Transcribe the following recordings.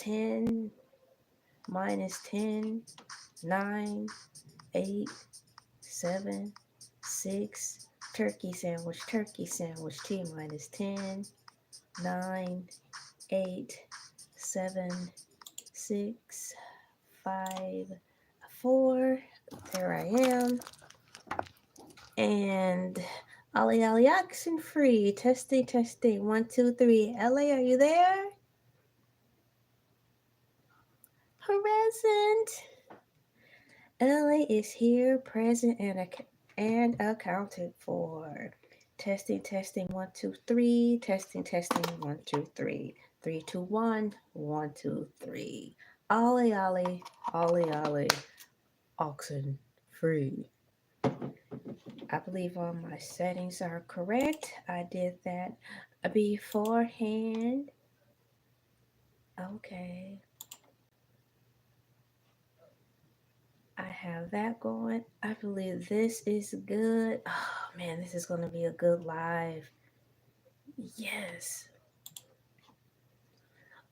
10, minus 10, 9, 8, 7, 6, turkey sandwich, T minus 10, 9, 8, 7, 6, 5, 4. There I am. And Ollie Ollie Oxen Free. Testing, testing. 1, 2, 3. LA, are you there? Present. LA is here, present, and accounted for. Testing, testing. 1, 2, 3. Testing, testing. 1, 2, 3. 3, 2, 1. 1, 2, 3. Ollie Ollie, Ollie Ollie, Oxen Free. I believe all my settings are correct. I did that beforehand. Okay. I have that going. I believe this is good. Oh man, this is going to be a good live. Yes.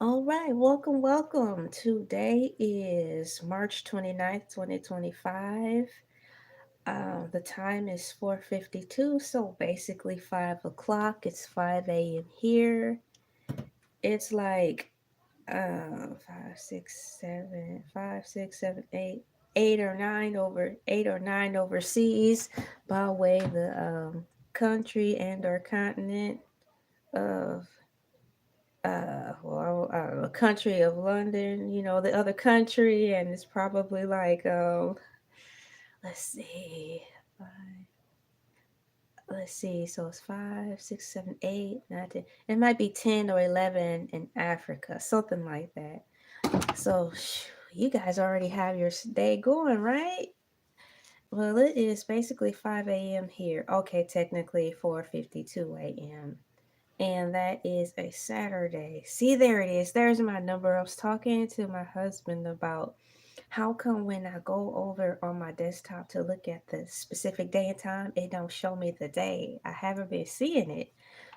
All right, welcome, welcome. Today is March 29th, 2025. The time is 4:52, so basically 5 o'clock. It's 5 a.m. here. It's like 5, 6, 7, 8, 8 or 9 overseas by way the country and or continent of well, I don't know, country of London, the other country, and it's probably like let's see, five, let's see, so it's 5, 6, 7, 8, 9, 10. It might be 10 or 11 in Africa, something like that. So you guys already have your day going, right? Well, it is basically 5 a.m. here. Okay, technically 4:52 a.m. And that is a Saturday. See, there it is. There's my number. I was talking to my husband about how come when I go over on my desktop to look at the specific day and time, it don't show me the day. I haven't been seeing it.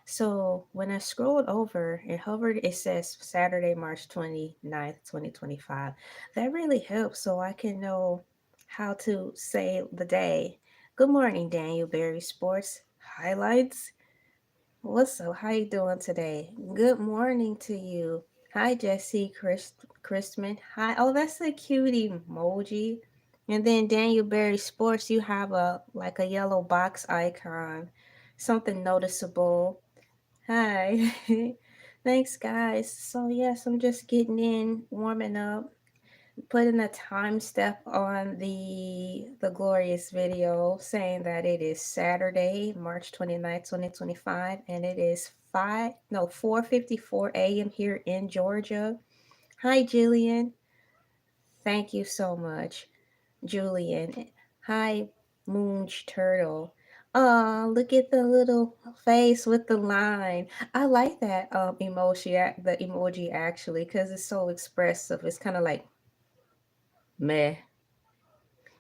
So when I scrolled over and hovered, it says Saturday, March 29th, 2025. That really helps so I can know how to say the day. Good morning, Daniel Berry Sports Highlights. What's up? How you doing today? Good morning to you. Hi, Jesse Christman. Hi. Oh, that's a cute emoji. And then Daniel Berry Sports, you have a yellow box icon, something noticeable. Hi. Thanks, guys. So yes, I'm just getting in, warming up, putting a time step on the glorious video saying that it is Saturday, March 29th, 2025, and it is 4:54 a.m. here in Georgia. Hi, Jillian. Thank you so much, Julian. Hi, Moonch Turtle. Look at the little face with the line. I like that the emoji actually, because it's so expressive. It's kind of like meh.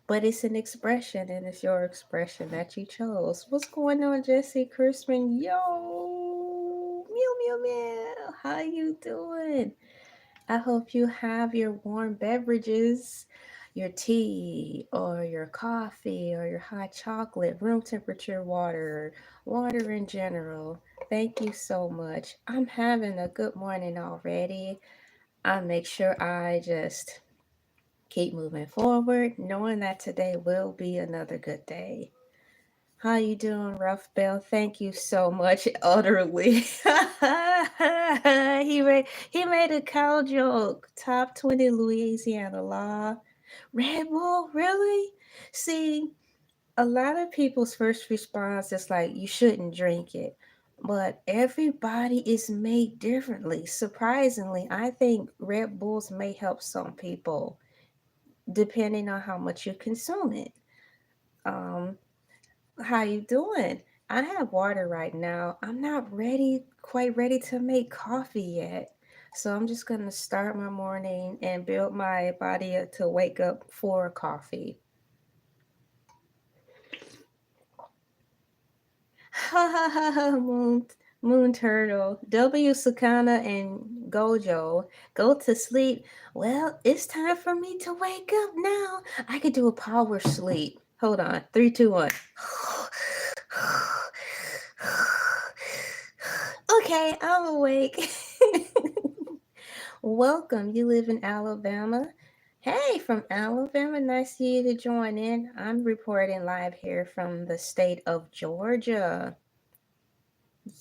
But it's an expression and it's your expression that you chose. What's going on, Jesse Christman? Yo, meow, meow, meow. How you doing? I hope you have your warm beverages, your tea or your coffee or your hot chocolate, room temperature water, water in general. Thank you so much. I'm having a good morning already. I make sure I just keep moving forward, knowing that today will be another good day. How you doing, Rough Bell? Thank you so much, utterly. he made a cow joke. Top 20 Louisiana law. Red Bull, really? See, a lot of people's first response is like, you shouldn't drink it. But everybody is made differently. Surprisingly, I think Red Bulls may help some people depending on how much you consume it. Um, how you doing? I have water right now. I'm not quite ready to make coffee yet. So I'm just gonna start my morning and build my body up to wake up for coffee. Ha ha ha ha, Moon. Moon Turtle, W Sukana and Gojo, go to sleep. Well, it's time for me to wake up now. I could do a power sleep. Hold on. 3, 2, 1. Okay, I'm awake. Welcome. You live in Alabama. Hey, from Alabama. Nice of you to join in. I'm reporting live here from the state of Georgia.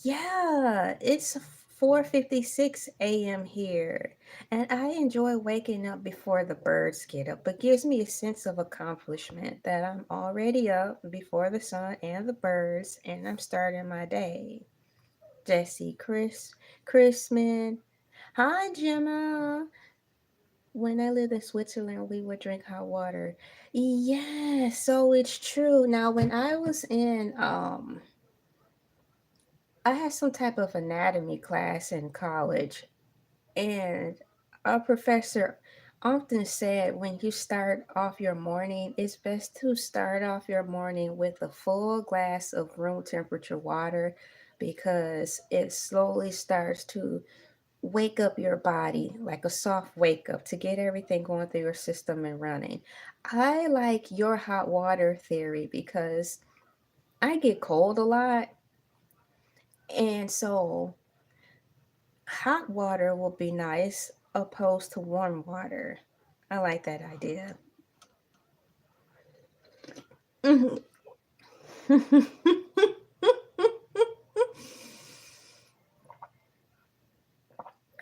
Yeah, it's 4:56 a.m. here, and I enjoy waking up before the birds get up. It gives me a sense of accomplishment that I'm already up before the sun and the birds, and I'm starting my day. Jesse, Chrisman. Hi, Gemma. When I lived in Switzerland, we would drink hot water. Yeah, so it's true. Now, when I was in I had some type of anatomy class in college, and our professor often said when you start off your morning, it's best to start off your morning with a full glass of room temperature water because it slowly starts to wake up your body like a soft wake up to get everything going through your system and running. I like your hot water theory because I get cold a lot, and so hot water will be nice opposed to warm water. I like that idea. Mhm.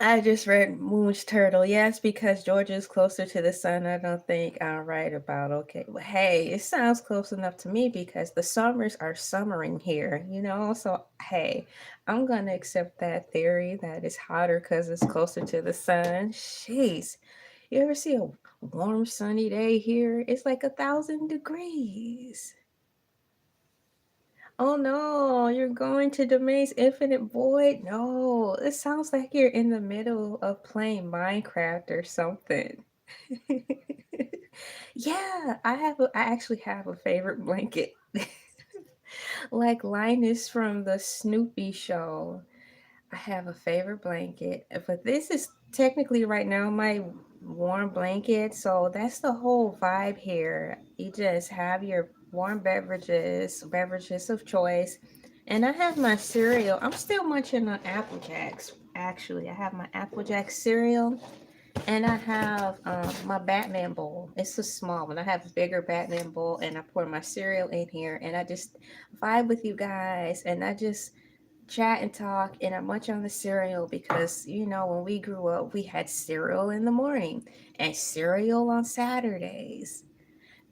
I just read Moon's Turtle. Yes, because Georgia is closer to the sun. I don't think I'm right about. Okay. Well, hey, it sounds close enough to me because the summers are summering here, you know? So, hey, I'm going to accept that theory that it's hotter because it's closer to the sun. Jeez. You ever see a warm, sunny day here? It's like 1,000 degrees. Oh no, you're going to Domain's Infinite Void? No, it sounds like you're in the middle of playing Minecraft or something. Yeah, I actually have a favorite blanket. Like Linus from the Snoopy show. I have a favorite blanket, but this is technically right now my warm blanket. So that's the whole vibe here. You just have your warm beverages of choice. And I have my cereal. I'm still munching on Apple Jacks. Actually, I have my Apple Jack cereal, and I have my Batman bowl. It's a small one. I have a bigger Batman bowl, and I pour my cereal in here, and I just vibe with you guys, and I just chat and talk, and I munch on the cereal because when we grew up we had cereal in the morning and cereal on Saturdays.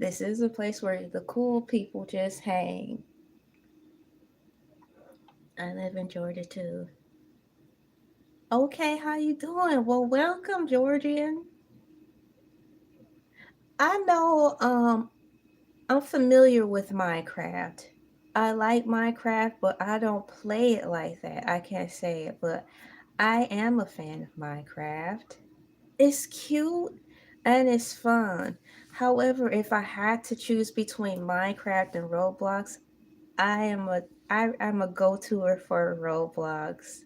This is a place where the cool people just hang. I live in Georgia too. Okay, how you doing? Well, welcome, Georgian. I know I'm familiar with Minecraft. I like Minecraft, but I don't play it like that. I can't say it, but I am a fan of Minecraft. It's cute and it's fun. However, if I had to choose between Minecraft and Roblox, I'm a go-toer for Roblox.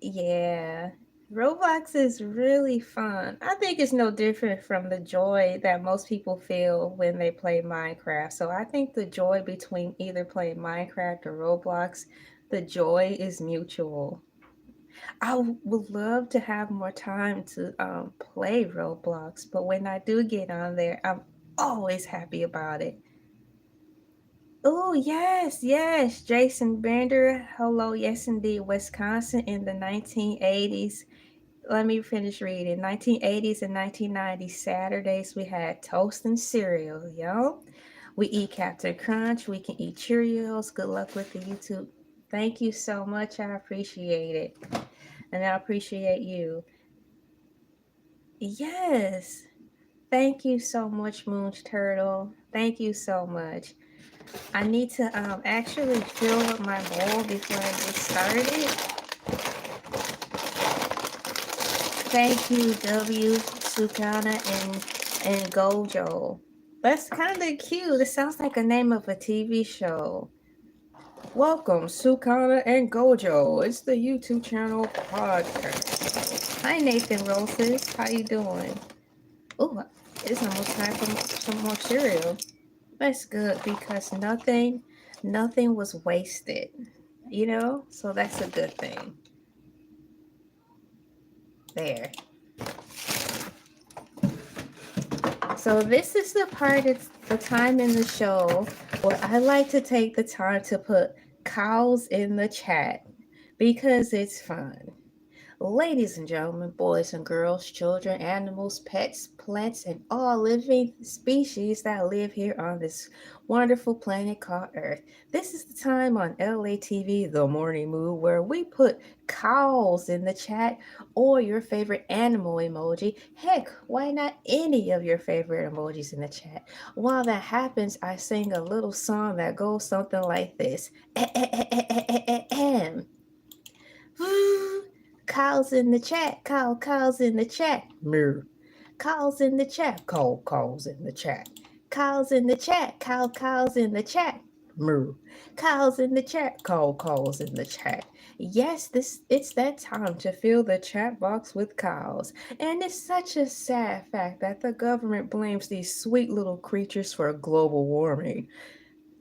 Yeah. Roblox is really fun. I think it's no different from the joy that most people feel when they play Minecraft. So I think the joy between either playing Minecraft or Roblox, the joy is mutual. I would love to have more time to play Roblox, but when I do get on there, I'm always happy about it. Oh, yes, yes, Jason Bender. Hello, yes, indeed. Wisconsin in the 1980s. Let me finish reading. 1980s and 1990s Saturdays, we had toast and cereal, yo. We eat Captain Crunch. We can eat Cheerios. Good luck with the YouTube. Thank you so much. I appreciate it. And I appreciate you. Yes. Thank you so much, Moon Turtle. Thank you so much. I need to actually fill up my bowl before I get started. Thank you, W, Sukana, and Gojo. That's kind of cute. It sounds like a name of a TV show. Welcome, Sukana and Gojo. It's the YouTube channel podcast. Hi, Nathan Roses. How you doing? Oh, it's almost time for some more cereal. That's good because nothing was wasted. You know, so that's a good thing. There. So this is the part of the time in the show where I like to take the time to put cows in the chat because it's fun. Ladies and gentlemen, boys and girls, children, animals, pets, plants, and all living species that live here on this wonderful planet called Earth. This is the time on Elay TV, the Morning Moo, where we put cows in the chat or your favorite animal emoji. Heck, why not any of your favorite emojis in the chat? While that happens, I sing a little song that goes something like this. Cows in the chat, cows in the chat. Moo. Cows in the chat, cows in the chat. Cows in the chat, cows in the chat. Moo. Cows in the chat, cows in the chat. Yes, it's that time to fill the chat box with cows. And it's such a sad fact that the government blames these sweet little creatures for global warming.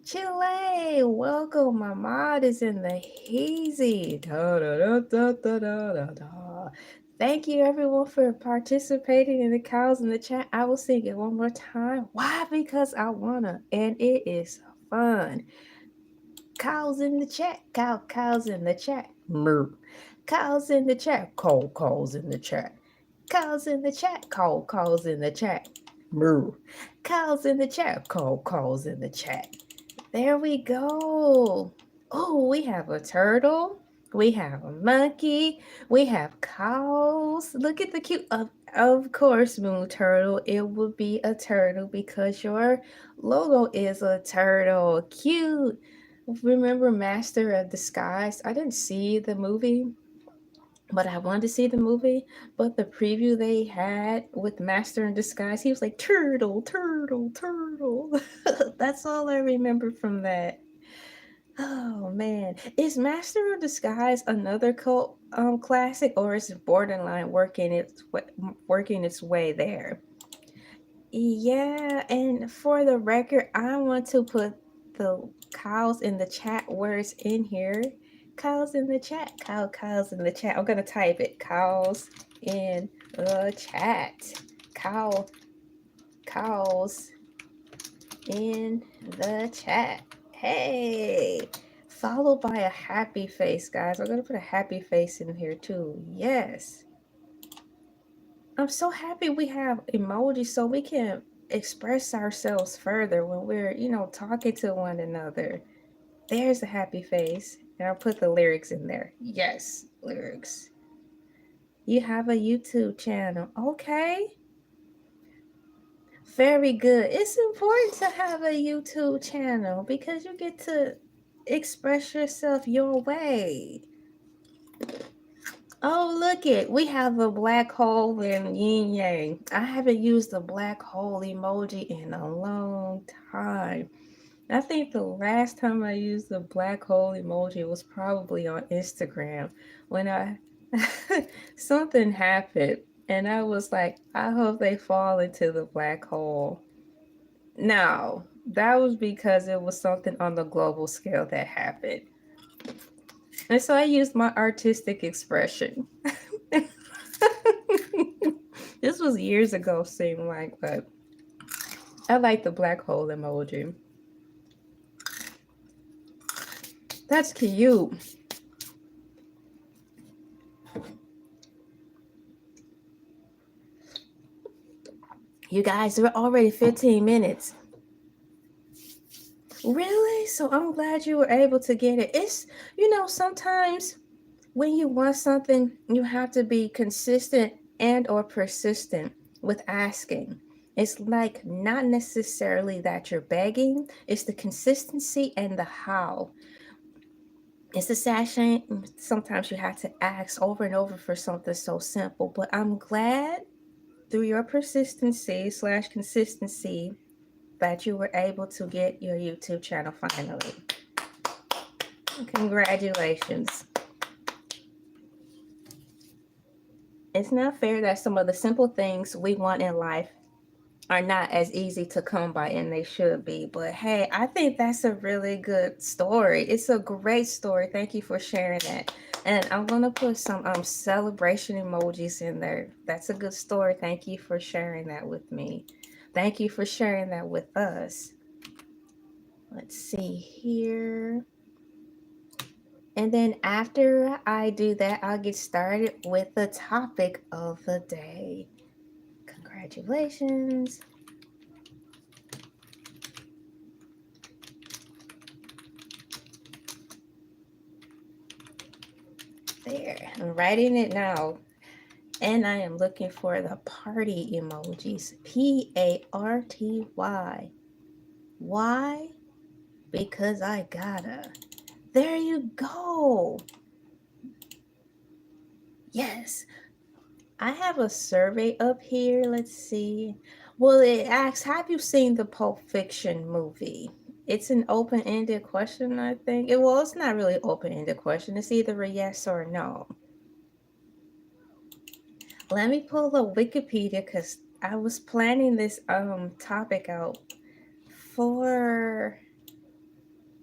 Chile, welcome. My mod is in the hazy. Da, da, da, da, da, da, da. Thank you, everyone, for participating in the cows in the chat. I will sing it one more time. Why? Because I wanna, and it is fun. Cows in the chat, cows in the chat. Moo. Cows in the chat, cows in the chat. Cows in the chat, cows in the chat. Moo. Cows in the chat, cows in the chat. There we go. Oh, we have a turtle. We have a monkey. We have cows. Look at the cute. Of course, Moon Turtle. It would be a turtle because your logo is a turtle. Cute. Remember Master of Disguise? I didn't see the movie, but I wanted to see the movie. But the preview they had with Master in Disguise, he was like, turtle, turtle, turtle. That's all I remember from that. Oh man, is Master of Disguise another cult classic, or is it borderline working its way there? Yeah, and for the record, I want to put the cows in the chat where it's in here. Cows in the chat, cows in the chat. I'm gonna type it. Cows in the chat. Cows in the chat. Hey, followed by a happy face, guys. We're gonna put a happy face in here too. Yes, I'm so happy we have emojis so we can express ourselves further when we're, talking to one another. There's a happy face, and I'll put the lyrics in there. Yes, lyrics. You have a YouTube channel. Okay. Very good. It's important to have a YouTube channel because you get to express yourself your way. Oh, look it. We have a black hole and yin yang. I haven't used the black hole emoji in a long time. I think the last time I used the black hole emoji was probably on Instagram when something happened and I was like, I hope they fall into the black hole. No, that was because it was something on the global scale that happened. And so I used my artistic expression. This was years ago, seemed like, but I like the black hole emoji. That's cute. You guys, we're already 15 minutes. Really? So I'm glad you were able to get it. It's, sometimes when you want something, you have to be consistent and or persistent with asking. It's like not necessarily that you're begging, it's the consistency and the how. It's a sad shame. Sometimes you have to ask over and over for something so simple, but I'm glad through your persistency/consistency that you were able to get your YouTube channel finally. Congratulations. It's not fair that some of the simple things we want in life are not as easy to come by, and they should be. But hey, I think that's a really good story. It's a great story. Thank you for sharing that. And I'm gonna put some celebration emojis in there. That's a good story. Thank you for sharing that with me. Thank you for sharing that with us. Let's see here. And then after I do that, I'll get started with the topic of the day. Congratulations. There, I'm writing it now. And I am looking for the party emojis. Party. Why? Because I gotta. There you go. Yes. I have a survey up here. Let's see. Well, it asks, have you seen the Pulp Fiction movie? It's an open-ended question, I think. Well, it's not really open-ended question. It's either a yes or a no. Let me pull the Wikipedia because I was planning this topic out for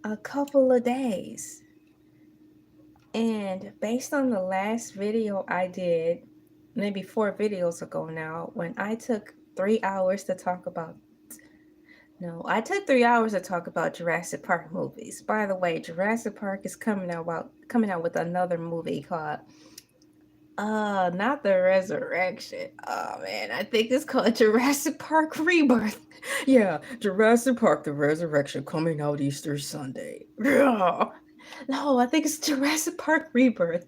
a couple of days. And based on the last video I did, maybe 4 videos ago now, when I took 3 hours to talk about I took 3 hours to talk about Jurassic Park movies. By the way, Jurassic Park is coming out with another movie called not the Resurrection. Oh man, I think it's called Jurassic Park Rebirth. Yeah, Jurassic Park The Resurrection coming out Easter Sunday. No, I think it's Jurassic Park Rebirth.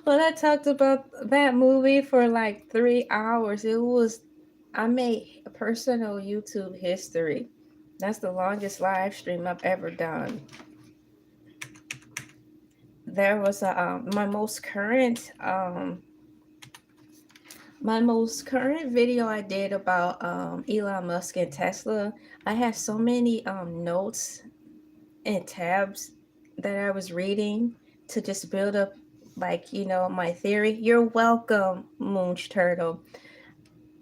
Well, I talked about that movie for like 3 hours. I made a personal YouTube history. That's the longest live stream I've ever done. There was my most current video I did about Elon Musk and Tesla. I had so many notes and tabs that I was reading to just build up, like, my theory. You're welcome, Moonch Turtle.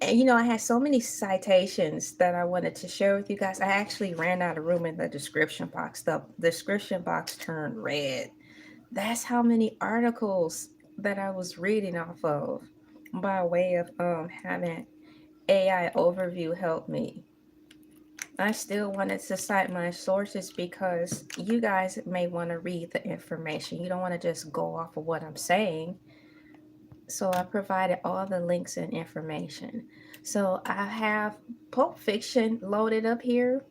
And I had so many citations that I wanted to share with you guys. I actually ran out of room in the description box. The description box turned red. That's how many articles that I was reading off of by way of having AI overview help me. I still wanted to cite my sources because you guys may want to read the information. You don't want to just go off of what I'm saying. So I provided all the links and information. So I have Pulp Fiction loaded up here.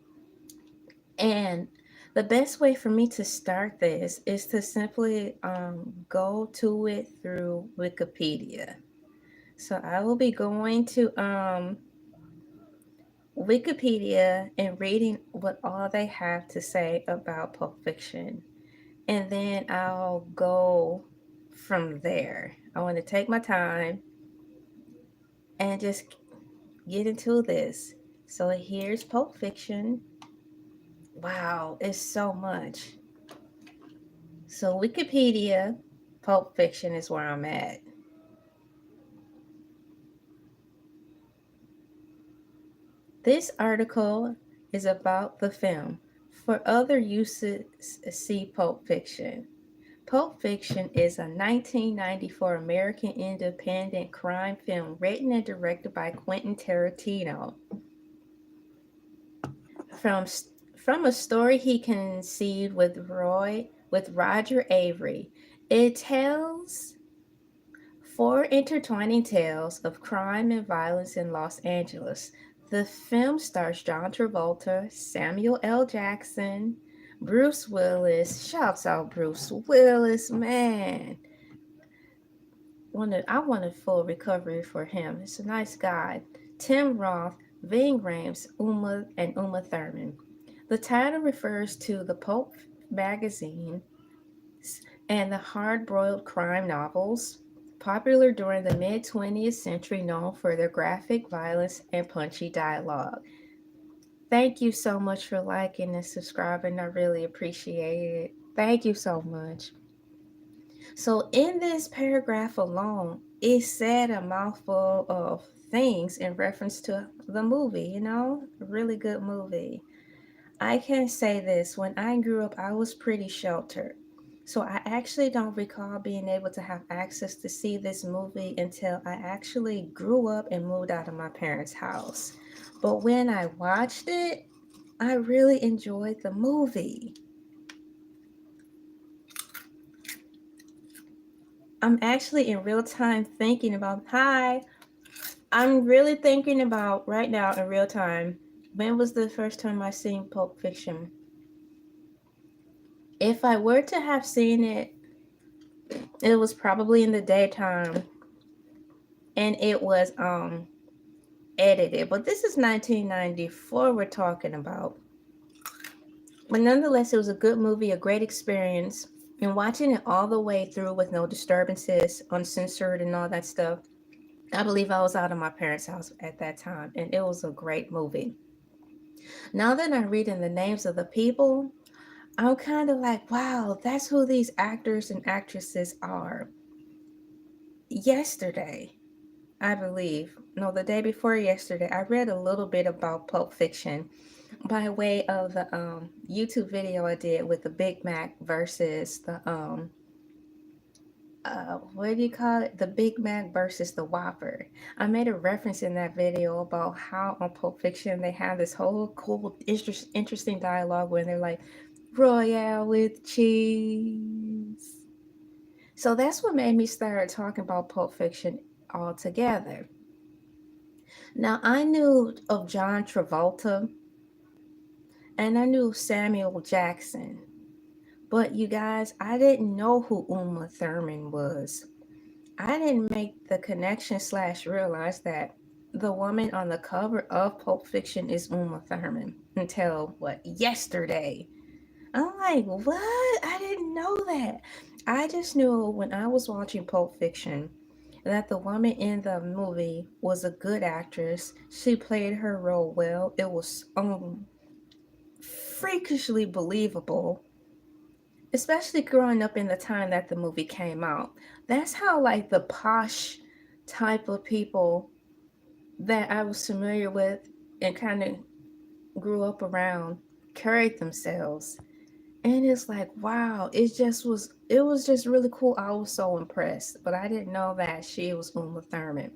And the best way for me to start this is to simply go to it through Wikipedia. So I will be going to Wikipedia and reading what all they have to say about Pulp Fiction. And then I'll go from there. I want to take my time and just get into this. So here's Pulp Fiction. Wow, it's so much. So Wikipedia, Pulp Fiction is where I'm at. This article is about the film. For other uses, see Pulp Fiction. Pulp Fiction is a 1994 American independent crime film written and directed by Quentin Tarantino. From a story he conceived with Roger Avery, it tells 4 intertwining tales of crime and violence in Los Angeles. The film stars John Travolta, Samuel L. Jackson, Bruce Willis. Shouts out Bruce Willis, man. I wanted full recovery for him. He's a nice guy. Tim Roth, Ving Rhames, Uma Thurman. The title refers to the Pulp magazine and the hard-boiled crime novels popular during the mid-20th century, known for their graphic violence and punchy dialogue. Thank you so much for liking and subscribing. I really appreciate it. Thank you so much. So, in this paragraph alone, it said a mouthful of things in reference to the movie, a really good movie. I can say this, when I grew up, I was pretty sheltered. So, I actually don't recall being able to have access to see this movie until I actually grew up and moved out of my parents' house. But when I watched it, I really enjoyed the movie. I'm actually in real time thinking about, I'm really thinking about right now in real time, when was the first time I seen Pulp Fiction? If I were to have seen it, it was probably in the daytime and it was edited. But this is 1994 we're talking about. But nonetheless, it was a good movie, a great experience. And watching it all the way through with no disturbances, uncensored and all that stuff, I believe I was out of my parents' house at that time, and it was a great movie. Now that I'm reading the names of the people, I'm kind of like, wow, that's who these actors and actresses are. Yesterday, I believe, no, the day before yesterday, I read a little bit about Pulp Fiction by way of the YouTube video I did with the Big Mac versus the what do you call it? The Big Mac versus the Whopper. I made a reference in that video about how on Pulp Fiction they have this whole cool, interesting dialogue where they're like, Royale with cheese. So that's what made me start talking about Pulp Fiction altogether. Now, I knew of John Travolta and I knew Samuel Jackson. But you guys, I didn't know who Uma Thurman was. I didn't make the connection / realize that the woman on the cover of Pulp Fiction is Uma Thurman until yesterday. I'm like, what? I didn't know that. I just knew when I was watching Pulp Fiction that the woman in the movie was a good actress. She played her role well. It was freakishly believable, especially growing up in the time that the movie came out. That's how the posh type of people that I was familiar with and kind of grew up around carried themselves. And it's like, wow, it was just really cool. I was so impressed, but I didn't know that she was Uma Thurman.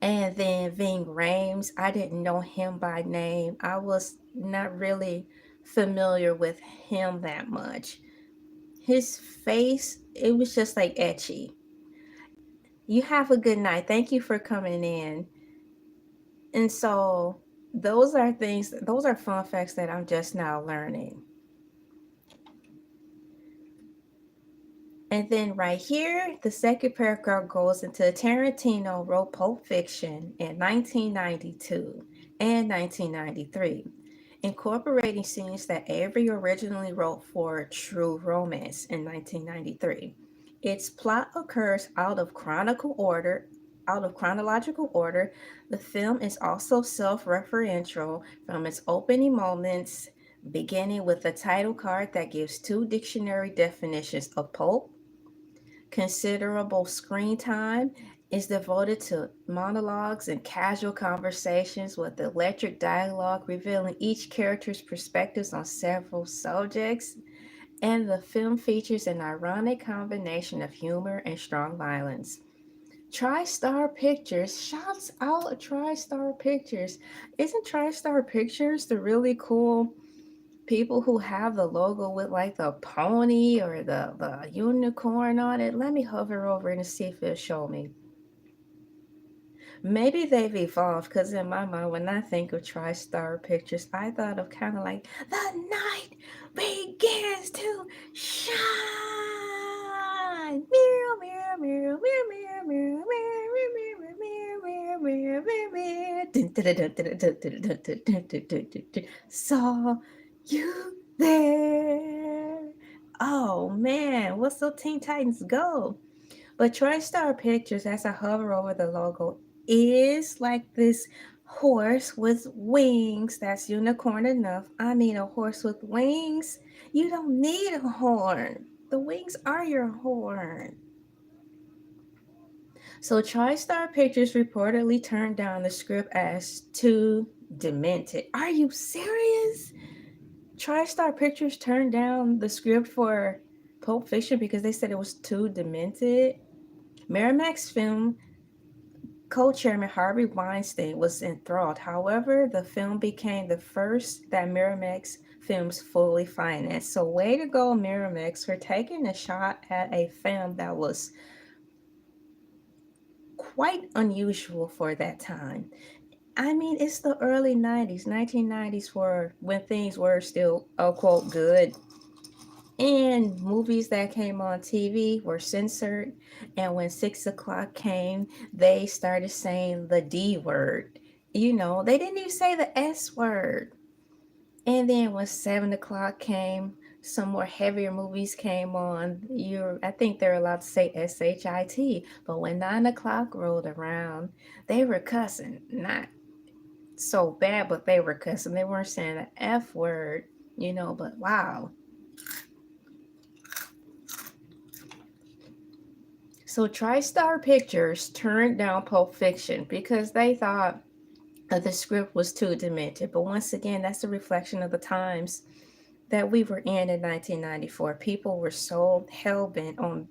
And then Ving Rhames, I didn't know him by name. I was not really familiar with him that much. His face, it was just like etchy. You have a good night. Thank you for coming in. And so those are fun facts that I'm just now learning. And then right here, the second paragraph goes into Tarantino wrote Pulp Fiction in 1992 and 1993, incorporating scenes that Avery originally wrote for True Romance in 1993. Its plot occurs out of chronological order. The film is also self-referential from its opening moments, beginning with a title card that gives two dictionary definitions of pulp. Considerable screen time is devoted to monologues and casual conversations with electric dialogue revealing each character's perspectives on several subjects. And the film features an ironic combination of humor and strong violence. TriStar Pictures, shouts out TriStar Pictures. Isn't TriStar Pictures the really cool people who have the logo with the pony or the unicorn on it? Let me hover over it and see if it'll show me. Maybe they've evolved, because in my mind, when I think of TriStar Pictures, I thought of kind of like the night begins to shine. Mirror, mirror, mirror, mirror, mirror, mirror, mirror, mirror, mirror. Saw you there. Oh man, what's up, Teen Titans Go? But TriStar Pictures, as I hover over the logo, is like this horse with wings. That's unicorn enough. I mean, a horse with wings. You don't need a horn. The wings are your horn. So, TriStar Pictures reportedly turned down the script as too demented. Are you serious? TriStar Pictures turned down the script for Pulp Fiction because they said it was too demented. Miramax Film co-chairman Harvey Weinstein was enthralled. However, the film became the first that Miramax Films fully financed. So way to go, Miramax, for taking a shot at a film that was quite unusual for that time. I mean, it's the early 90s, 1990s, for when things were still, quote, good. And movies that came on TV were censored. And when 6 o'clock came, they started saying the D word. You know, they didn't even say the S word. And then when 7 o'clock came, some more heavier movies came on. I think they're allowed to say SHIT. But when 9 o'clock rolled around, they were cussing. Not so bad, but they were cussing. They weren't saying the F word, but wow. So TriStar Pictures turned down Pulp Fiction because they thought the script was too demented. But once again, that's a reflection of the times that we were in 1994. People were so hell-bent on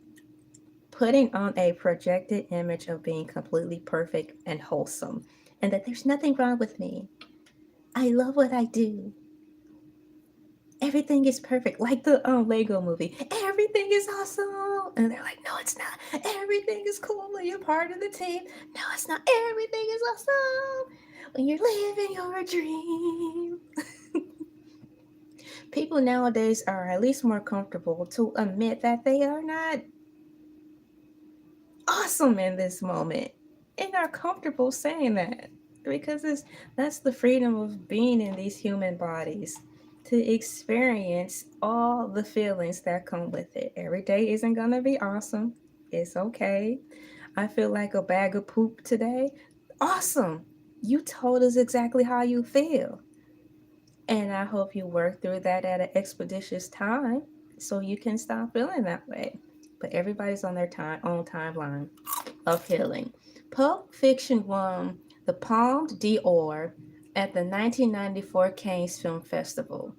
putting on a projected image of being completely perfect and wholesome, and that there's nothing wrong with me. I love what I do. Everything is perfect, like the Lego movie. Everything is awesome, and they're like, no, it's not. Everything is cool when you're part of the team. No, it's not. Everything is awesome when you're living your dream. People nowadays are at least more comfortable to admit that they are not awesome in this moment and are comfortable saying that because that's the freedom of being in these human bodies, to experience all the feelings that come with it. Every day isn't gonna be awesome. It's okay. I feel like a bag of poop today. Awesome. You told us exactly how you feel. And I hope you work through that at an expeditious time so you can stop feeling that way. But everybody's on their own timeline of healing. Pulp Fiction won the Palme d'Or at the 1994 Cannes Film Festival.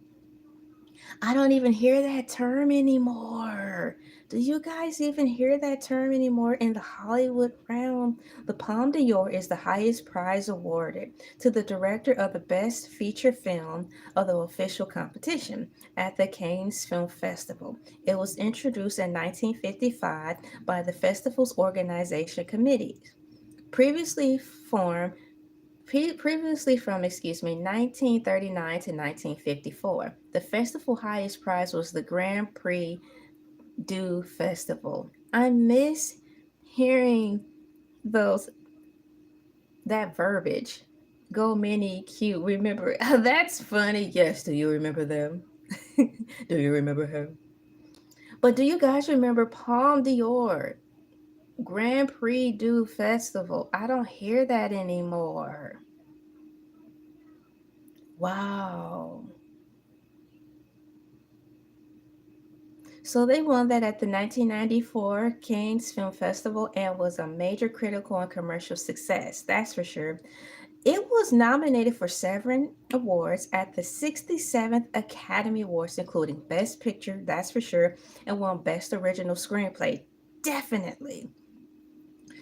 I don't even hear that term anymore. Do you guys even hear that term anymore in the Hollywood realm? The Palme d'Or is the highest prize awarded to the director of the best feature film of the official competition at the Cannes Film Festival. It was introduced in 1955 by the festival's organization committee, previously formed previously from 1939 to 1954. The festival highest prize was the Grand Prix du Festival. I miss hearing those that verbiage. Go mini cute. Remember that's funny. Yes, do you remember them? Do you remember him? But do you guys remember Palme d'Or? Grand Prix du Festival. I don't hear that anymore. Wow. So they won that at the 1994 Cannes Film Festival and was a major critical and commercial success, that's for sure. It was nominated for 7 awards at the 67th Academy Awards, including Best Picture, that's for sure, and won Best Original Screenplay, definitely.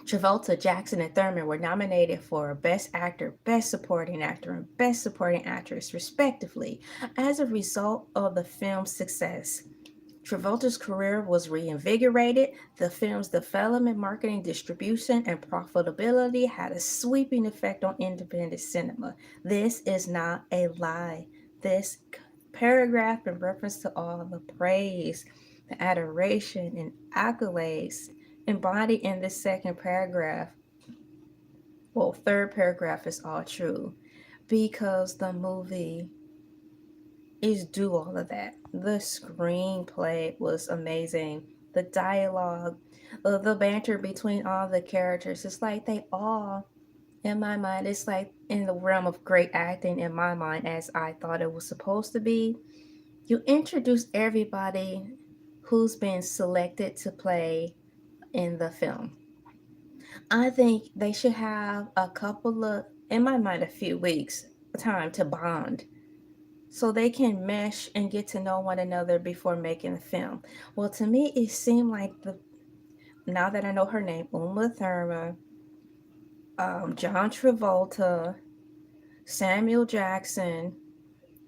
Travolta, Jackson, and Thurman were nominated for Best Actor, Best Supporting Actor, and Best Supporting Actress, respectively, as a result of the film's success. Travolta's career was reinvigorated. The film's development, marketing, distribution, and profitability had a sweeping effect on independent cinema. This is not a lie. This paragraph, in reference to all the praise, the adoration, and accolades embodied in this second paragraph, well, third paragraph, is all true because the movie is do all of that. The screenplay was amazing. The dialogue, the banter between all the characters, it's like they all In my mind, it's like in the realm of great acting in my mind, as I thought it was supposed to be. You introduce everybody who's been selected to play in the film. I think they should have a couple of, in my mind, a few weeks time to bond so they can mesh and get to know one another before making the film. Well, to me, it seemed like now that I know her name, Uma Thurman, John Travolta, Samuel Jackson,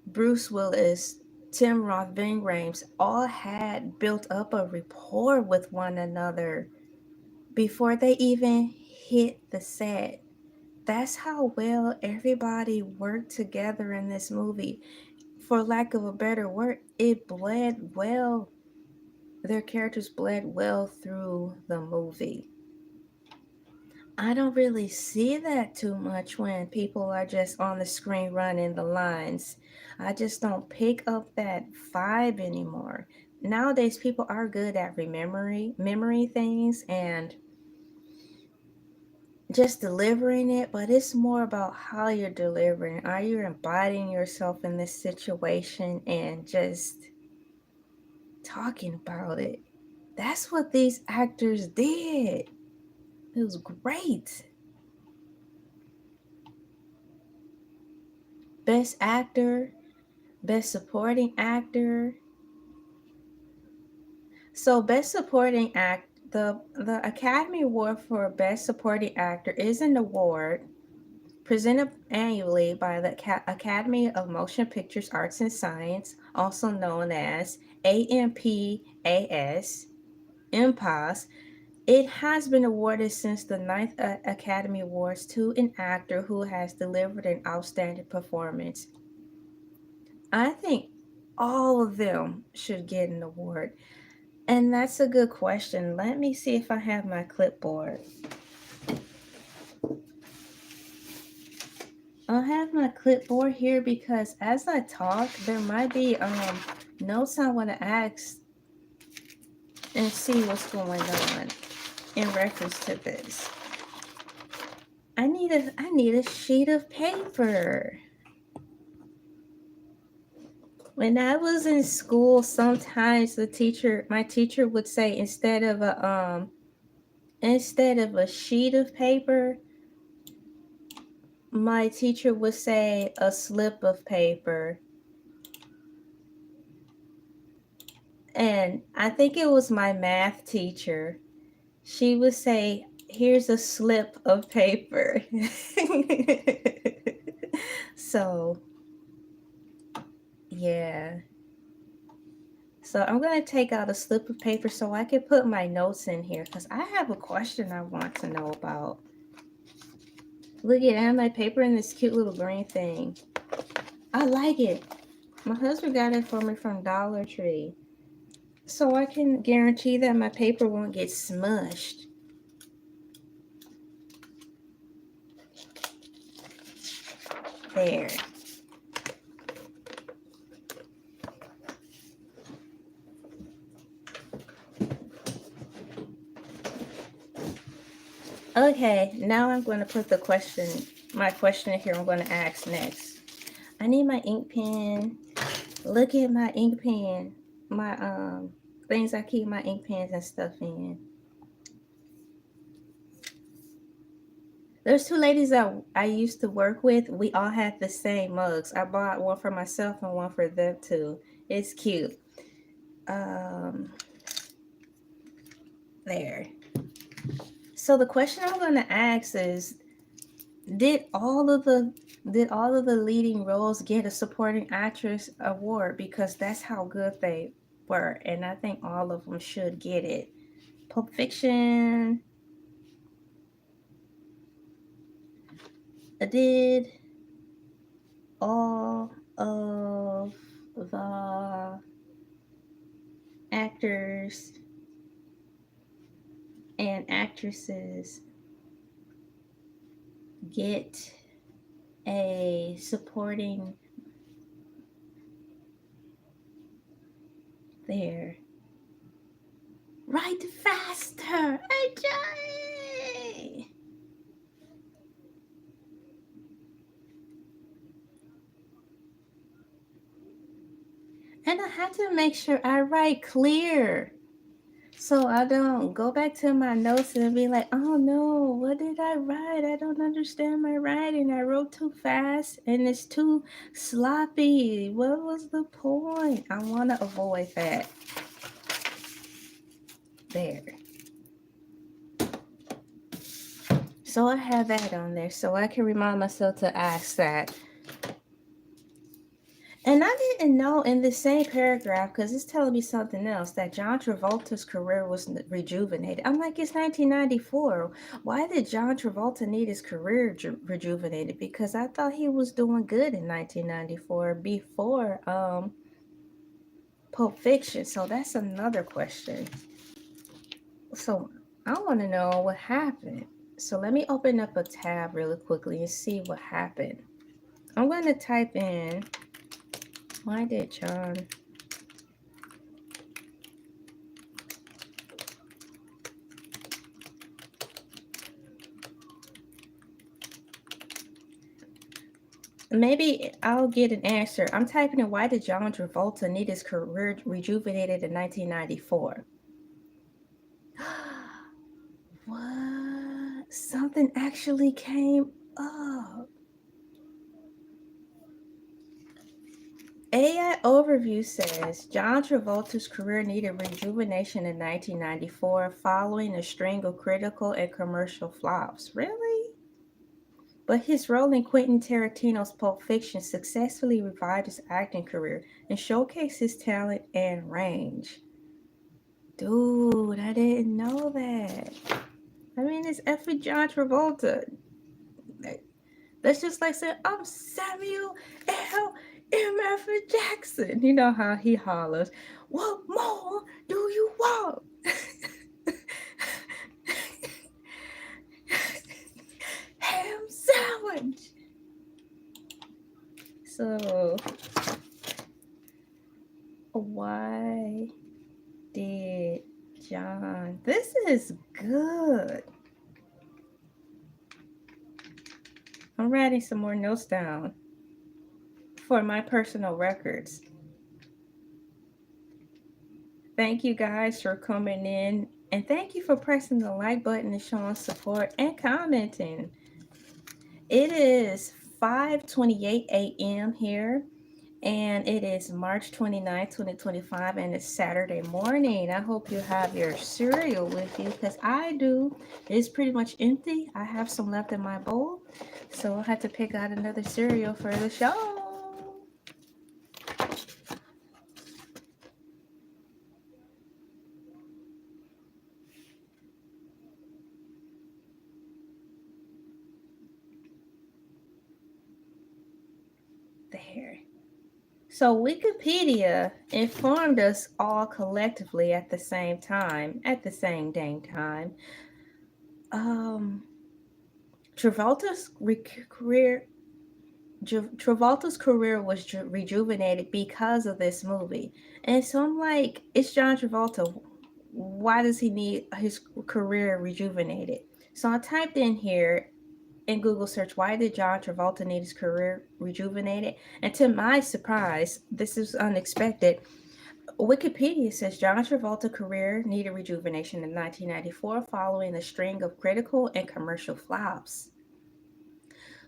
Bruce Willis, Tim Roth, Ving Rhames all had built up a rapport with one another before they even hit the set. That's how well everybody worked together in this movie. For lack of a better word, it bled well. Their characters bled well through the movie. I don't really see that too much when people are just on the screen running the lines. I just don't pick up that vibe anymore. Nowadays, people are good at memory things and just delivering it, but it's more about how you're delivering. Are you embodying yourself in this situation and just talking about it? That's what these actors did. It was great. Best actor, best supporting actor. So best supporting act, the Academy Award for Best Supporting Actor is an award presented annually by the Academy of Motion Pictures Arts and Science, also known as AMPAS, IMPAS. It has been awarded since the ninth Academy Awards to an actor who has delivered an outstanding performance. I think all of them should get an award. And that's a good question. Let me see if I have my clipboard. I'll have my clipboard here because as I talk, there might be notes I want to ask and see what's going on in reference to this. I need a sheet of paper. When I was in school, sometimes my teacher would say instead of a sheet of paper, my teacher would say a slip of paper. And I think it was my math teacher. She would say, "Here's a slip of paper." So, yeah. So I'm going to take out a slip of paper so I can put my notes in here because I have a question I want to know about. Look at, I have my paper in this cute little green thing. I like it. My husband got it for me from Dollar Tree. So I can guarantee that my paper won't get smushed. There. Okay, now I'm going to put my question here I'm going to ask next. I need my ink pen. Look at my ink pen. My things I keep my ink pens and stuff in. There's two ladies that I used to work with. We all had the same mugs. I bought one for myself and one for them too. It's cute. There. So the question I'm going to ask is, did all of the leading roles get a supporting actress award? Because that's how good they were, and I think all of them should get it. Pulp Fiction. Did all of the actors and actresses get a supporting there? Write faster, AJ. have to make sure I write clear. So I don't go back to my notes and be like, oh no, what did I write? I don't understand my writing. I wrote too fast and it's too sloppy. What was the point? I want to avoid that. There. So I have that on there so I can remind myself to ask that. And I didn't know in the same paragraph, because it's telling me something else, that John Travolta's career was rejuvenated. I'm like, it's 1994. Why did John Travolta need his career rejuvenated? Because I thought he was doing good in 1994 before Pulp Fiction. So that's another question. So I want to know what happened. So let me open up a tab really quickly and see what happened. I'm going to type in, why did John... Maybe I'll get an answer. I'm typing in, why did John Travolta need his career rejuvenated in 1994? What? Something actually came up. AI Overview says John Travolta's career needed rejuvenation in 1994 following a string of critical and commercial flops. Really? But his role in Quentin Tarantino's Pulp Fiction successfully revived his acting career and showcased his talent and range. Dude, I didn't know that. I mean, it's effing John Travolta. That's just like saying, I'm Samuel L. M.F. Jackson. You know how he hollers, what more do you want? Ham sandwich. So, why did John... This is good. I'm writing some more notes down for my personal records. Thank you guys for coming in, and thank you for pressing the like button and showing support and commenting. It is 5:28 a.m. here, and it is March 29, 2025, and it's Saturday morning. I hope you have your cereal with you, because I do. It's pretty much empty. I have some left in my bowl, so I'll have to pick out another cereal for the show. There. So Wikipedia informed us all collectively at the same time, at the same dang time. Travolta's career was rejuvenated because of this movie. And so I'm like, it's John Travolta. Why does he need his career rejuvenated? So I typed in here in Google search, why did John Travolta need his career rejuvenated? And to my surprise, this is unexpected, Wikipedia says John Travolta's career needed rejuvenation in 1994 following a string of critical and commercial flops.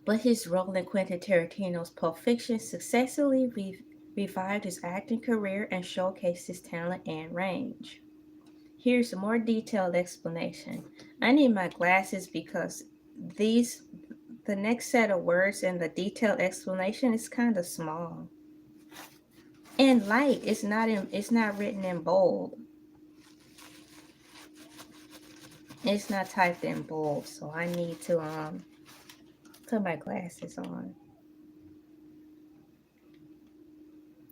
But his role in Quentin Tarantino's Pulp Fiction successfully revived his acting career and showcased his talent and range. Here's a more detailed explanation. I need my glasses because the next set of words and the detailed explanation is kind of small. And light, it's not written in bold. It's not typed in bold, so I need to put my glasses on.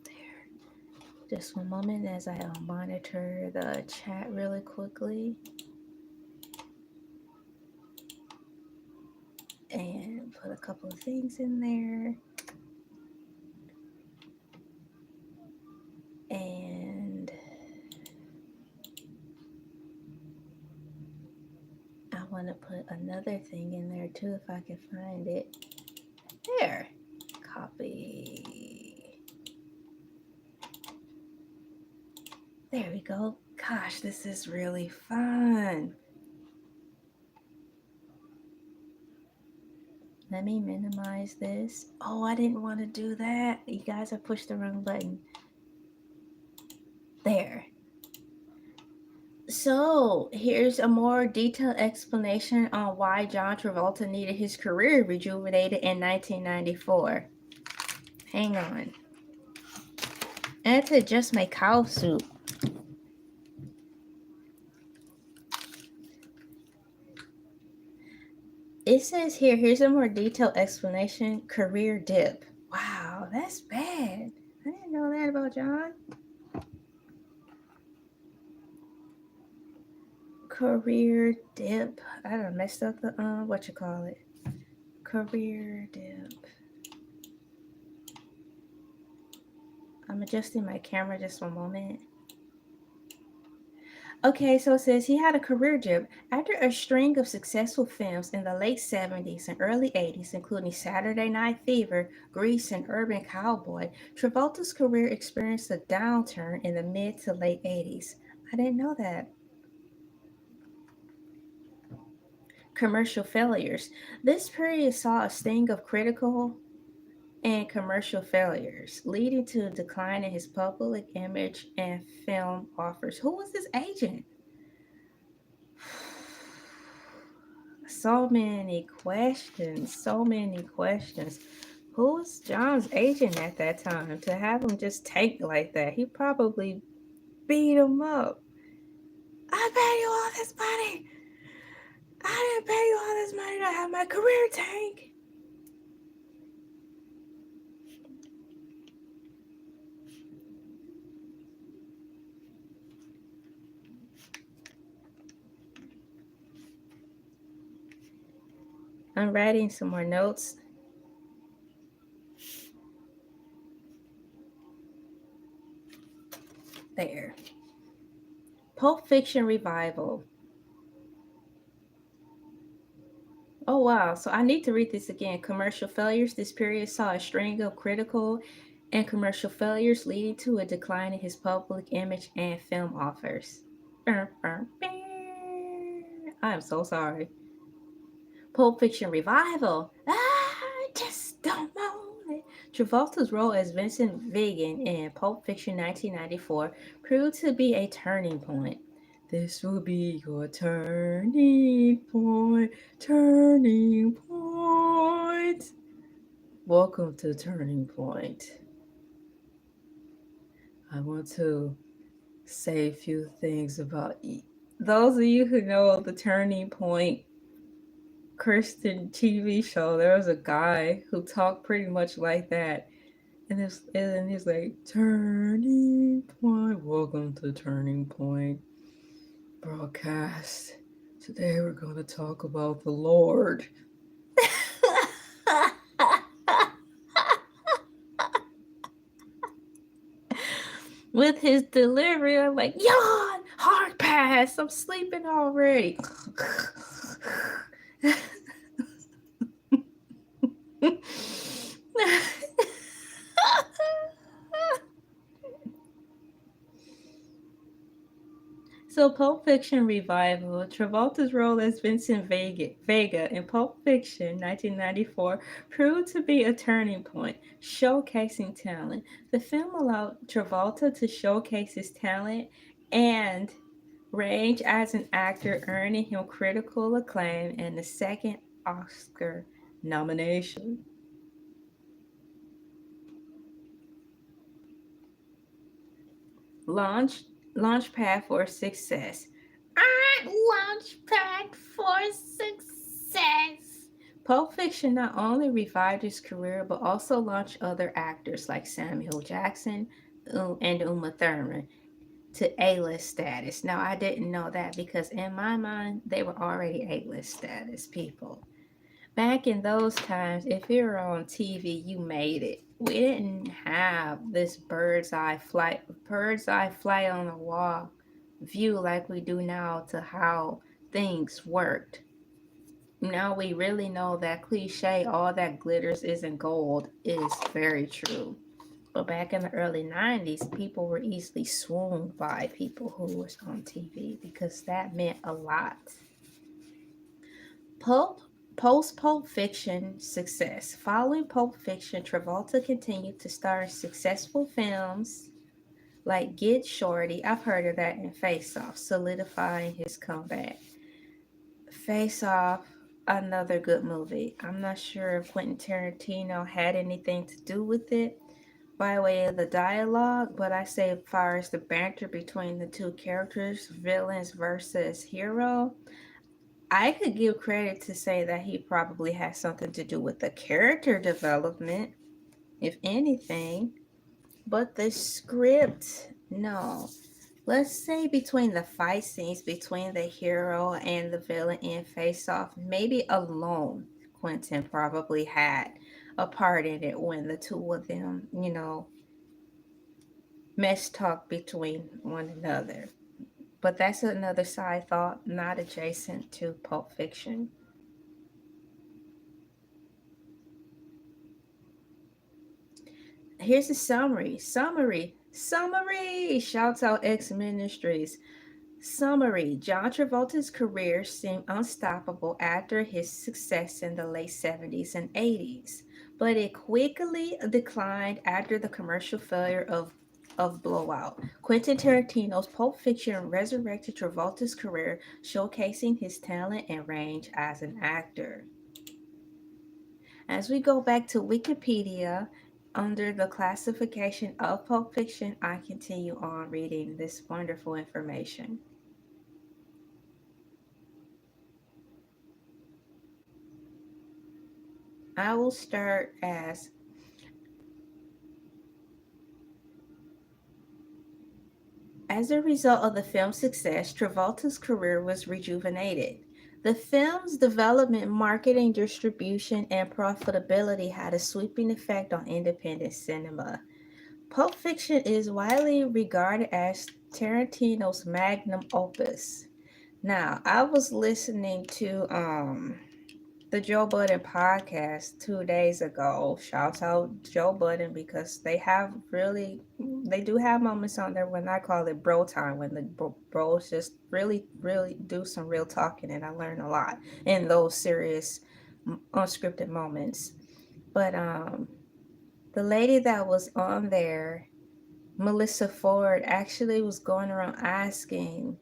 There. Just one moment as I monitor the chat really quickly. And put a couple of things in there. And I want to put another thing in there too if I can find it. There. Copy. There we go. Gosh, this is really fun. Let me minimize this. Oh, I didn't want to do that. You guys, I pushed the wrong button. There. So, here's a more detailed explanation on why John Travolta needed his career rejuvenated in 1994. Hang on. I had to adjust my cow soup. It says here, here's a more detailed explanation. Career dip. Wow, that's bad. I didn't know that about John. Career dip. I done messed up the what you call it. Career dip. I'm adjusting my camera just one moment. Okay, so it says he had a career dip after a string of successful films in the late 70s and early 80s, including Saturday Night Fever, Grease, and Urban Cowboy. Travolta's career experienced a downturn in the mid to late 80s. I didn't know that. Commercial failures. This period saw a sting of critical and commercial failures, leading to a decline in his public image and film offers. Who was his agent? So many questions, so many questions. Who was John's agent at that time to have him just tank like that? He probably beat him up. I pay you all this money. I didn't pay you all this money to have my career tank. I'm writing some more notes. There. Pulp Fiction revival. Oh wow, so I need to read this again. Commercial failures. This period saw a string of critical and commercial failures, leading to a decline in his public image and film offers. I am so sorry. Pulp Fiction revival. I just don't know it. Travolta's role as Vincent Vegan in Pulp Fiction 1994 proved to be a turning point. This will be your turning point, turning point. Welcome to Turning Point. I want to say a few things about those of you who know the Turning Point Christian TV show. There was a guy who talked pretty much like that, and he's like, "Turning Point, welcome to Turning Point broadcast. Today we're going to talk about the Lord." With his delivery, I'm like, yawn, hard pass. I'm sleeping already. So, Pulp Fiction revival. Travolta's role as Vincent Vega in Pulp Fiction 1994 proved to be a turning point, showcasing talent. The film allowed Travolta to showcase his talent and range as an actor, earning him critical acclaim and the second Oscar nomination. Launch Launchpad for success. Launchpad for success. Pulp Fiction not only revived his career but also launched other actors like Samuel Jackson and Uma Thurman to A-list status. Now I didn't know that because in my mind they were already A-list status people. Back in those times, if you were on TV, you made it. We didn't have this bird's eye fly on the wall view like we do now to how things worked. Now we really know that cliche, all that glitters isn't gold, is very true. But back in the early 90s, people were easily swooned by people who was on TV because that meant a lot. Pulp Post Pulp Fiction success. Following Pulp Fiction, Travolta continued to star in successful films like Get Shorty, I've heard of that, and Face Off, solidifying his comeback. Face Off, another good movie. I'm not sure if Quentin Tarantino had anything to do with it by way of the dialogue, but I say as far as the banter between the two characters, villains versus hero, I could give credit to say that he probably had something to do with the character development, if anything. But the script, no. Let's say between the fight scenes between the hero and the villain in Face Off, maybe alone Quentin probably had a part in it when the two of them, mess talk between one another. But that's another side thought, not adjacent to Pulp Fiction. Here's a summary. Summary. Shouts out X Ministries. Summary: John Travolta's career seemed unstoppable after his success in the late 70s and 80s, but it quickly declined after the commercial failure of Blowout. Quentin Tarantino's Pulp Fiction resurrected Travolta's career, showcasing his talent and range as an actor. As we go back to Wikipedia, under the classification of Pulp Fiction, I continue on reading this wonderful information. I will start as a result of the film's success, Travolta's career was rejuvenated. The film's development, marketing, distribution, and profitability had a sweeping effect on independent cinema. Pulp Fiction is widely regarded as Tarantino's magnum opus. Now, I was listening to the Joe Budden podcast 2 days ago. Shouts out Joe Budden because they do have moments on there when I call it bro time, when the bros just really do some real talking, and I learn a lot in those serious, unscripted moments. But the lady that was on there, Melissa Ford, actually was going around asking,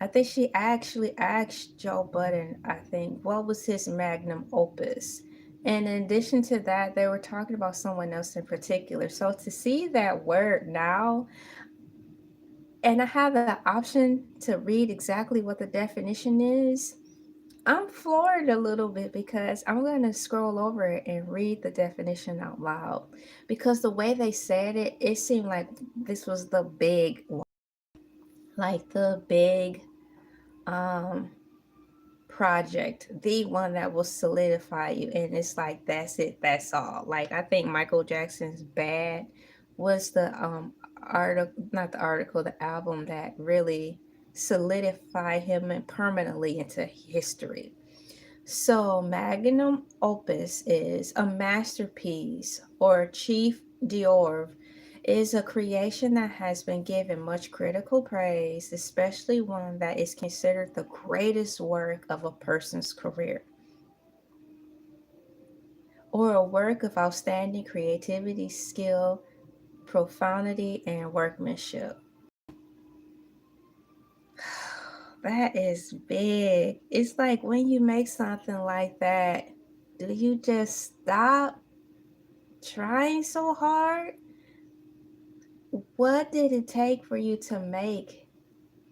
I think she actually asked Joe Budden, I think, what was his magnum opus? And in addition to that, they were talking about someone else in particular. So to see that word now, and I have the option to read exactly what the definition is, I'm floored a little bit because I'm going to scroll over it and read the definition out loud. Because the way they said it, it seemed like this was the big one, like the big um project, the one that will solidify you. And it's like, that's it, that's all. Like, I think Michael Jackson's Bad was the article, not the article, the album that really solidified him and permanently into history. So magnum opus is a masterpiece or chief d'oeuvre, is a creation that has been given much critical praise, especially one that is considered the greatest work of a person's career, or a work of outstanding creativity, skill, profundity, and workmanship. That is big. It's like when you make something like that, do you just stop trying so hard? What did it take for you to make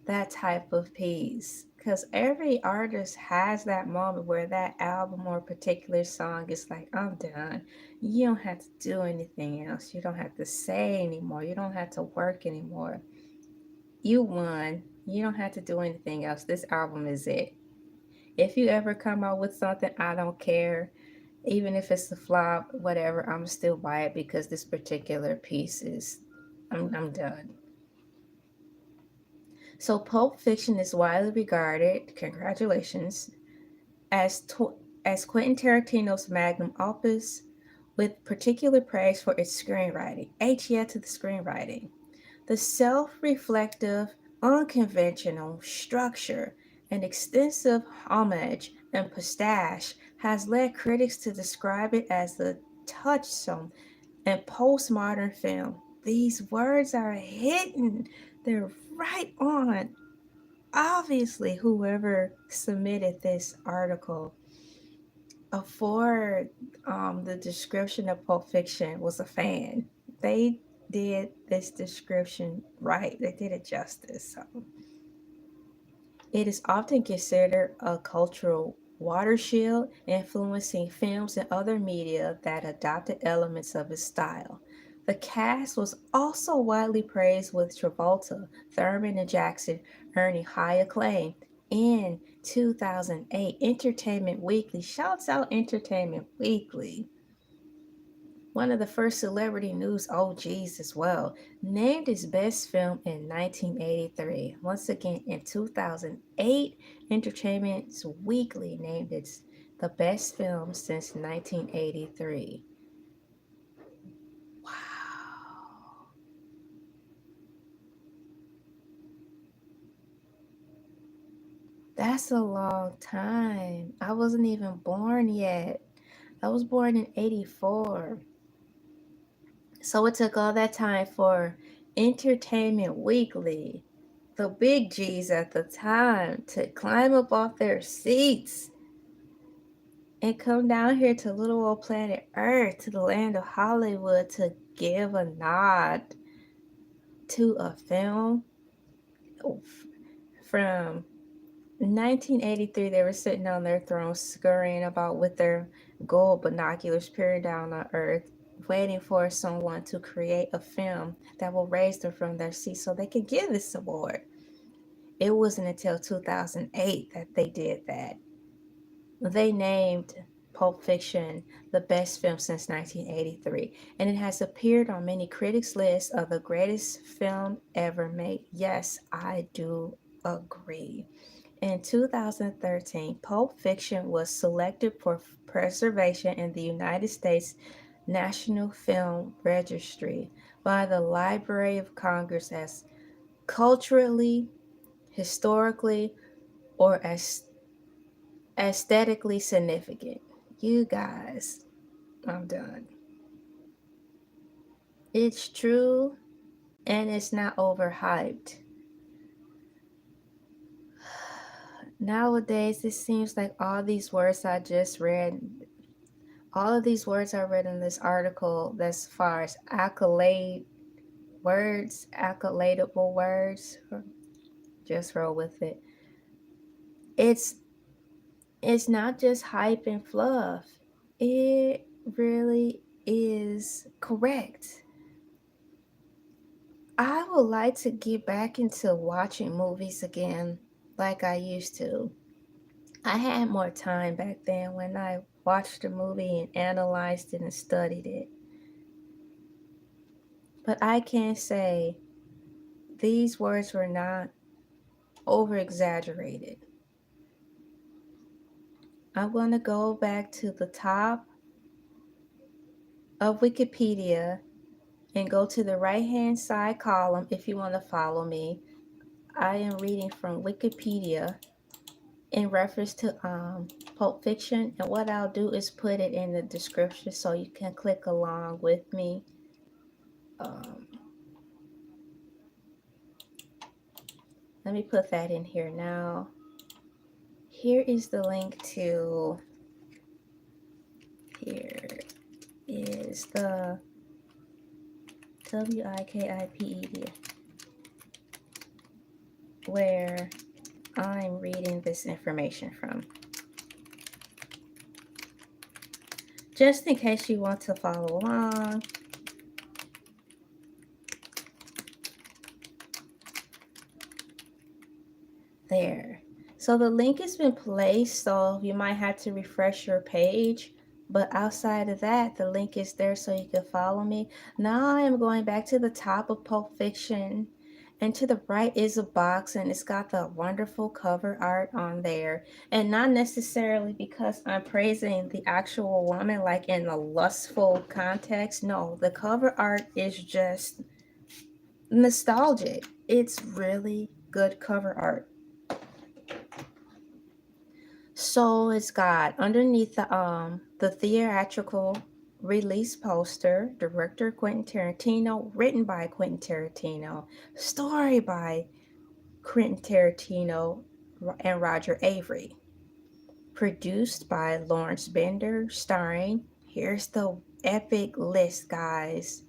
that type of piece? Because every artist has that moment where that album or particular song is like, I'm done. You don't have to do anything else. You don't have to say anymore. You don't have to work anymore. You won. You don't have to do anything else. This album is it. If you ever come out with something, I don't care. Even if it's a flop, whatever, I'm still buy it because this particular piece is, I'm done. So Pulp Fiction is widely regarded, congratulations, as as Quentin Tarantino's magnum opus, with particular praise for its screenwriting. H yeah to the screenwriting. The self-reflective, unconventional structure and extensive homage and pastiche has led critics to describe it as the touchstone and postmodern film. These words are hidden. They're right on. Obviously, whoever submitted this article for the description of Pulp Fiction was a fan. They did this description right. They did it justice. So it is often considered a cultural watershed, influencing films and other media that adopted elements of its style. The cast was also widely praised, with Travolta, Thurman, and Jackson earning high acclaim. In 2008, Entertainment Weekly, shouts out Entertainment Weekly, one of the first celebrity news OGs as well, named his best film in 1983. Once again, in 2008, Entertainment Weekly named it the best film since 1983. Wow. That's a long time. I wasn't even born yet. I was born in 84. So it took all that time for Entertainment Weekly, the big G's at the time, to climb up off their seats and come down here to little old planet Earth, to the land of Hollywood, to give a nod to a film from 1983. They were sitting on their thrones, scurrying about with their gold binoculars peering down on Earth, waiting for someone to create a film that will raise them from their seats so they could give this award. It wasn't until 2008 that they did that. They named Pulp Fiction the best film since 1983, and it has appeared on many critics' lists of the greatest film ever made. Yes, I do agree. In 2013, Pulp Fiction was selected for preservation in the United States National Film Registry by the Library of Congress as culturally, historically, or as aesthetically significant. You guys, I'm done. It's true and it's not overhyped. Nowadays, it seems like all these words I just read, all of these words I read in this article, as far as accoladable words, just roll with it. It's not just hype and fluff. It really is correct. I would like to get back into watching movies again like I used to. I had more time back then when I watched a movie and analyzed it and studied it. But I can say these words were not over exaggerated. I'm going to go back to the top of Wikipedia and go to the right hand side column if you want to follow me. I am reading from Wikipedia in reference to Pulp Fiction, and what I'll do is put it in the description so you can click along with me. Let me put that in here now. Here is the link to, here is the Wikipedia where I'm reading this information from. Just in case you want to follow along. There. So the link has been placed, so you might have to refresh your page. But outside of that, the link is there so you can follow me. Now I am going back to the top of Pulp Fiction, And to the right is a box, and it's got the wonderful cover art on there. And not necessarily because I'm praising the actual woman, like in a lustful context. No, the cover art is just nostalgic. It's really good cover art. So it's got underneath the theatrical release poster, director Quentin Tarantino, written by Quentin Tarantino, story by Quentin Tarantino and Roger Avery, produced by Lawrence Bender, starring, here's the epic list, guys,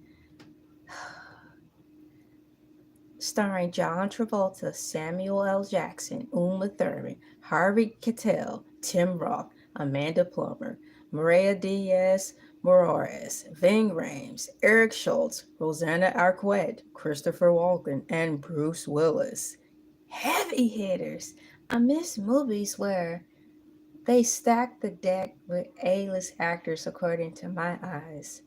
starring John Travolta, Samuel L. Jackson, Uma Thurman, Harvey Keitel, Tim Roth, Amanda Plummer, Maria Diaz Morales, Ving Rhames, Eric Schultz, Rosanna Arquette, Christopher Walken, and Bruce Willis. Heavy hitters. I miss movies where they stack the deck with A-list actors according to my eyes.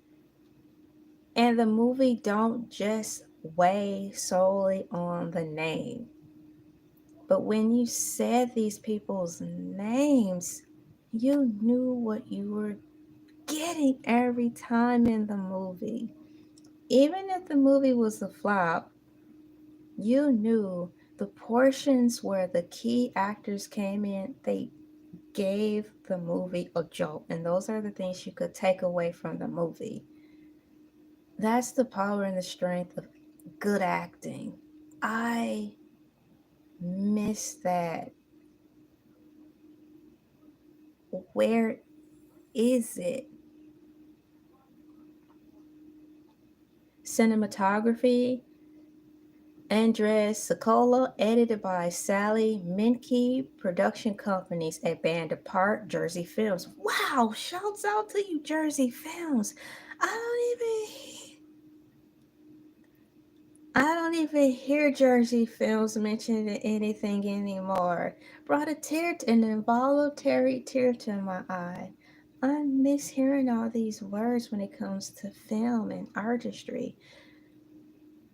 And the movie don't just weigh solely on the name. But when you said these people's names, you knew what you were getting every time in the movie. Even if the movie was a flop, you knew the portions where the key actors came in, they gave the movie a jolt. And those are the things you could take away from the movie. That's the power and the strength of good acting. I miss that. Where is it? Cinematography, Andres Socola, edited by Sally Menke, production companies at Band Apart, Jersey Films. Wow, shouts out to you, Jersey Films. I don't even hear Jersey Films mentioned in anything anymore. Brought an involuntary tear to my eye. I miss hearing all these words when it comes to film and artistry.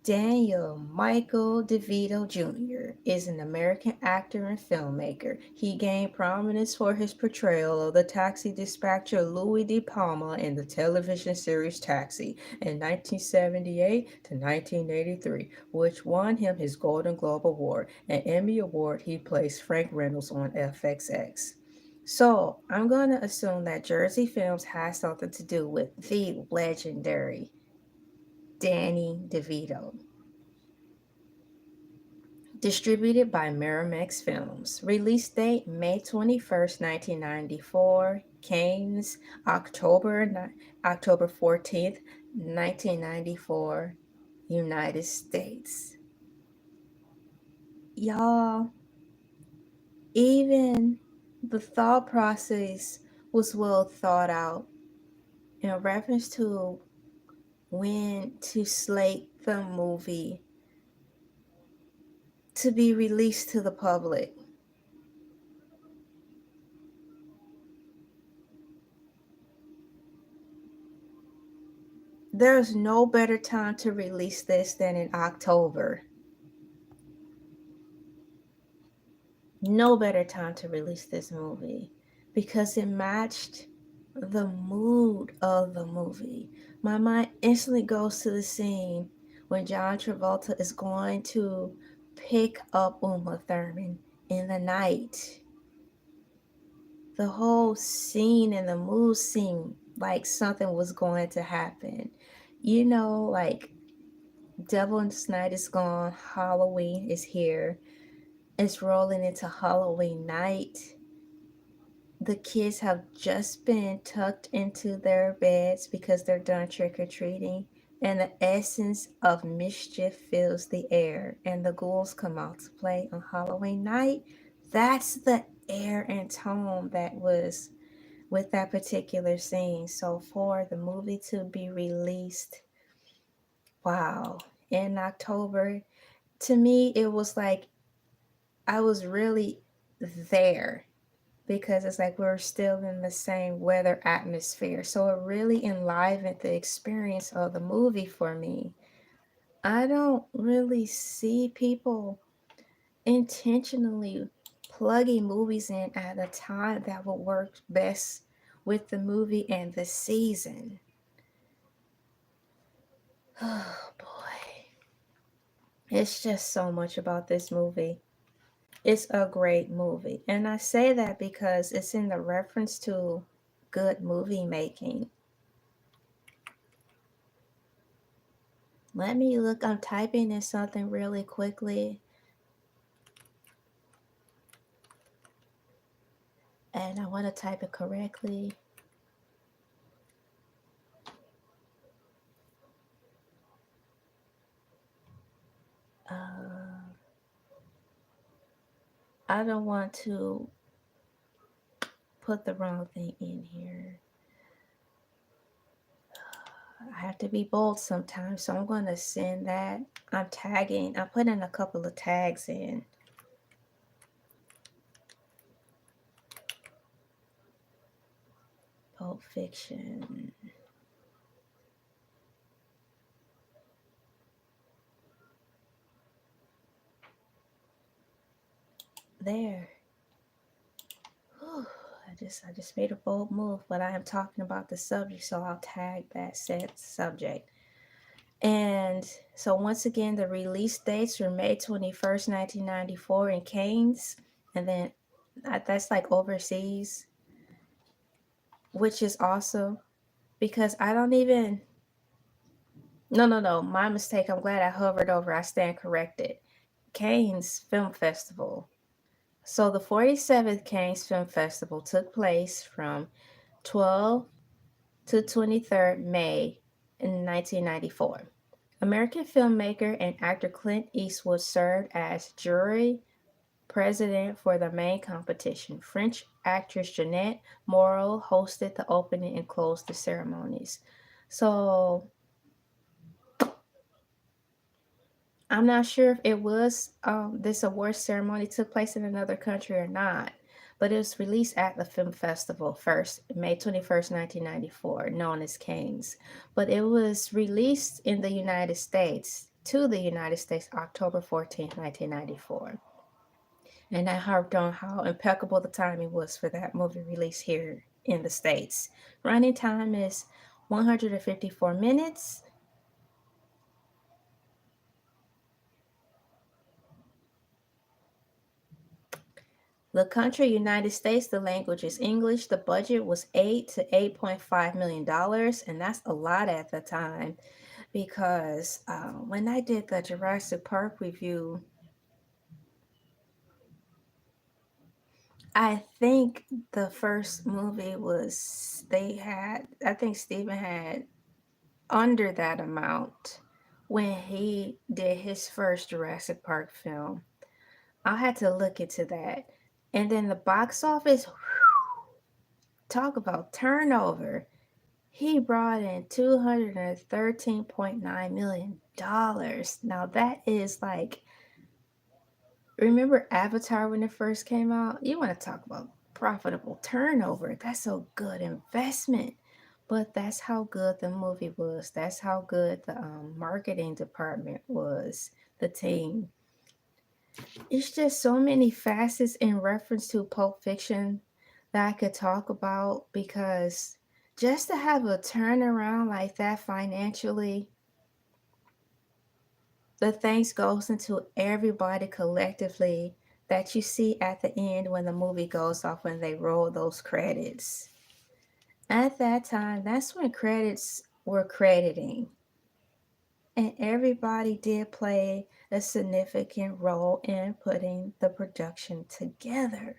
Daniel Michael DeVito Jr. is an American actor and filmmaker. He gained prominence for his portrayal of the taxi dispatcher Louis De Palma in the television series Taxi in 1978 to 1983, which won him his Golden Globe Award. An Emmy Award, he plays Frank Reynolds on FXX. So, I'm going to assume that Jersey Films has something to do with the legendary Danny DeVito. Distributed by Miramax Films. Release date May 21st, 1994. Cannes October 14th, 1994. United States. Y'all, even the thought process was well thought out in reference to when to slate the movie to be released to the public. There's no better time to release this than in October. No better time to release this movie because it matched the mood of the movie. My mind instantly goes to the scene when John Travolta is going to pick up Uma Thurman in the night. The whole scene and the mood seemed like something was going to happen. You know, like Devil's Night is gone, Halloween is here. It's rolling into Halloween night. The kids have just been tucked into their beds because they're done trick or treating, and the essence of mischief fills the air, and the ghouls come out to play on Halloween night. That's the air and tone that was with that particular scene. So, for the movie to be released, wow, in October, to me, it was like I was really there because it's like we're still in the same weather atmosphere. So it really enlivened the experience of the movie for me. I don't really see people intentionally plugging movies in at a time that would work best with the movie and the season. Oh boy. It's just so much about this movie. It's a great movie. And I say that because it's in the reference to good movie making. Let me look. I'm typing in something really quickly. And I want to type it correctly. Uh, I don't want to put the wrong thing in here. I have to be bold sometimes, so I'm going to send that. I'm putting a couple of tags in. Pulp Fiction. There. Whew. I just made a bold move, but I am talking about the subject, so I'll tag that said subject. And so once again, the release dates were May 21st, 1994 in Cannes, and then that's like overseas, which is awesome because I don't even. No, my mistake. I'm glad I hovered over. I stand corrected. Cannes Film Festival. So the 47th Cannes Film Festival took place from 12 to 23rd May in 1994. American filmmaker and actor Clint Eastwood served as jury president for the main competition. French actress Jeanette Moreau hosted the opening and closed the ceremonies. So I'm not sure if it was this award ceremony took place in another country or not, but it was released at the film festival first, May 21st, 1994, known as Cannes. But it was released in the United States, to the United States, October 14th, 1994. And I harped on how impeccable the timing was for that movie release here in the States. Running time is 154 minutes. The country, United States, the language is English. The budget was $8 to $8.5 million, and that's a lot at the time because when I did the Jurassic Park review, I think the first movie was I think Steven had under that amount when he did his first Jurassic Park film. I had to look into that. And then the box office, talk about turnover. He brought in $213.9 million. Now that is like, remember Avatar when it first came out? You want to talk about profitable turnover. That's a good investment. But that's how good the movie was. That's how good the marketing department was, the team. It's just so many facets in reference to Pulp Fiction that I could talk about because just to have a turnaround like that financially, the thanks goes into everybody collectively that you see at the end when the movie goes off, when they roll those credits. At that time, that's when credits were crediting. And everybody did play a significant role in putting the production together.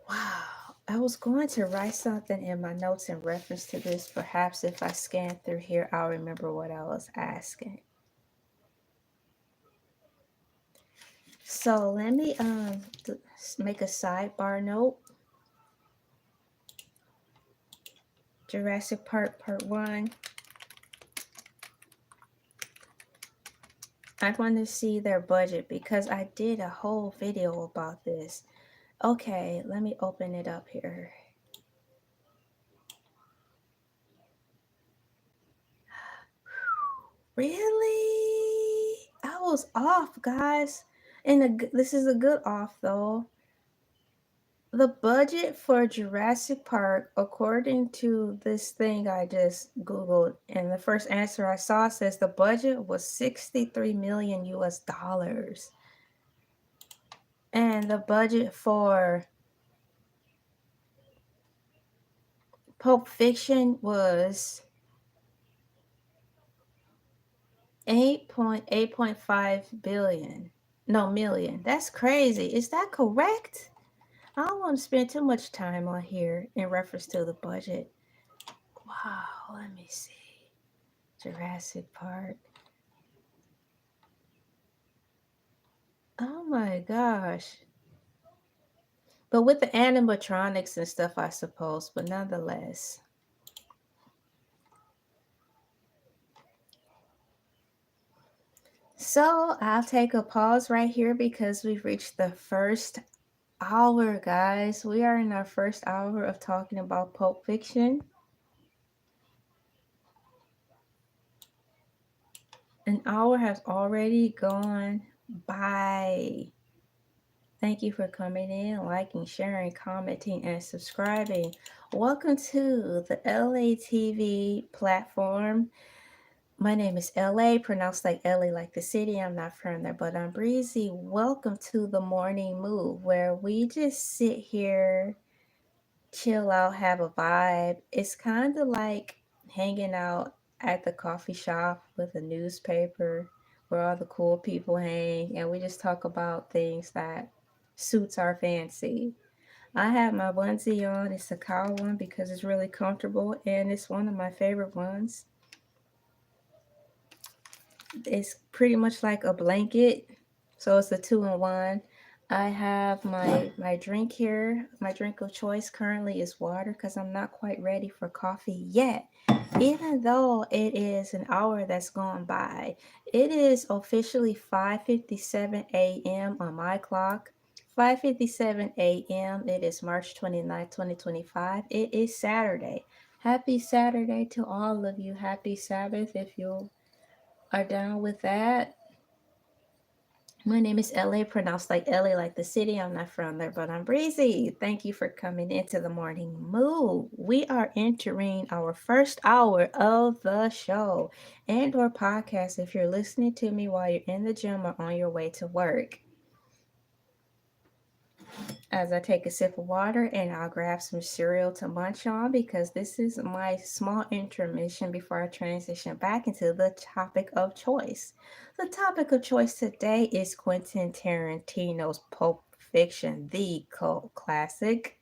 Wow. I was going to write something in my notes in reference to this. Perhaps if I scan through here, I'll remember what I was asking. So let me make a sidebar note. Jurassic Park Part 1. I want to see their budget because I did a whole video about this. Okay, let me open it up here. Really? I was off, guys. And this is a good off, though. The budget for Jurassic Park, according to this thing I just Googled, and the first answer I saw says the budget was 63 million US dollars. And the budget for Pulp Fiction was 8.5 billion. No, million. That's crazy. Is that correct? I don't want to spend too much time on here in reference to the budget. Wow, let me see. Jurassic Park. Oh my gosh. But with the animatronics and stuff, I suppose, but nonetheless. So I'll take a pause right here because we've reached the first hour, guys. We are in our first hour of talking about Pulp Fiction. An hour has already gone by. Thank you for coming in, liking, sharing, commenting, and subscribing. Welcome to the Elay TV platform. My name is LA, pronounced like LA, like the city. I'm not from there, but I'm breezy. Welcome to the Morning Moo, where we just sit here, chill out, have a vibe. It's kind of like hanging out at the coffee shop with a newspaper where all the cool people hang, and we just talk about things that suits our fancy. I have my onesie on. It's a cow one because it's really comfortable, and it's one of my favorite ones. It's pretty much like a blanket, so it's a 2-in-1. I have my drink here. My drink of choice currently is water because I'm not quite ready for coffee yet. Even though it is an hour that's gone by, it is officially 5:57 a.m. on my clock. 5:57 a.m. It is March 29th, 2025. It is Saturday. Happy Saturday to all of you. Happy Sabbath if you are down with that. My name is LA, pronounced like LA, like the city. I'm not from there, but I'm breezy. Thank you for coming into the Morning Moo. We are entering our first hour of the show and or podcast if you're listening to me while you're in the gym or on your way to work. As I take a sip of water and I'll grab some cereal to munch on because this is my small intermission before I transition back into the topic of choice. The topic of choice today is Quentin Tarantino's Pulp Fiction, the cult classic.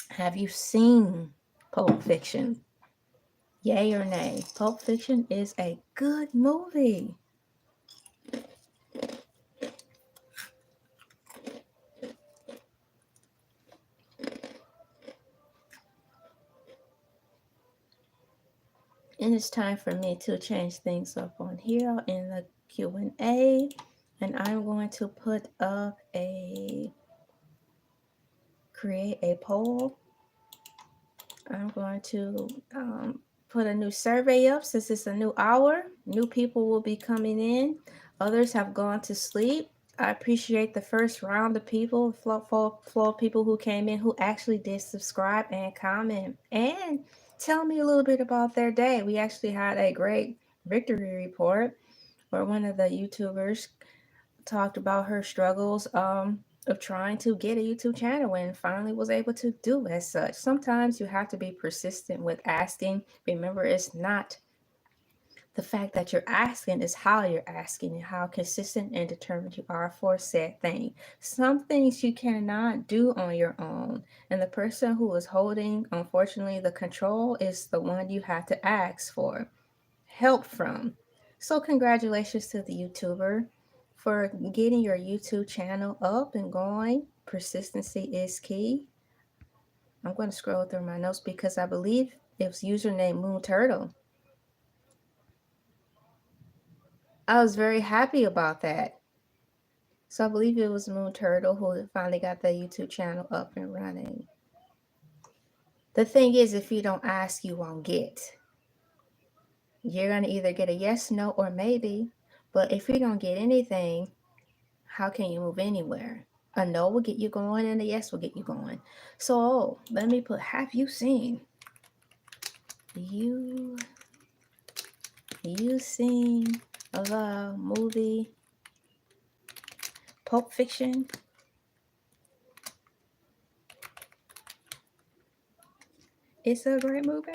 Have you seen Pulp Fiction? Yay or nay? Pulp Fiction is a good movie. And it's time for me to change things up on here in the Q&A. And I'm going to create a poll. I'm going to put a new survey up since it's a new hour. New people will be coming in. Others have gone to sleep. I appreciate the first round of people, flow of people who came in who actually did subscribe and comment and tell me a little bit about their day. We actually had a great victory report where one of the YouTubers talked about her struggles of trying to get a YouTube channel and finally was able to do as such. Sometimes you have to be persistent with asking. Remember, it's not the fact that you're asking, is how you're asking and how consistent and determined you are for said thing. Some things you cannot do on your own, and the person who is holding, unfortunately, the control is the one you have to ask for help from. So congratulations to the YouTuber for getting your YouTube channel up and going. Persistency is key. I'm going to scroll through my notes because I believe it was username Moon Turtle. I was very happy about that. So I believe it was Moon Turtle who finally got the YouTube channel up and running. The thing is, if you don't ask, you won't get. You're going to either get a yes, no, or maybe. But if you don't get anything, how can you move anywhere? A no will get you going and a yes will get you going. So let me put, have you seen? You seen the movie Pulp Fiction? It's a great movie.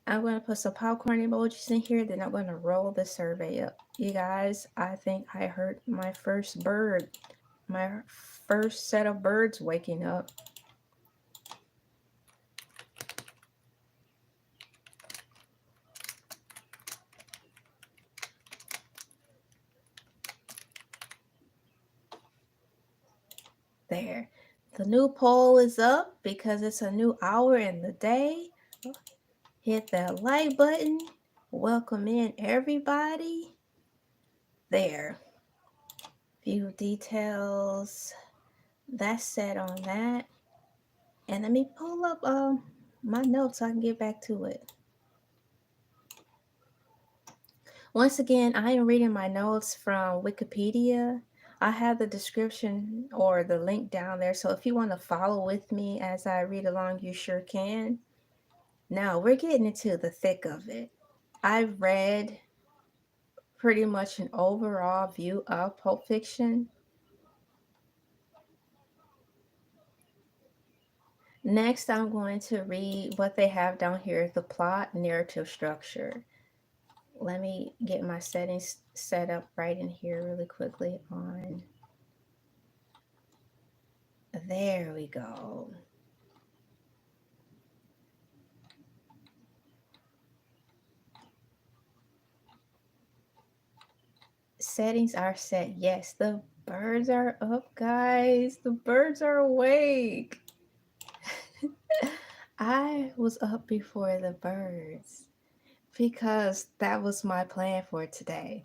I'm going to put some popcorn emojis in here, then I'm going to roll the survey up. You guys, I think I heard my first bird, my first set of birds waking up. There. The new poll is up because it's a new hour in the day. Hit that like button. Welcome in everybody. There. Few details. That's set on that. And let me pull up my notes so I can get back to it. Once again, I am reading my notes from Wikipedia. I have the description or the link down there. So if you want to follow with me as I read along, you sure can. Now we're getting into the thick of it. I've read pretty much an overall view of Pulp Fiction. Next, I'm going to read what they have down here, the plot, narrative structure. Let me get my settings set up right in here really quickly on. There we go. Settings are set. Yes, the birds are up, guys. The birds are awake. I was up before the birds because that was my plan for today.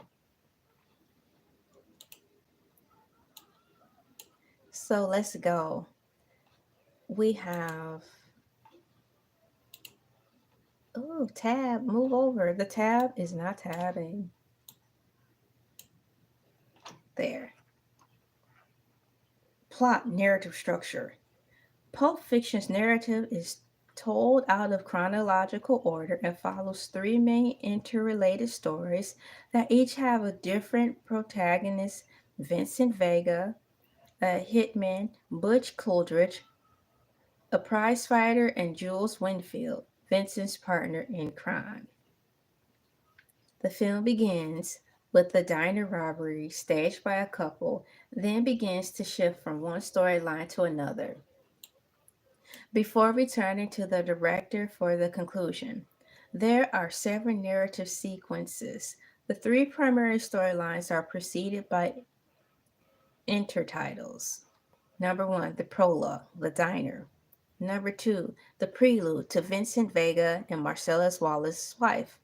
So let's go. We have, oh, tab, move over. The tab is not tabbing. There. Plot, narrative structure. Pulp Fiction's narrative is told out of chronological order and follows three main interrelated stories that each have a different protagonist: Vincent Vega, a hitman, Butch Coolidge, a prizefighter, and Jules Winfield, Vincent's partner in crime. The film begins with the diner robbery staged by a couple, then begins to shift from one storyline to another, before returning to the director for the conclusion. There are several narrative sequences. The three primary storylines are preceded by intertitles. Number one, the prologue, the diner. Number two, the prelude to Vincent Vega and Marcellus Wallace's wife.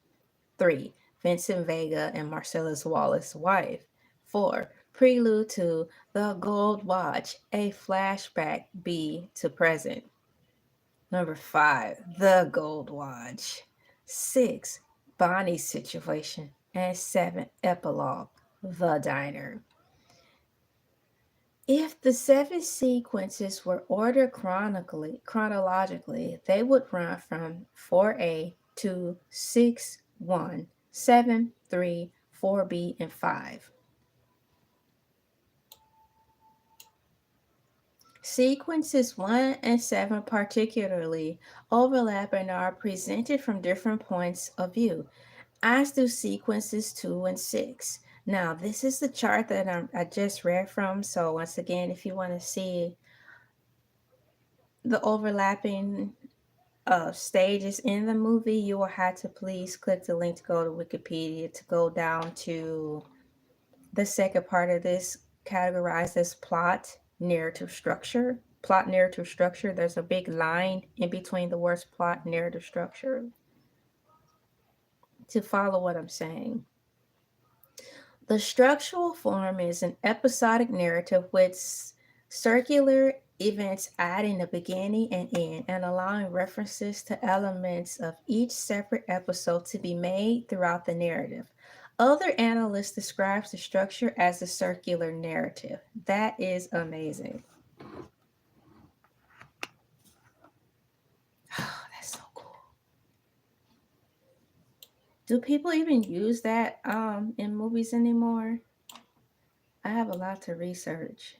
3. Vincent Vega and Marcellus Wallace's wife. 4. Prelude to The Gold Watch, a flashback B to present. Number 5. The Gold Watch. 6. Bonnie's situation. And 7. Epilogue, The Diner. If the 7 sequences were ordered chronologically, they would run from 4A to 6, 1, 7, 3, 4B, and 5. Sequences 1 and 7 particularly overlap and are presented from different points of view, as do sequences 2 and 6. Now, this is the chart that I just read from. So once again, if you want to see the overlapping stages in the movie, you will have to please click the link to go to Wikipedia to go down to the second part of this, categorized as plot, narrative structure. Plot, narrative structure. There's a big line in between the words plot, narrative structure to follow what I'm saying. The structural form is an episodic narrative with circular events adding a beginning and end and allowing references to elements of each separate episode to be made throughout the narrative. Other analysts describe the structure as a circular narrative. That is amazing. Oh, that's so cool. Do people even use that in movies anymore? I have a lot to research.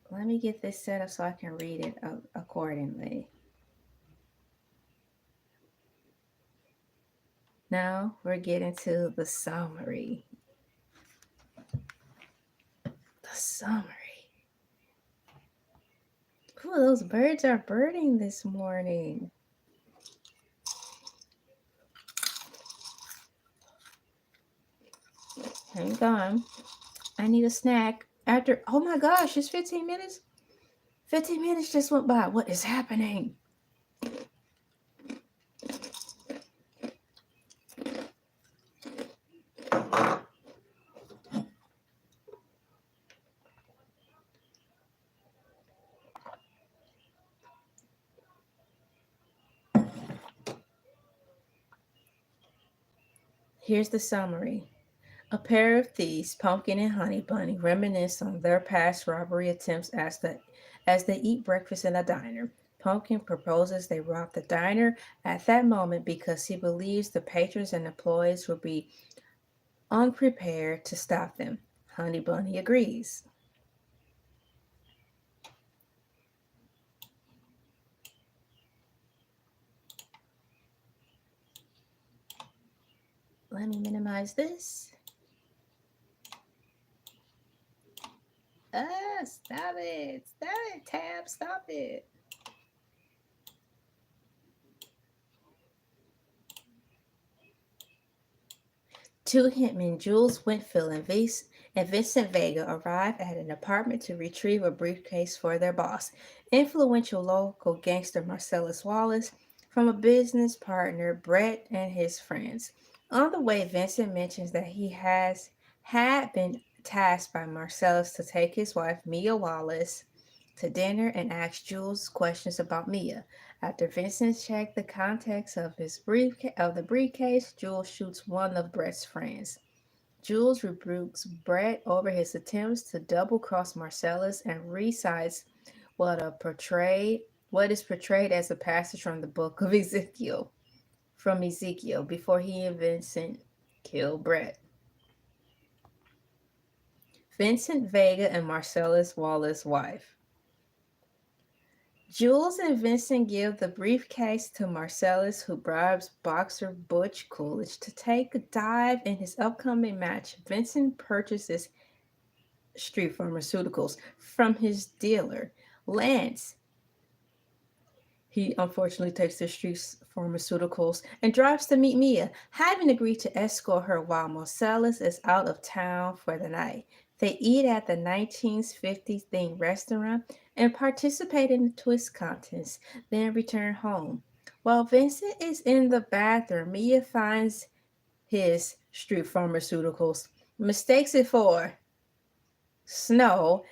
Let me get this set up so I can read it accordingly. Now we're getting to the summary. The summary. Ooh, those birds are birding this morning. Hang on. I need a snack. After, oh my gosh, it's 15 minutes? 15 minutes just went by. What is happening? Here's the summary. A pair of thieves, Pumpkin and Honey Bunny, reminisce on their past robbery attempts as they eat breakfast in a diner. Pumpkin proposes they rob the diner at that moment because he believes the patrons and employees will be unprepared to stop them. Honey Bunny agrees. Let me minimize this. Stop it. Stop it, Tab. Stop it. Two hitmen, Jules Whitfield and Vincent Vega, arrive at an apartment to retrieve a briefcase for their boss, influential local gangster Marcellus Wallace, from a business partner, Brett, and his friends. On the way, Vincent mentions that he had been tasked by Marcellus to take his wife, Mia Wallace, to dinner and ask Jules questions about Mia. After Vincent checked the contents of the briefcase, Jules shoots one of Brett's friends. Jules rebukes Brett over his attempts to double cross Marcellus and recites what is portrayed as a passage from the book of Ezekiel, before he and Vincent kill Brett. Vincent Vega and Marcellus Wallace's wife. Jules and Vincent give the briefcase to Marcellus, who bribes boxer Butch Coolidge to take a dive in his upcoming match. Vincent purchases street pharmaceuticals from his dealer, Lance. He unfortunately takes the street pharmaceuticals and drives to meet Mia, having agreed to escort her while Marcellus is out of town for the night. They eat at the 1950s themed restaurant and participate in the twist contest, then return home. While Vincent is in the bathroom, Mia finds his street pharmaceuticals, mistakes it for snow,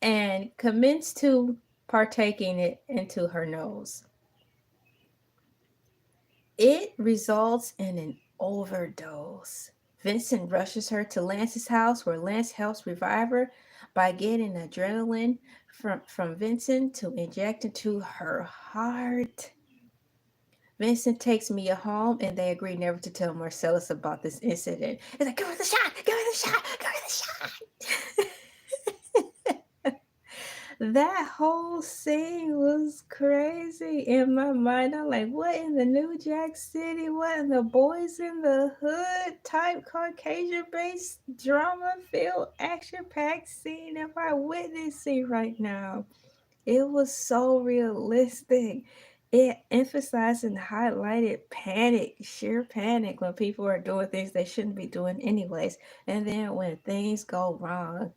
and commences to partaking it into her nose. It results in an overdose. Vincent rushes her to Lance's house, where Lance helps revive her by getting adrenaline from Vincent to inject into her heart. Vincent takes Mia home and they agree never to tell Marcellus about this incident. It's like, give her the shot, give her the shot, give her the shot. That whole scene was crazy in my mind. I'm like, what in the New Jack City? What in the Boys in the Hood type Caucasian based drama filled action packed scene am I witnessing right now? It was so realistic. It emphasized and highlighted panic, sheer panic when people are doing things they shouldn't be doing anyways. And then when things go wrong,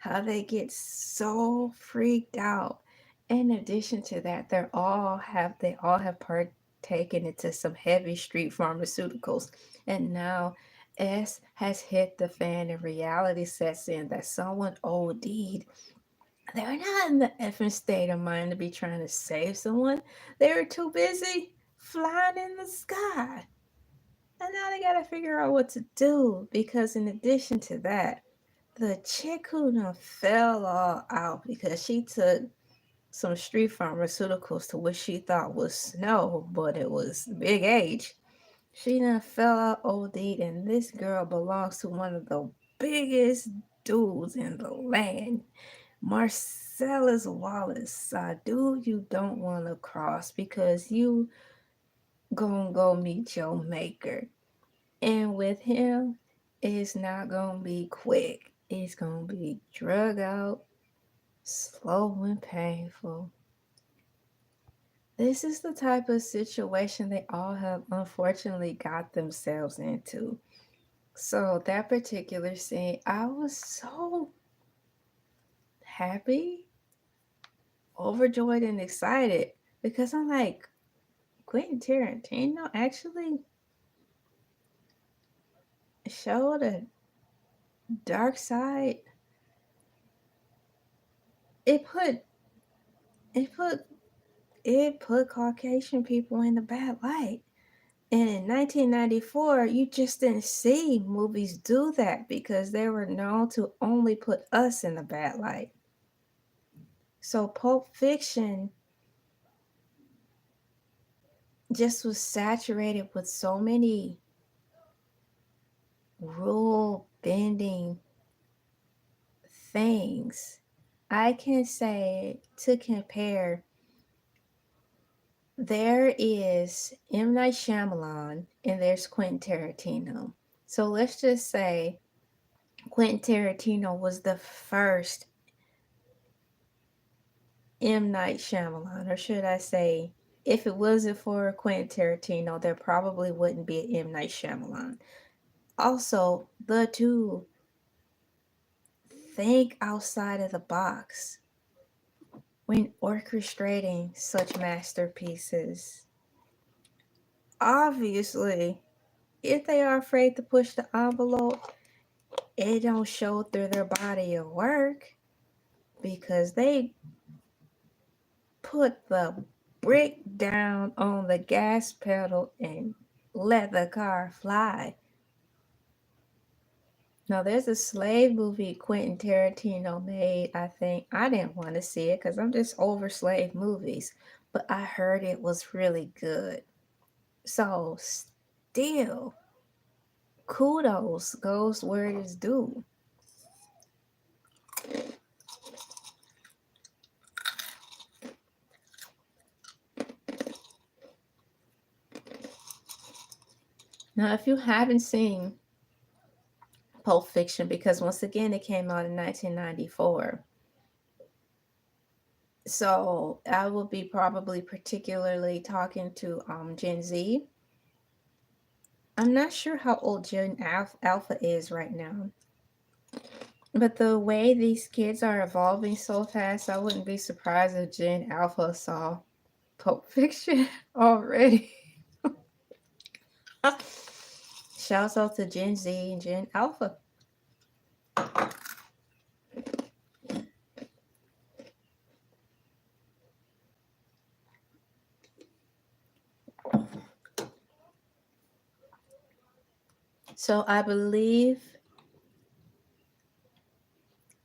how they get so freaked out. In addition to that, they all have partaken into some heavy street pharmaceuticals, and now S has hit the fan and reality sets in that someone OD'd. They're not in the effing state of mind to be trying to save someone. They were too busy flying in the sky. And now they gotta figure out what to do because, in addition to that, the chick who done fell all out because she took some street pharmaceuticals to which she thought was snow, but it was big age. She done fell out OD'd, and this girl belongs to one of the biggest dudes in the land. Marcellus Wallace, a dude you don't want to cross because you gonna go meet your maker. And with him, it's not gonna be quick. It's gonna be drug out, slow and painful. This is the type of situation they all have unfortunately got themselves into. So that particular scene, I was so happy, overjoyed, and excited because I'm like, Quentin Tarantino actually showed a dark side. It put it put it put Caucasian people in a bad light. And in 1994, you just didn't see movies do that because they were known to only put us in a bad light. So Pulp Fiction just was saturated with so many rule bending things. I can say to compare, there is M. Night Shyamalan and there's Quentin Tarantino. So let's just say Quentin Tarantino was the first M. Night Shyamalan, or should I say, if it wasn't for Quentin Tarantino, there probably wouldn't be an M. Night Shyamalan. Also, the two think outside of the box when orchestrating such masterpieces. Obviously, if they are afraid to push the envelope, it don't show through their body of work because they put the brick down on the gas pedal and let the car fly. Now, there's a slave movie Quentin Tarantino made, I think. I didn't want to see it because I'm just over slave movies, but I heard it was really good. So, still, kudos goes where it is due. Now, if you haven't seen Pulp Fiction, because once again, it came out in 1994. So I will be probably particularly talking to Gen Z. I'm not sure how old Gen Alpha is right now. But the way these kids are evolving so fast, I wouldn't be surprised if Gen Alpha saw Pulp Fiction already. Shouts out to Gen Z and Gen Alpha. So I believe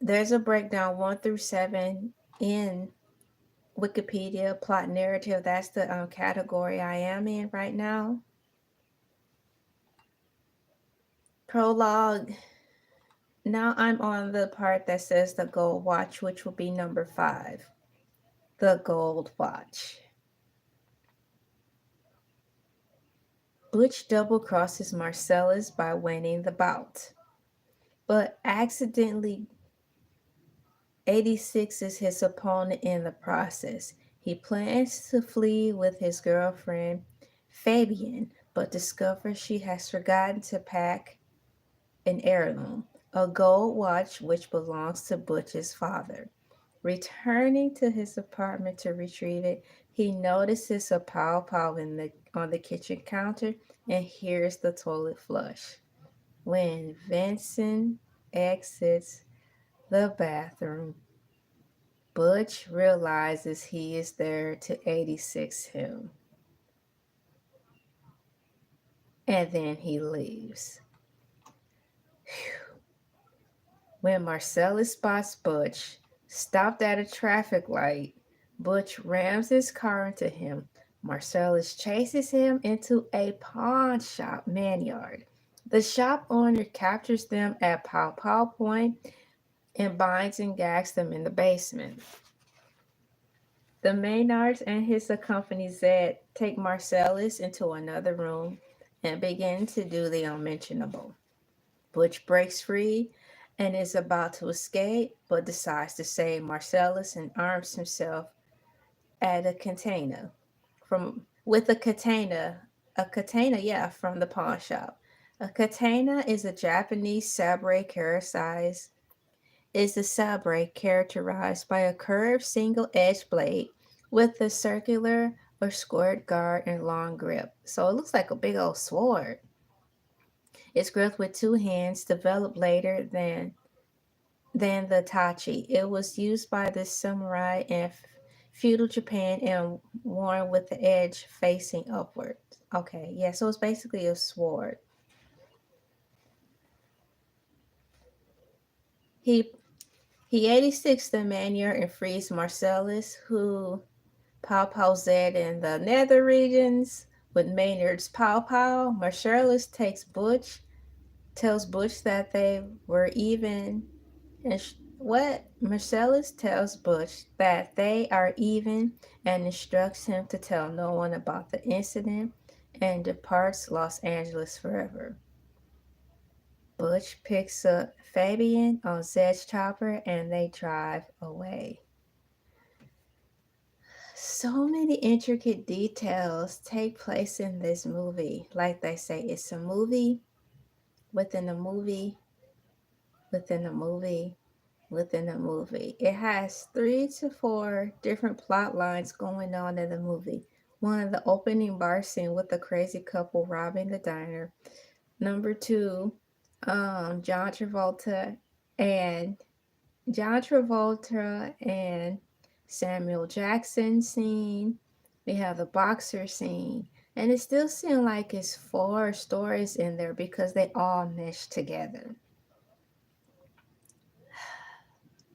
there's a breakdown 1 through 7 in Wikipedia plot narrative. That's the category I am in right now. Prologue. Now I'm on the part that says the gold watch, which will be number 5. The gold watch. Butch double crosses Marcellus by winning the bout, but accidentally 86 is his opponent in the process. He plans to flee with his girlfriend, Fabian, but discovers she has forgotten to pack an heirloom, a gold watch which belongs to Butch's father. Returning to his apartment to retrieve it, he notices a pow pow on the kitchen counter and hears the toilet flush. When Vincent exits the bathroom, Butch realizes he is there to 86 him, and then he leaves. When Marcellus spots Butch, stopped at a traffic light, Butch rams his car into him. Marcellus chases him into a pawn shop yard. The shop owner captures them at Pow Point and binds and gags them in the basement. The Maynards and his accomplice Zed take Marcellus into another room and begin to do the unmentionable. Butch breaks free and is about to escape, but decides to save Marcellus and arms himself at a katana from with a katana, yeah, from the pawn shop. A katana is a Japanese sabre characterized by a curved single-edged blade with a circular or squared guard and long grip. So it looks like a big old sword. It's gripped with two hands, developed later than the tachi. It was used by the samurai in feudal Japan and worn with the edge facing upward. Okay, yeah, so it's basically a sword. He he 86 the Manier and frees Marcellus, who Pow Pow Zed in the nether regions with Maynard's Pow Pow. Marcellus tells Butch that they were even. And what Marcellus tells Butch that they are even and instructs him to tell no one about the incident and departs Los Angeles forever. Butch picks up Fabian on Zed's chopper and they drive away. So many intricate details take place in this movie. Like they say, it's a movie within a movie within a movie within a movie. It has 3 to 4 different plot lines going on in the movie. One, the opening bar scene with the crazy couple robbing the diner. Number two, John Travolta and John Travolta and Samuel Jackson scene. We have the boxer scene. And it still seems like it's 4 stories in there because they all mesh together.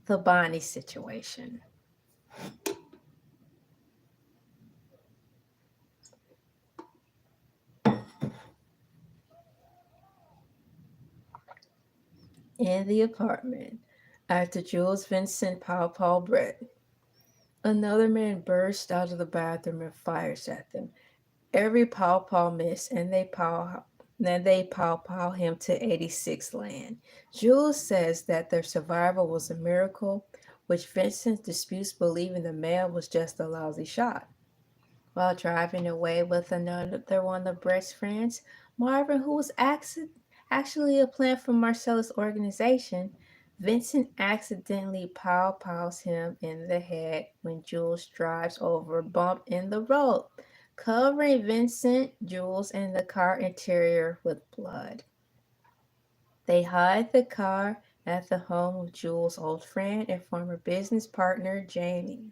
The Bonnie situation. In the apartment, after Jules Vincent Paul Brett, another man bursts out of the bathroom and fires at them. Every Paw miss, and they pow him to 86 land. Jules says that their survival was a miracle, which Vincent disputes, believing the man was just a lousy shot. While driving away with another one of Brett's friends, Marvin, who was actually a plant from Marcella's organization, Vincent accidentally pows him in the head when Jules drives over a bump in the road, covering Vincent, Jules, and the car interior with blood. They hide the car at the home of Jules' old friend and former business partner, Jimmy,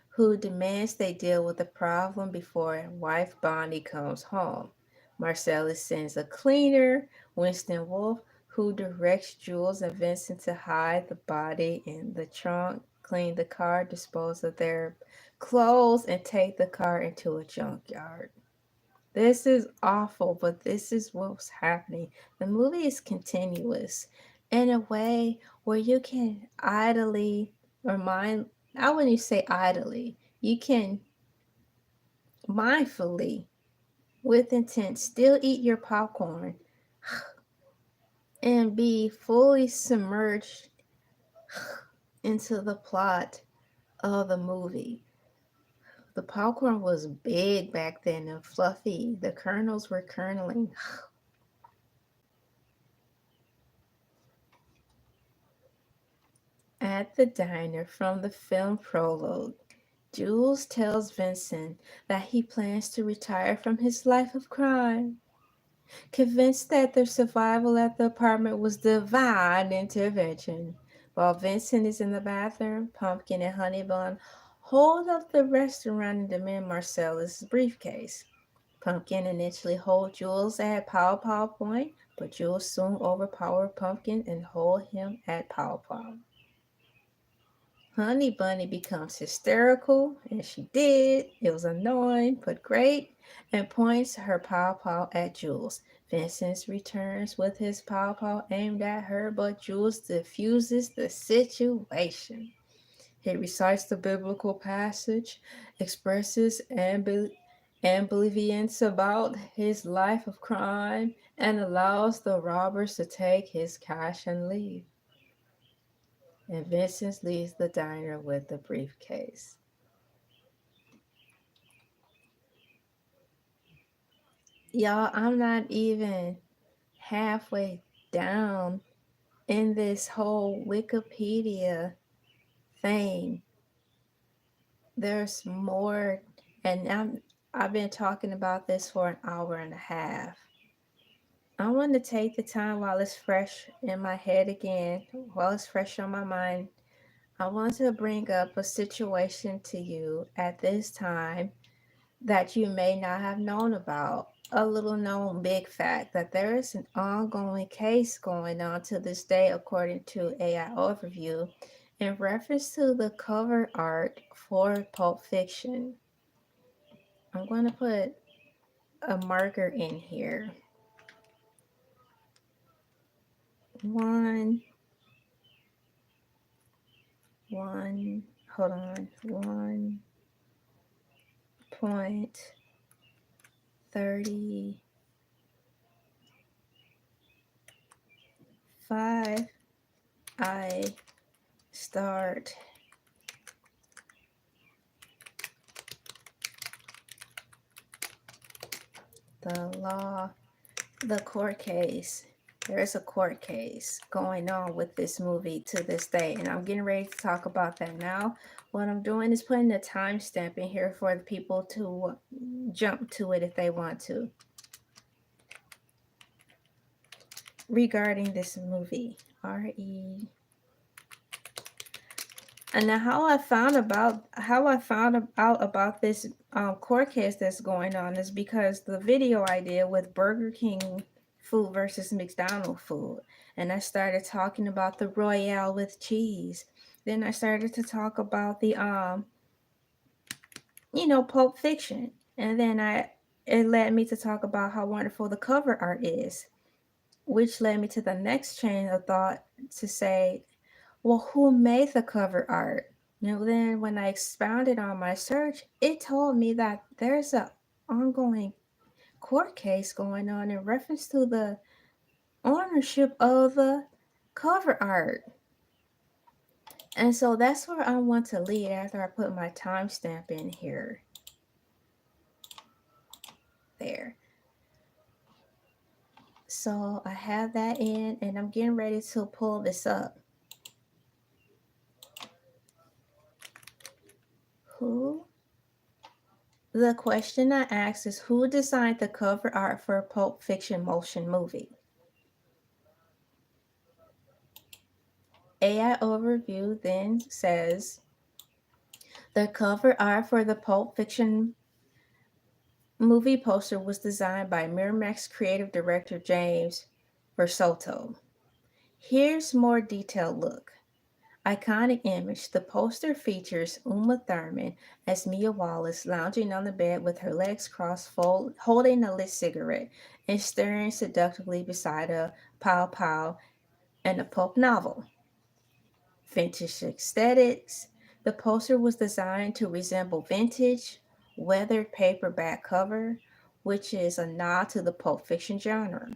who demands they deal with the problem before wife Bonnie comes home. Marcellus sends a cleaner, Winston Wolfe, who directs Jules and Vincent to hide the body in the trunk, clean the car, dispose of their clothes, and take the car into a junkyard. This is awful, but this is what's happening. The movie is continuous in a way where you can idly or mind, I wouldn't say idly, you can mindfully, with intent, still eat your popcorn and be fully submerged into the plot of the movie. The popcorn was big back then and fluffy. The kernels were kerneling. At the diner from the film prologue, Jules tells Vincent that he plans to retire from his life of crime. convinced that their survival at the apartment was divine intervention. While Vincent is in the bathroom, Pumpkin and Honey Bun hold up the restaurant and demand Marcella's briefcase. Pumpkin initially holds Jules at pow pow point, but Jules soon overpower Pumpkin and hold him at pow pow. Honey Bunny becomes hysterical, and she did. It was annoying, but great, and points her pow pow at Jules. Vincent returns with his pow pow aimed at her, but Jules diffuses the situation. He recites the biblical passage, expresses ambivalence about his life of crime, and allows the robbers to take his cash and leave. And Vincent leaves the diner with the briefcase. Y'all, I'm not even halfway down in this whole Wikipedia thing. There's more, and I've been talking about this for an hour and a half. I want to take the time while it's fresh in my head again, while it's fresh on my mind. I want to bring up a situation to you at this time that you may not have known about. A little known big fact that there is an ongoing case going on to this day, according to AI Overview, in reference to the cover art for Pulp Fiction. I'm going to put a marker in here. One, hold on, 1.35. I start the law, the court case. There is a court case going on with this movie to this day, and I'm getting ready to talk about that now. What I'm doing is putting a timestamp in here for the people to jump to it if they want to. Regarding this movie, R.E. And now how I found out about this court case that's going on is because the video I did with Burger King food versus McDonald's food, and I started talking about the Royale with cheese. Then I started to talk about the Pulp Fiction, and then it led me to talk about how wonderful the cover art is, which led me to the next chain of thought to say, well, who made the cover art? Then when I expounded on my search, it told me that there's a ongoing court case going on in reference to the ownership of the cover art. And so that's where I want to lead after I put my timestamp in here. There. So I have that in, and I'm getting ready to pull this up. The question I asked is, who designed the cover art for a Pulp Fiction motion movie? AI Overview then says, the cover art for the Pulp Fiction movie poster was designed by Miramax creative director James Versoto. Here's more detailed look. Iconic image. The poster features Uma Thurman as Mia Wallace lounging on the bed with her legs crossed, holding a lit cigarette and staring seductively beside a pow pow and a pulp novel. Vintage aesthetics. The poster was designed to resemble vintage, weathered paperback cover, which is a nod to the Pulp Fiction genre.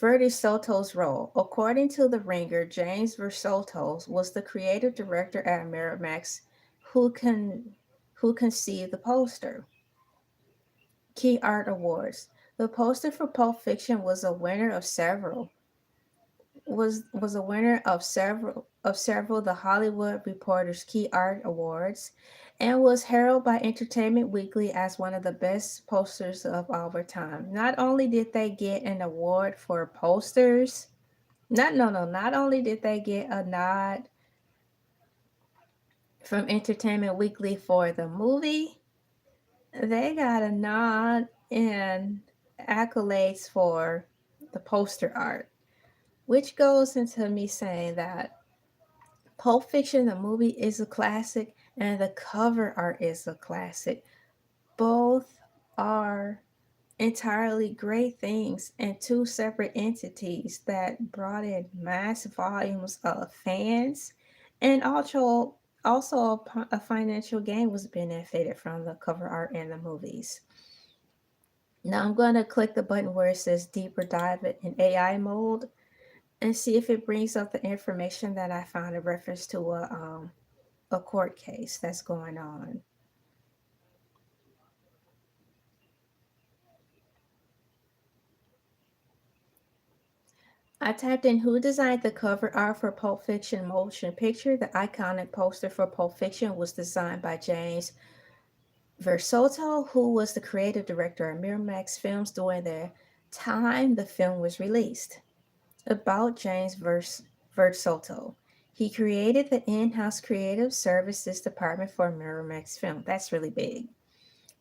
Versoto's role. According to The Ringer, James Versoto was the creative director at Miramax who conceived the poster. Key Art Awards. The poster for Pulp Fiction was a winner of several of several of the Hollywood Reporter's Key Art Awards and was heralded by Entertainment Weekly as one of the best posters of our time. Not only did they get an award for posters, not only did they get a nod from Entertainment Weekly for the movie, they got a nod and accolades for the poster art, which goes into me saying that Pulp Fiction, the movie, is a classic, and the cover art is a classic. Both are entirely great things and two separate entities that brought in massive volumes of fans, and also a financial gain was benefited from the cover art and the movies. Now I'm going to click the button where it says deeper dive in AI mode and see if it brings up the information that I found in reference to a court case that's going on. I typed in who designed the cover art for Pulp Fiction motion picture. The iconic poster for Pulp Fiction was designed by James Versoto, who was the creative director of Miramax Films during the time the film was released. About James Versoto. He created the in-house creative services department for Miramax Film. That's really big.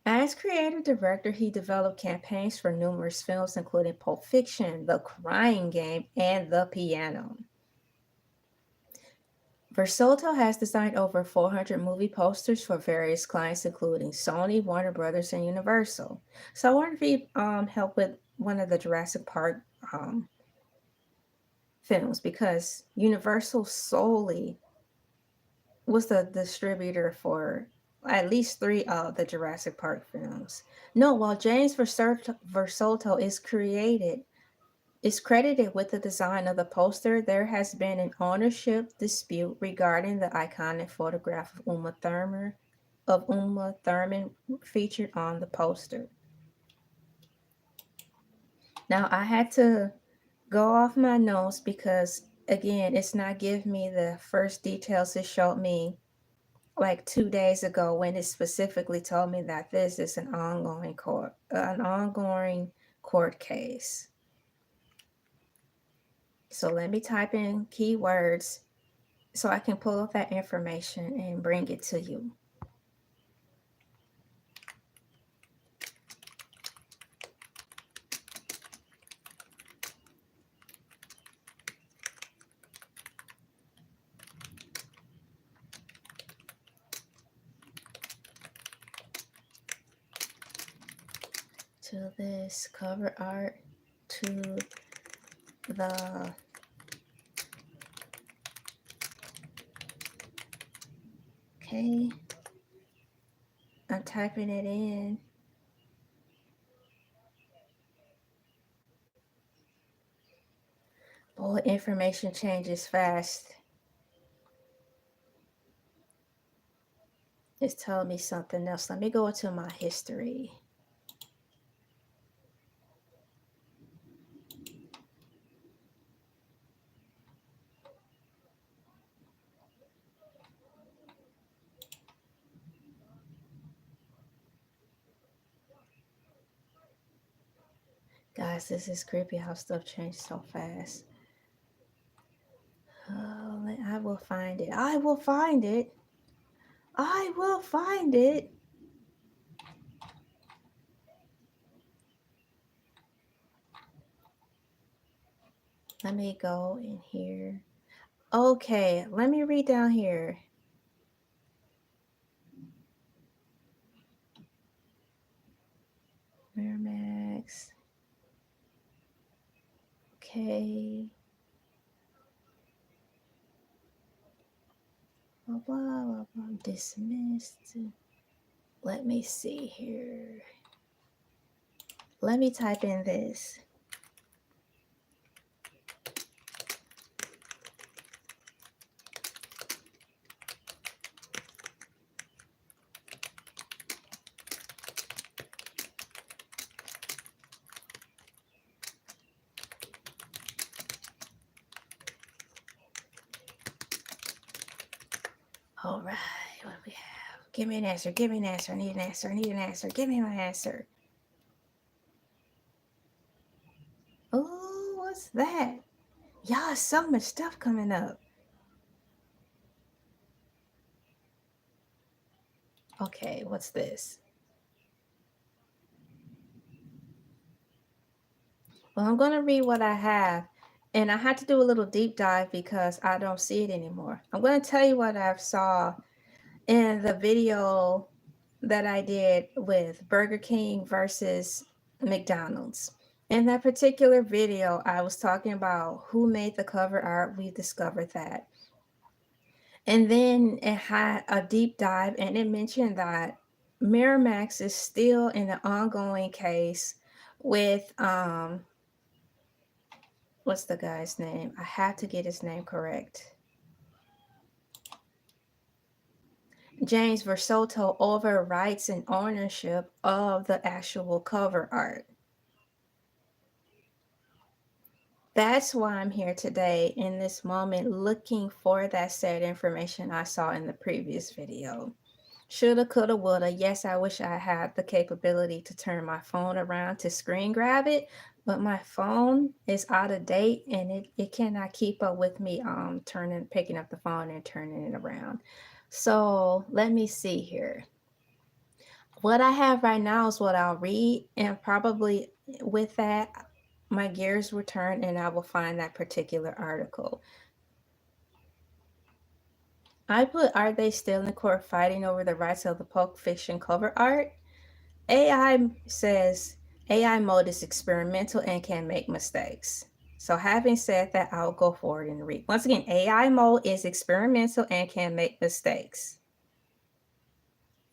As creative director, he developed campaigns for numerous films, including Pulp Fiction, The Crying Game, and The Piano. Versoto has designed over 400 movie posters for various clients, including Sony, Warner Brothers, and Universal. So I wonder if he helped with one of the Jurassic Park films, because Universal solely was the distributor for at least 3 of the Jurassic Park films. No, while James Versoto is credited with the design of the poster, there has been an ownership dispute regarding the iconic photograph of Uma Thurman featured on the poster. Now I had to go off my notes because again, it's not giving me the first details it showed me like 2 days ago when it specifically told me that this is an ongoing court case. So let me type in keywords so I can pull up that information and bring it to you. To this cover art, to the okay, I'm typing it in. Boy, information changes fast. It's telling me something else. Let me go into my history. Guys, this is creepy how stuff changes so fast. Oh, I will find it. I will find it. I will find it. Let me go in here. Okay, let me read down here. Miramax. Okay. Blah, blah, blah, blah. Dismissed. Let me see here. Let me type in this. right, what do we have? Give me an answer. Give me an answer. I need an answer. I need an answer. Give me my answer. Oh, what's that? Y'all, so much stuff coming up. Okay, what's this? Well, I'm going to read what I have. And I had to do a little deep dive because I don't see it anymore. I'm going to tell you what I saw in the video that I did with Burger King versus McDonald's. In that particular video, I was talking about who made the cover art. We discovered that. And then it had a deep dive and it mentioned that Miramax is still in an ongoing case with what's the guy's name? I have to get his name correct. James Versoto over rights and ownership of the actual cover art. That's why I'm here today in this moment looking for that said information I saw in the previous video. Shoulda, coulda, woulda. Yes, I wish I had the capability to turn my phone around to screen grab it, but my phone is out of date and it cannot keep up with me picking up the phone and turning it around. So let me see here. What I have right now is what I'll read, and probably with that, my gears will turn and I will find that particular article. I put, are they still in court fighting over the rights of the Pulp Fiction cover art? AI says AI mode is experimental and can make mistakes. So having said that, I'll go forward and read. Once again, AI mode is experimental and can make mistakes.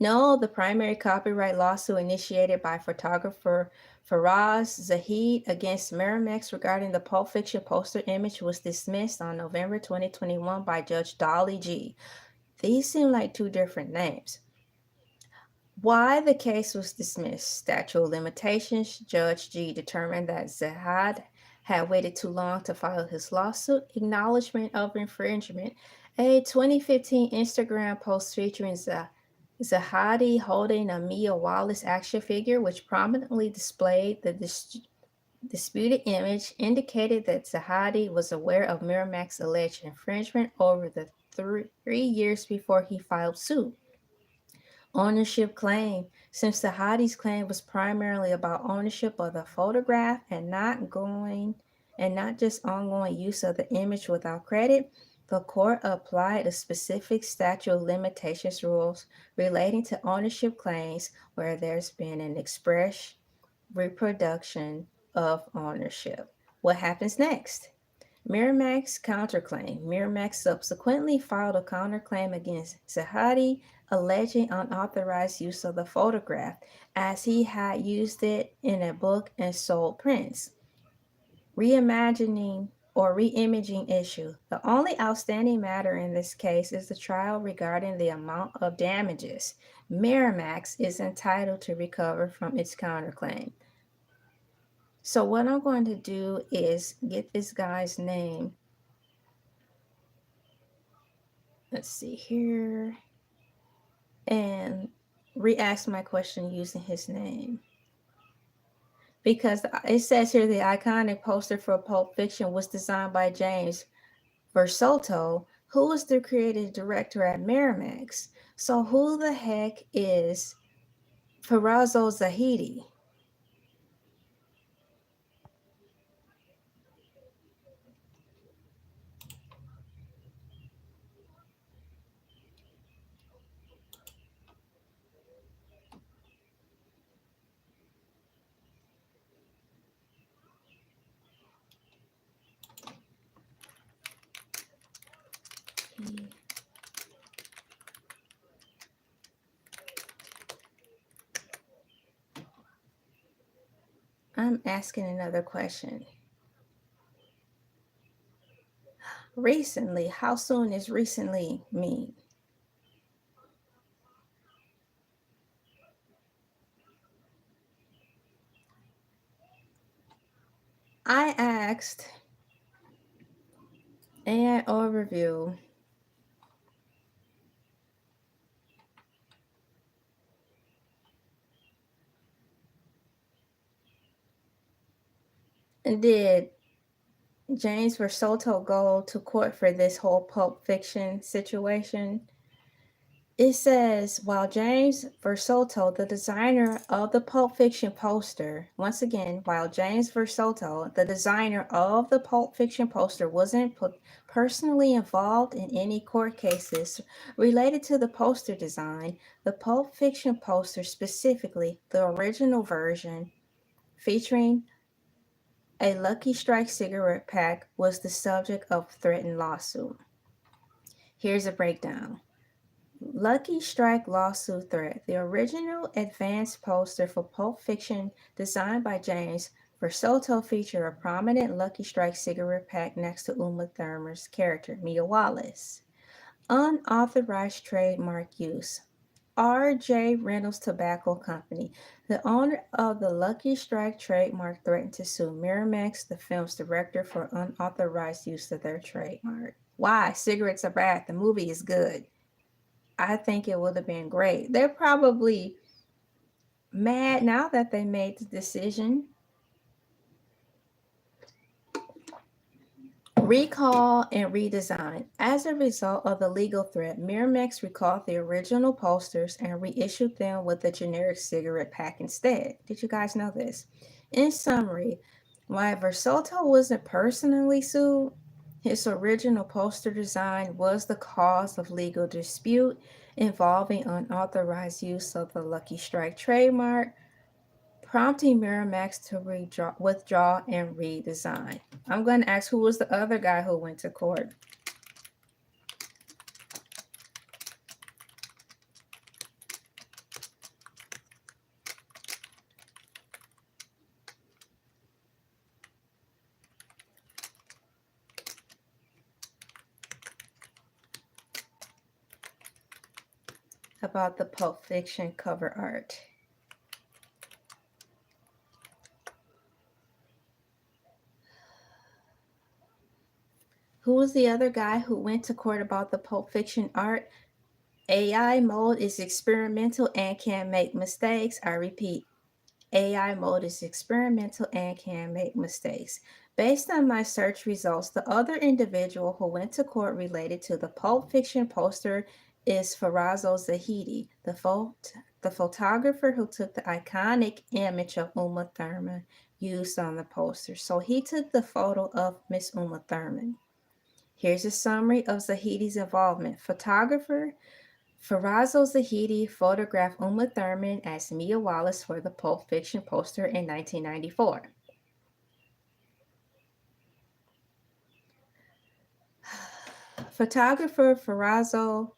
No, the primary copyright lawsuit initiated by photographer Faraz Zahid against Miramax regarding the Pulp Fiction poster image was dismissed on November 2021 by Judge Dolly G. These seem like two different names. Why the case was dismissed? Statute of limitations. Judge G determined that Zahid had waited too long to file his lawsuit. Acknowledgement of infringement. A 2015 Instagram post featuring Zahadi holding a Mia Wallace action figure, which prominently displayed the disputed image, indicated that Zahadi was aware of Miramax's alleged infringement over the 3 years before he filed suit. Ownership claim. Since Zahadi's claim was primarily about ownership of the photograph and not just ongoing use of the image without credit, the court applied a specific statute of limitations rules relating to ownership claims where there's been an express reproduction of ownership. What happens next? Miramax counterclaim. Miramax subsequently filed a counterclaim against Zahadi, alleging unauthorized use of the photograph, as he had used it in a book and sold prints. Reimagining or reimaging issue. The only outstanding matter in this case is the trial regarding the amount of damages Miramax is entitled to recover from its counterclaim. So what I'm going to do is get this guy's name. Let's see here. And re-ask my question using his name. Because it says here the iconic poster for Pulp Fiction was designed by James Versoto, who was the creative director at Miramax. So who the heck is Farazo Zahidi? I'm asking another question. Recently, how soon is recently mean? I asked AI overview did James Versoto go to court for this whole Pulp Fiction situation? It says, while James Versoto, the designer of the Pulp Fiction poster, once again, while James Versoto, the designer of the Pulp Fiction poster, wasn't personally involved in any court cases related to the poster design, the Pulp Fiction poster, specifically the original version featuring a Lucky Strike cigarette pack, was the subject of threatened lawsuit. Here's a breakdown. Lucky Strike lawsuit threat. The original advance poster for Pulp Fiction, designed by James Versoto, featured a prominent Lucky Strike cigarette pack next to Uma Thurman's character, Mia Wallace. Unauthorized trademark use. R.J. Reynolds Tobacco Company, the owner of the Lucky Strike trademark, threatened to sue Miramax, the film's director, for unauthorized use of their trademark. Why? Cigarettes are bad. The movie is good. I think it would have been great. They're probably mad now that they made the decision. Recall and redesign. As a result of the legal threat, Miramax recalled the original posters and reissued them with a generic cigarette pack instead. Did you guys know this? In summary, while Versoto wasn't personally sued, his original poster design was the cause of legal dispute involving unauthorized use of the Lucky Strike trademark, prompting Miramax to withdraw and redesign. I'm going to ask, who was the other guy who went to court? About the Pulp Fiction cover art. Who was the other guy who went to court about the Pulp Fiction art? AI mode is experimental and can make mistakes. I repeat, AI mode is experimental and can make mistakes. Based on my search results, the other individual who went to court related to the Pulp Fiction poster is Farazzo Zahidi, the photographer who took the iconic image of Uma Thurman used on the poster. So he took the photo of Miss Uma Thurman. Here's a summary of Zahidi's involvement. Photographer Farazzo Zahidi photographed Uma Thurman as Mia Wallace for the Pulp Fiction poster in 1994. Photographer Farazzo,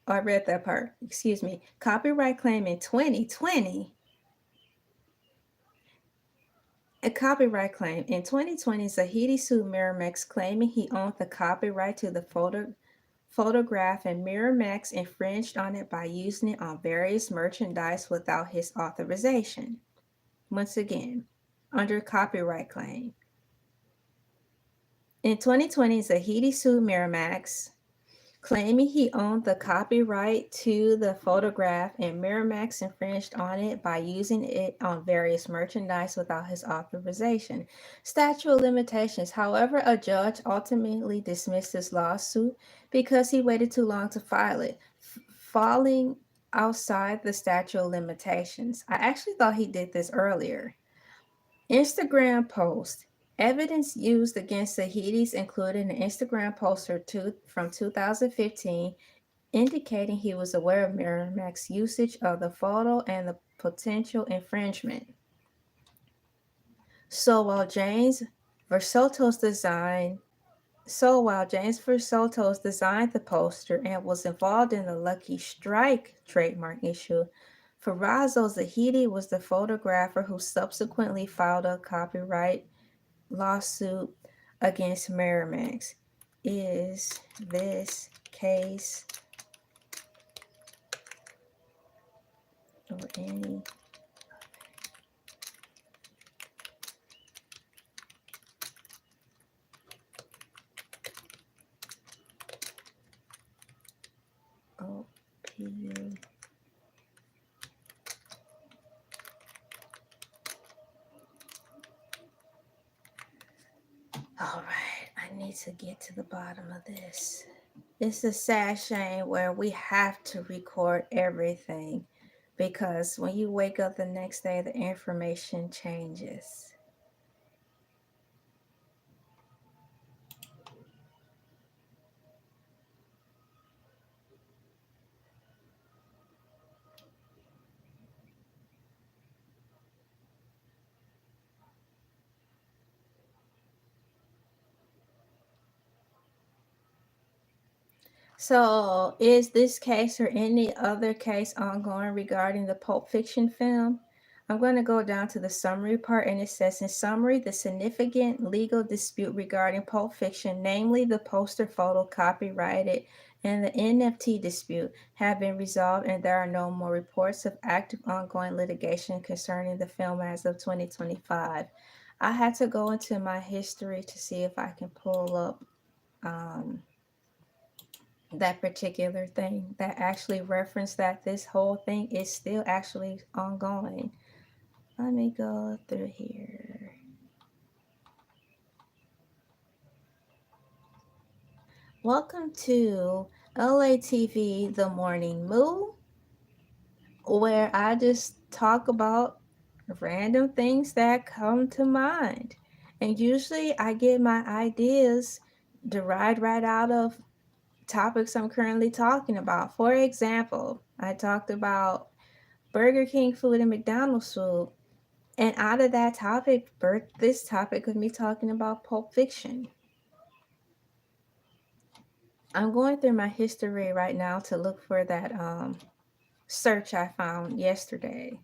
I read that part, excuse me, copyright claim in 2020. A copyright claim. In 2020, Zahidi sued Miramax, claiming he owned the copyright to the photograph, and Miramax infringed on it by using it on various merchandise without his authorization. Once again, under copyright claim. In 2020, Zahidi sued Miramax, claiming he owned the copyright to the photograph, and Miramax infringed on it by using it on various merchandise without his authorization. Statute of limitations. However, a judge ultimately dismissed his lawsuit because he waited too long to file it, falling outside the statute of limitations. I actually thought he did this earlier. Instagram post. Evidence used against Zahidi's included an Instagram poster from 2015 indicating he was aware of Miramax's usage of the photo and the potential infringement. So while James Versoto's designed the poster and was involved in the Lucky Strike trademark issue, Farazzo Zahidi was the photographer who subsequently filed a copyright lawsuit against Miramax. Is this case or any OPU All right, I need to get to the bottom of this. It's a sad shame where we have to record everything because when you wake up the next day, the information changes. So, is this case or any other case ongoing regarding the Pulp Fiction film? I'm going to go down to the summary part, and it says, in summary, the significant legal dispute regarding Pulp Fiction, namely the poster photo copyrighted and the NFT dispute, have been resolved, and there are no more reports of active ongoing litigation concerning the film as of 2025. I had to go into my history to see if I can pull up. Um, that particular thing that actually referenced that this whole thing is still actually ongoing. Let me go through here. Welcome to Elay TV, the Morning Moo, where I just talk about random things that come to mind. And usually I get my ideas derived right out of topics I'm currently talking about. For example, I talked about Burger King food and McDonald's food. And out of that topic, this topic of me talking about Pulp Fiction. I'm going through my history right now to look for that search I found yesterday.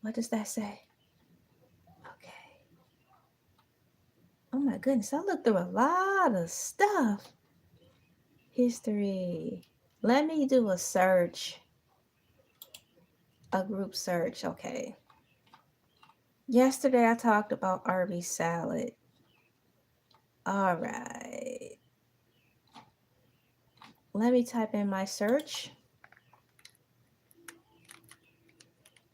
What does that say? Okay. Oh my goodness, I looked through a lot of stuff. History. Let me do a search. A group search, okay. Yesterday I talked about Arby's salad. All right. Let me type in my search.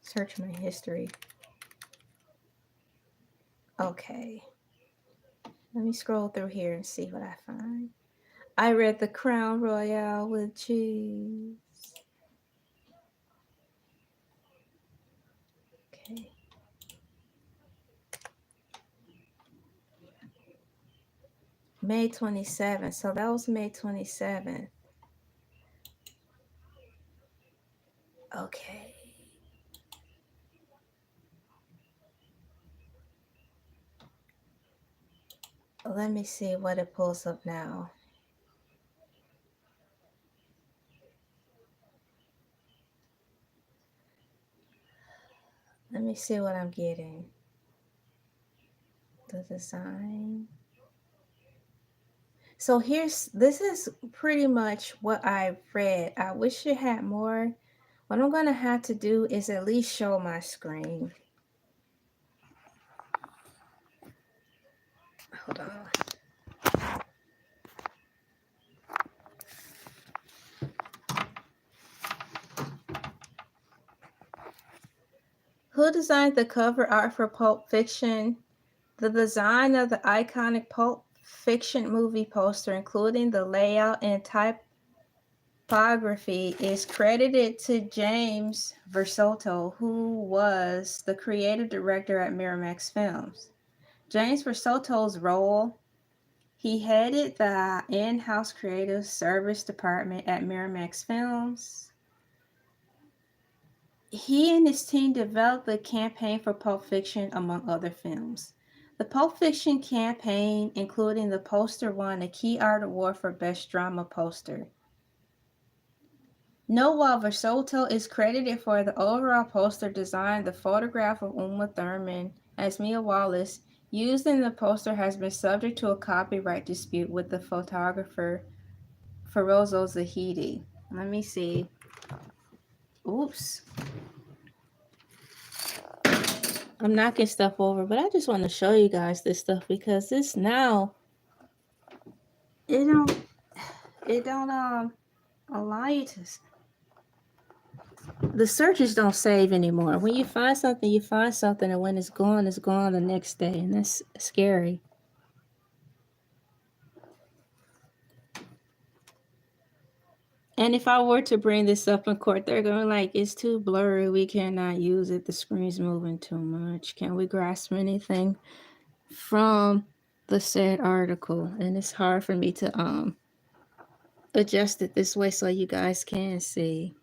Search my history. Okay. Let me scroll through here and see what I find. I read The Crown Royale with cheese. Okay. May 27th. So that was May 27th. Okay. Let me see what it pulls up now. Let me see what I'm getting. The design. So this is pretty much what I read. I wish it had more. What I'm going to have to do is at least show my screen. Hold on. Who designed the cover art for Pulp Fiction? The design of the iconic Pulp Fiction movie poster, including the layout and typography, is credited to James Versoto, who was the creative director at Miramax Films. James Versoto's role, he headed the in-house creative service department at Miramax Films. He and his team developed the campaign for Pulp Fiction, among other films. The Pulp Fiction campaign, including the poster, won a Key Art Award for Best Drama Poster. Note, while Versoto is credited for the overall poster design, the photograph of Uma Thurman as Mia Wallace used in the poster has been subject to a copyright dispute with the photographer Ferozo Zahidi. Let me see. Oops. I'm knocking stuff over, but I just want to show you guys this stuff because this now it don't allow you to. The searches don't save anymore. When you find something, and when it's gone the next day, and that's scary. And if I were to bring this up in court, they're going like, it's too blurry. We cannot use it. The screen's moving too much. Can we grasp anything from the said article? And it's hard for me to adjust it this way so you guys can see.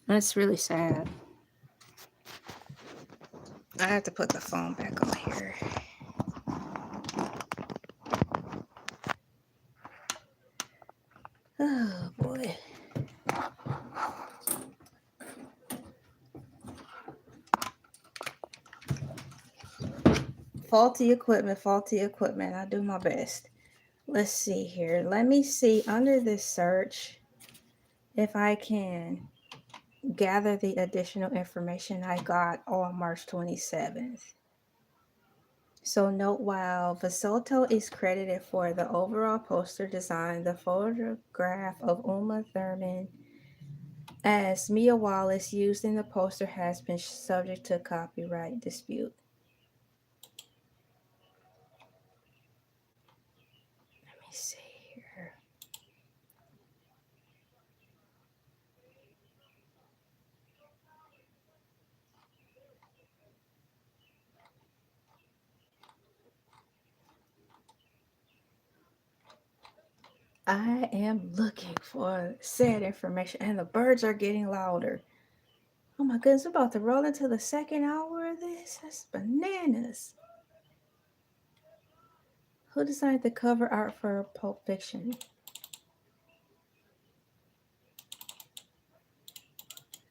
That's really sad. I have to put the phone back on here. Oh boy. Faulty equipment, faulty equipment. I'll do my best. Let's see here. Let me see under this search if I can gather the additional information I got on March 27th. So note, while Vasoto is credited for the overall poster design, the photograph of Uma Thurman as Mia Wallace used in the poster has been subject to copyright dispute. Let me see here. I am looking for said information, and the birds are getting louder. Oh my goodness, we're about to roll into the second hour of this? That's bananas. Who designed the cover art for Pulp Fiction?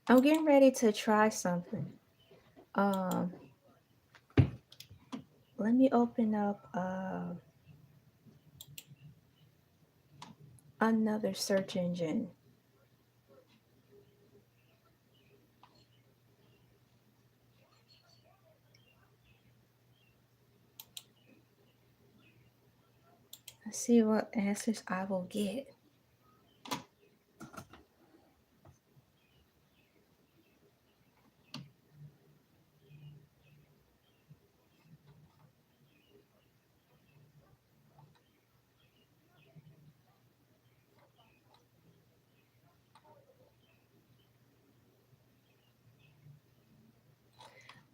I'm getting ready to try something. Let me open up another search engine. Let's see what answers I will get.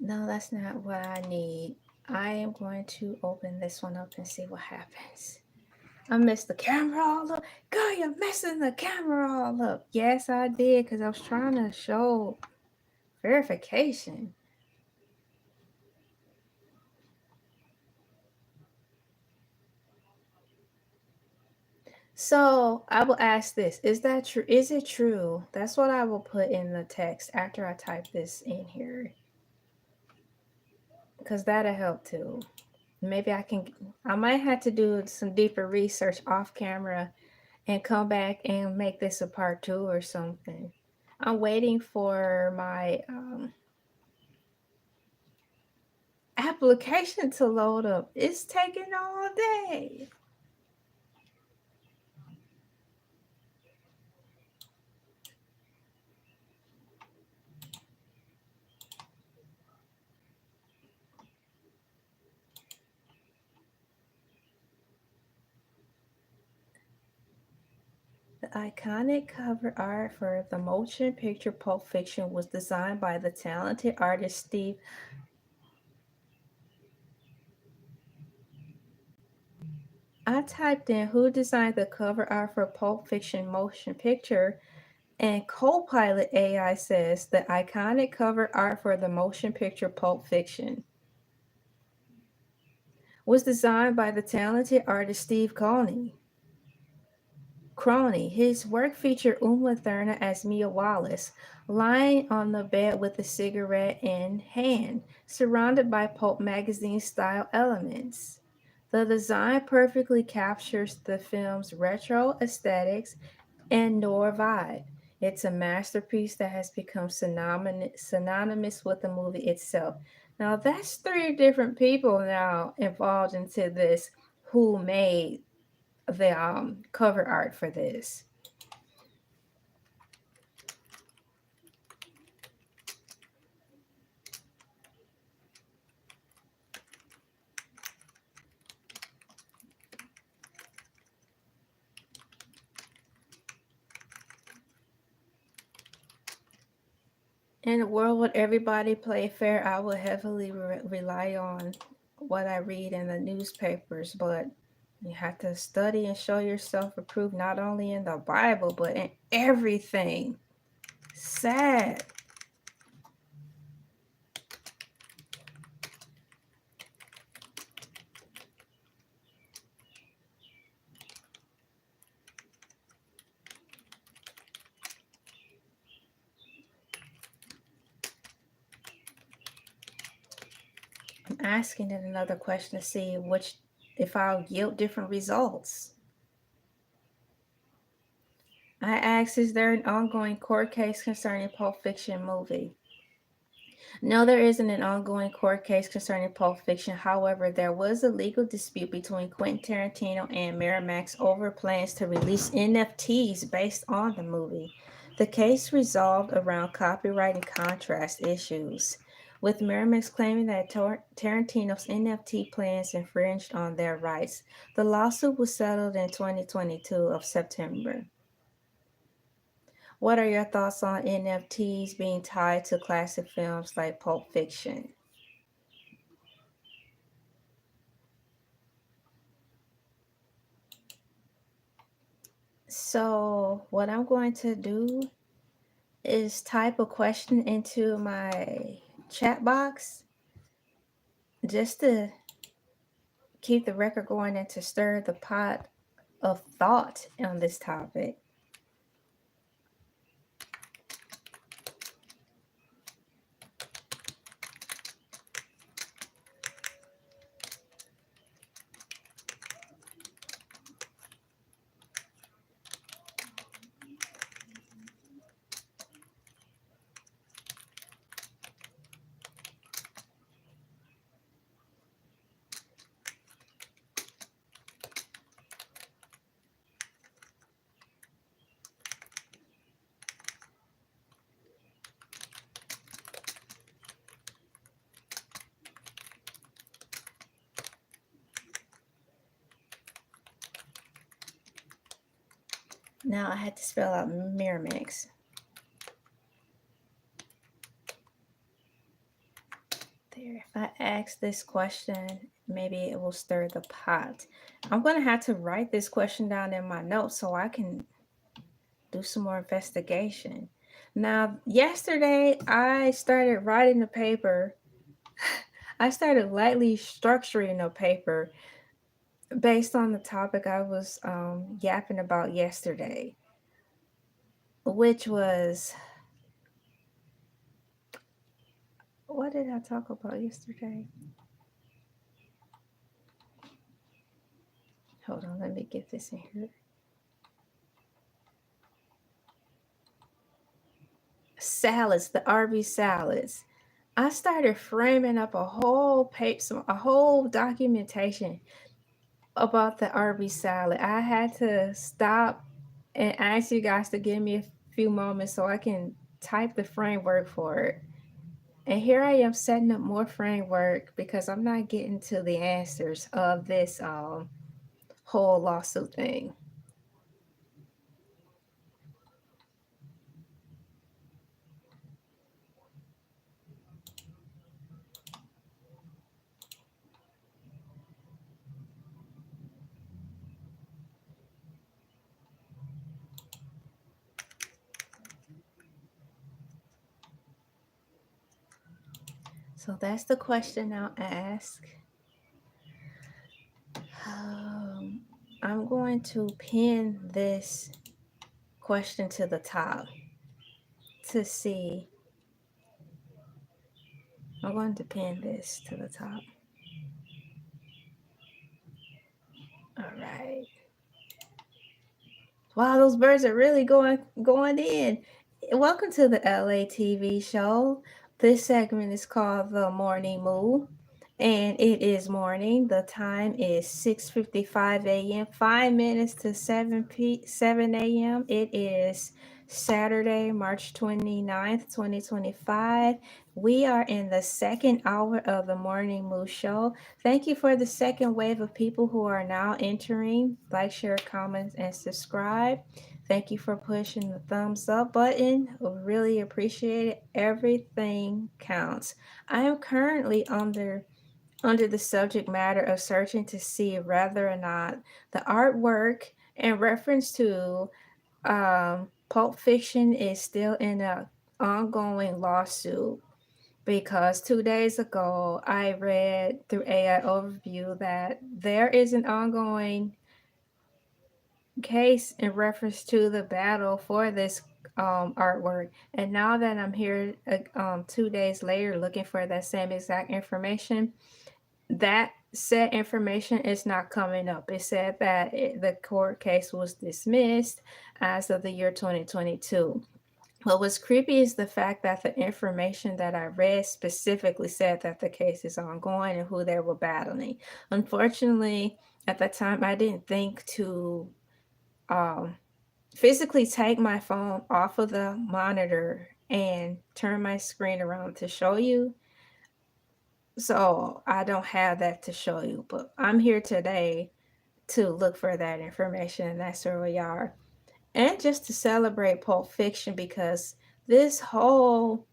No, that's not what I need. I am going to open this one up and see what happens. I messed the camera all up. God, you're messing the camera all up. Yes, I did, because I was trying to show verification. So I will ask this. Is that true? Is it true? That's what I will put in the text after I type this in here. Because that'll help too. Maybe I might have to do some deeper research off camera and come back and make this a part 2 or something. I'm waiting for my application to load up. It's taking all day. The iconic cover art for the motion picture Pulp Fiction was designed by the talented artist Steve. I typed in who designed the cover art for Pulp Fiction motion picture, and Copilot AI says the iconic cover art for the motion picture Pulp Fiction was designed by the talented artist Steve Coney. His work featured Uma Thurman as Mia Wallace, lying on the bed with a cigarette in hand, surrounded by pulp magazine style elements. The design perfectly captures the film's retro aesthetics and noir vibe. It's a masterpiece that has become synonymous with the movie itself. Now, that's 3 different people now involved into this who made the cover art for this. In a world where everybody play fair, I would heavily rely on what I read in the newspapers, but you have to study and show yourself approved not only in the Bible, but in everything. Sad. I'm asking it another question to see which if I'll yield different results. I asked, is there an ongoing court case concerning Pulp Fiction movie? No, there isn't an ongoing court case concerning Pulp Fiction. However, there was a legal dispute between Quentin Tarantino and Miramax over plans to release NFTs based on the movie. The case resolved around copyright and contract issues, with Miramax claiming that Tarantino's NFT plans infringed on their rights. The lawsuit was settled in 2022 of September. What are your thoughts on NFTs being tied to classic films like Pulp Fiction? So, what I'm going to do is type a question into my chat box just to keep the record going and to stir the pot of thought on this topic. Now I had to spell out Miramax. There, if I ask this question, maybe it will stir the pot. I'm going to have to write this question down in my notes so I can do some more investigation. Now, yesterday I started writing the paper. I started lightly structuring the paper based on the topic I was yapping about yesterday, which was what did I talk about yesterday? Hold on, let me get this in here. Salads, the RV salads. I started framing up a whole paper, a whole documentation about the RV salad. I had to stop and ask you guys to give me a few moments so I can type the framework for it. And here I am setting up more framework because I'm not getting to the answers of this whole lawsuit thing. So that's the question I'll ask. I'm going to pin this question to the top to see. I'm going to pin this to the top. All right. Wow, those birds are really going in. Welcome to the Elay TV show. This segment is called the Morning Moo, and it is morning. The time is 6:55 a.m. 5 minutes to 7 a.m. It is Saturday, March 29th, 2025. We are in the second hour of the Morning Moo show. Thank you for the second wave of people who are now entering. Like, share, comment, and subscribe. Thank you for pushing the thumbs up button. Really appreciate it. Everything counts. I am currently under the subject matter of searching to see whether or not the artwork in reference to Pulp Fiction is still in a ongoing lawsuit because 2 days ago I read through AI Overview that there is an ongoing case in reference to the battle for this artwork. And now that I'm here 2 days later looking for that same exact information, that said information is not coming up. It said that the court case was dismissed as of the year 2022. What was creepy is the fact that the information that I read specifically said that the case is ongoing and who they were battling. Unfortunately, at the time, I didn't think to um, physically take my phone off of the monitor and turn my screen around to show you. So I don't have that to show you, but I'm here today to look for that information, and that's where we are. And just to celebrate Pulp Fiction because this whole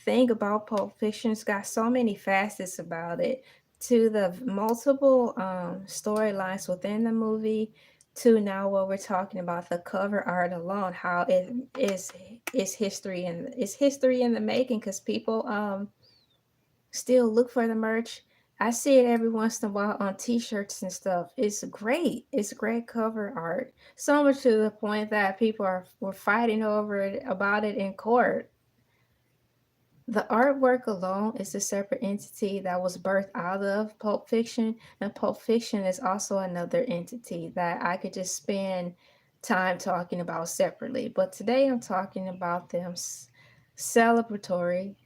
thing about Pulp Fiction's got so many facets about it, to the multiple storylines within the movie, to now what we're talking about, the cover art alone, how it is history, and it's history in the making because people still look for the merch. I see it every once in a while on t-shirts and stuff. It's great. It's great cover art. So much to the point that people were fighting over it about it in court. The artwork alone is a separate entity that was birthed out of Pulp Fiction, and Pulp Fiction is also another entity that I could just spend time talking about separately. But today I'm talking about them celebratory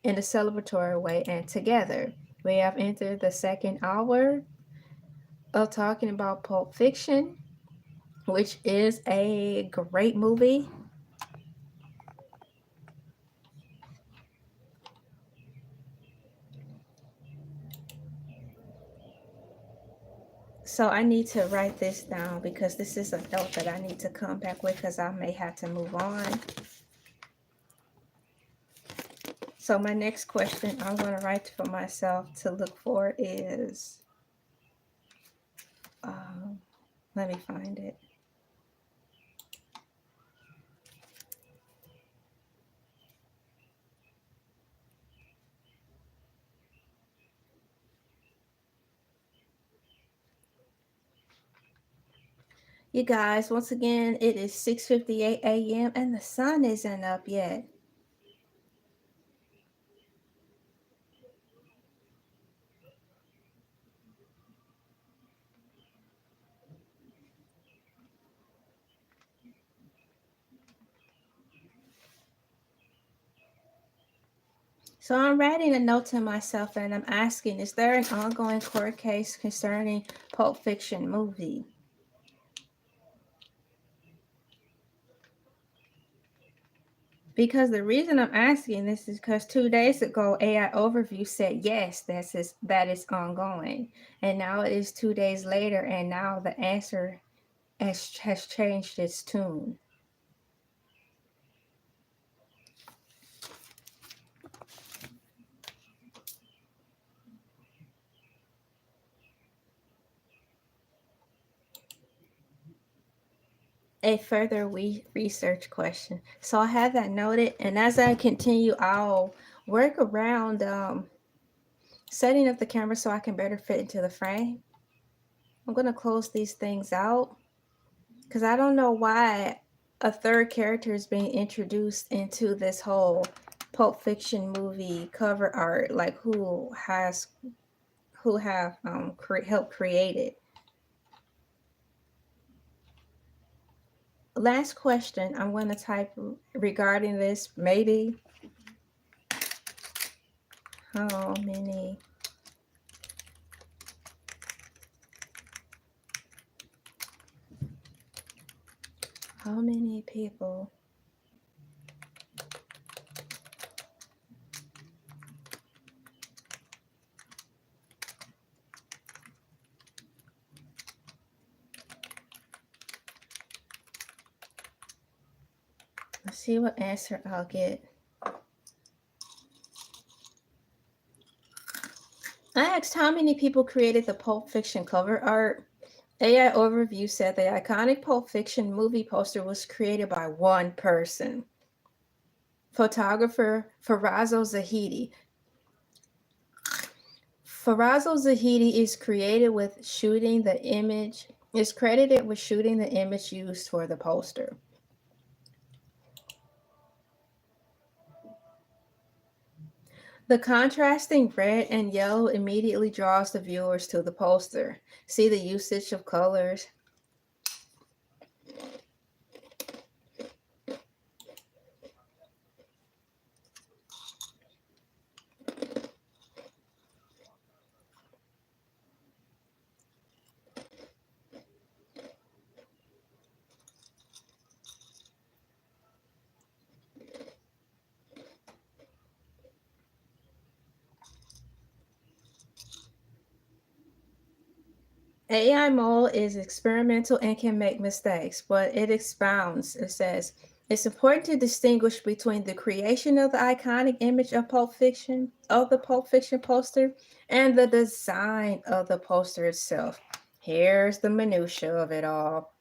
in a celebratory way and together. We have entered the second hour of talking about Pulp Fiction, which is a great movie. So I need to write this down because this is a note that I need to come back with because I may have to move on. So my next question I'm going to write for myself to look for is, um, let me find it. You guys, once again, it is 6:58 a.m. and the sun isn't up yet. So I'm writing a note to myself and I'm asking, is there an ongoing court case concerning Pulp Fiction movie? Because the reason I'm asking this is because 2 days ago, AI Overview said yes, that is ongoing. And now it is 2 days later, and now the answer has changed its tune. A further research question. So I have that noted, and as I continue, I'll work around setting up the camera so I can better fit into the frame. I'm going to close these things out because I don't know why a third character is being introduced into this whole Pulp Fiction movie cover art. Like who have helped create it. Last question I'm going to type regarding this. Maybe how many people Let's see what answer I'll get. I asked how many people created the Pulp Fiction cover art. AI Overview said the iconic Pulp Fiction movie poster was created by one person. Photographer Farazo Zahidi. Farazo Zahidi is credited with shooting the image used for the poster. The contrasting red and yellow immediately draws the viewers to the poster. See the usage of colors. AI mode is experimental and can make mistakes, but it expounds. It says, it's important to distinguish between the creation of the iconic image of the Pulp Fiction poster, and the design of the poster itself. Here's the minutia of it all.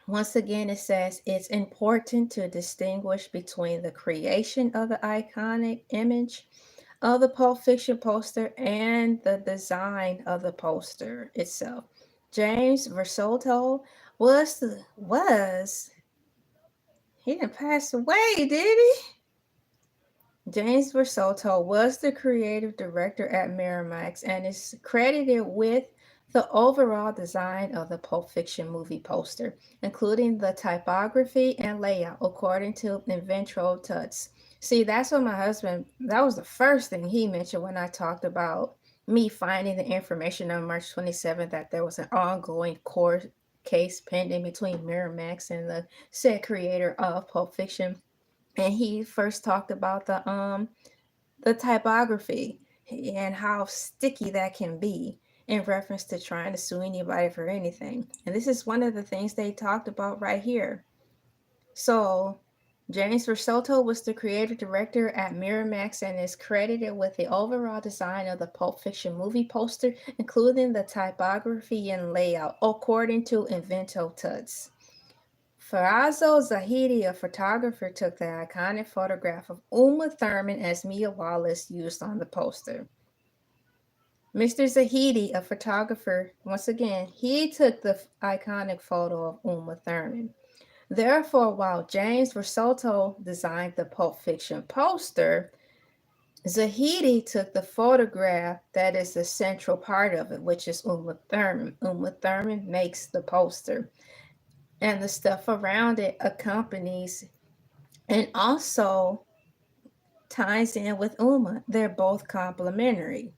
Once again, it says it's important to distinguish between the creation of the iconic image of the Pulp Fiction poster and the design of the poster itself. James Versolto he didn't pass away, did he? James Versolto was the creative director at Miramax and is credited with the overall design of the Pulp Fiction movie poster, including the typography and layout, according to Inventro Tuts. See, that's what that was the first thing he mentioned when I talked about me finding the information on March 27th that there was an ongoing court case pending between Miramax and the said creator of Pulp Fiction. And he first talked about the typography and how sticky that can be in reference to trying to sue anybody for anything. And this is one of the things they talked about right here. So James Versolto was the creative director at Miramax and is credited with the overall design of the Pulp Fiction movie poster, including the typography and layout, according to Invento Tuts. Farazo Zahidi, a photographer, took the iconic photograph of Uma Thurman as Mia Wallace used on the poster. Mr. Zahidi, a photographer, once again, he took the iconic photo of Uma Thurman. Therefore, while James Versolto designed the Pulp Fiction poster, Zahidi took the photograph that is the central part of it, which is Uma Thurman. Uma Thurman makes the poster, and the stuff around it accompanies and also ties in with Uma. They're both complementary.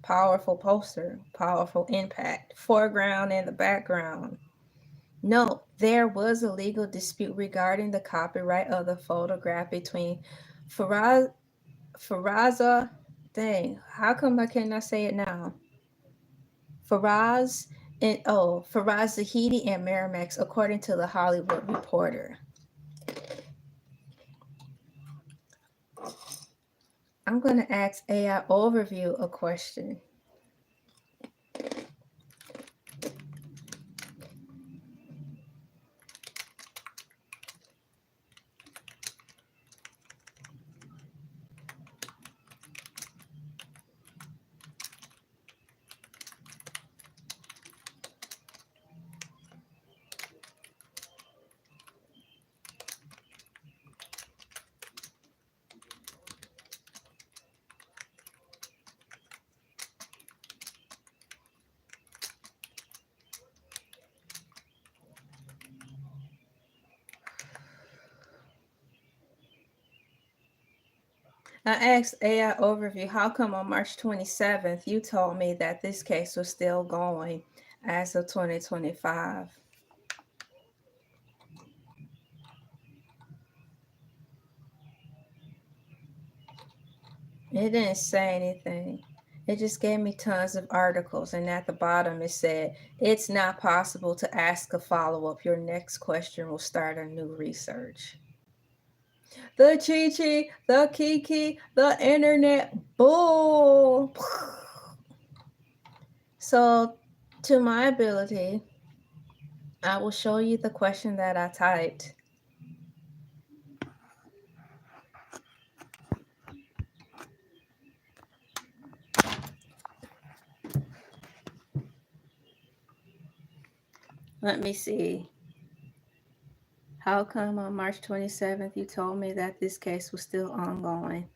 Powerful poster, powerful impact, foreground and the background. Note, there was a legal dispute regarding the copyright of the photograph between Faraza, how come I cannot say it now? Faraz Zahidi and Miramax, according to the Hollywood Reporter. I'm going to ask AI Overview a question. I asked AI Overview, how come on March 27th you told me that this case was still going as of 2025? It didn't say anything. It just gave me tons of articles, and at the bottom it said, it's not possible to ask a follow-up. Your next question will start a new research. The Chi-Chi, the Kiki, the internet bull. So, to my ability, I will show you the question that I typed. Let me see. How come on March 27th you told me that this case was still ongoing?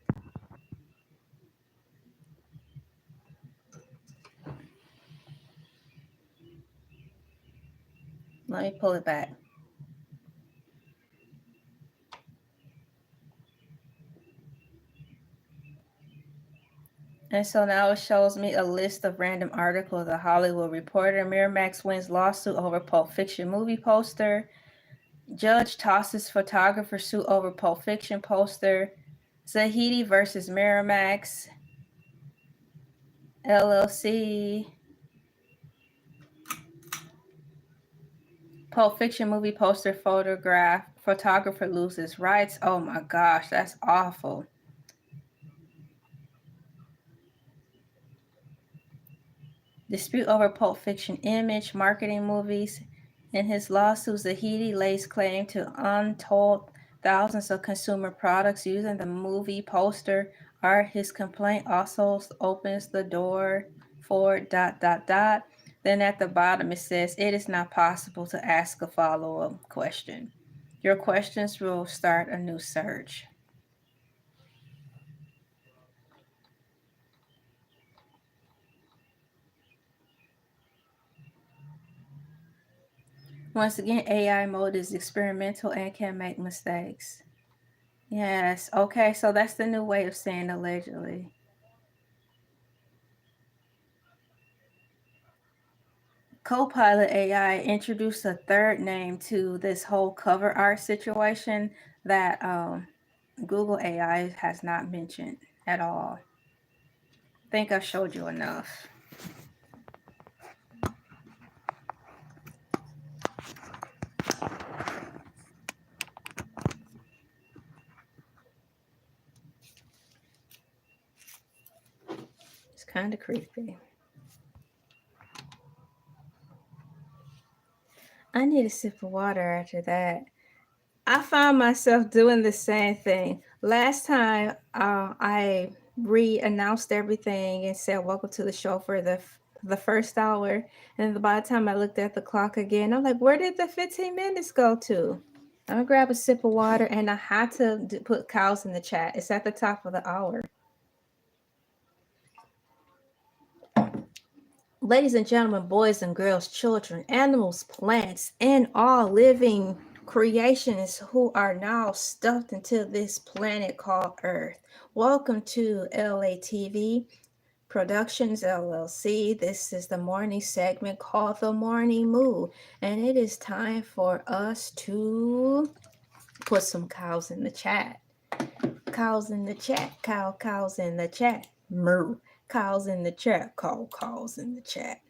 Let me pull it back. And so now it shows me a list of random articles. The Hollywood Reporter, Miramax wins lawsuit over Pulp Fiction movie poster. Judge tosses photographer suit over Pulp Fiction poster. Zahidi versus Miramax. LLC. Pulp Fiction movie poster photograph. Photographer loses rights. Oh my gosh, that's awful. Dispute over Pulp Fiction image, marketing movies. In his lawsuit, Zahidi lays claim to untold thousands of consumer products using the movie poster art. His complaint also opens the door for ... Then at the bottom it says, it is not possible to ask a follow-up question. Your questions will start a new search. Once again, AI mode is experimental and can make mistakes. Yes. Okay. So that's the new way of saying allegedly. Copilot AI introduced a third name to this whole cover art situation that Google AI has not mentioned at all. I think I've showed you enough. It's kind of creepy. I need a sip of water after that. I found myself doing the same thing. Last time I re-announced everything and said welcome to the show for the first hour. And by the time I looked at the clock again, I'm like, where did the 15 minutes go to? I'm gonna grab a sip of water, and I had to put cows in the chat. It's at the top of the hour. Ladies and gentlemen, boys and girls, children, animals, plants, and all living creations who are now stuffed into this planet called Earth. Welcome to Elay TV Productions LLC. This is the morning segment called the Morning Moo, and it is time for us to put some cows in the chat. Cows in the chat, cows in the chat, moo. Cows in the chat, cows in the chat.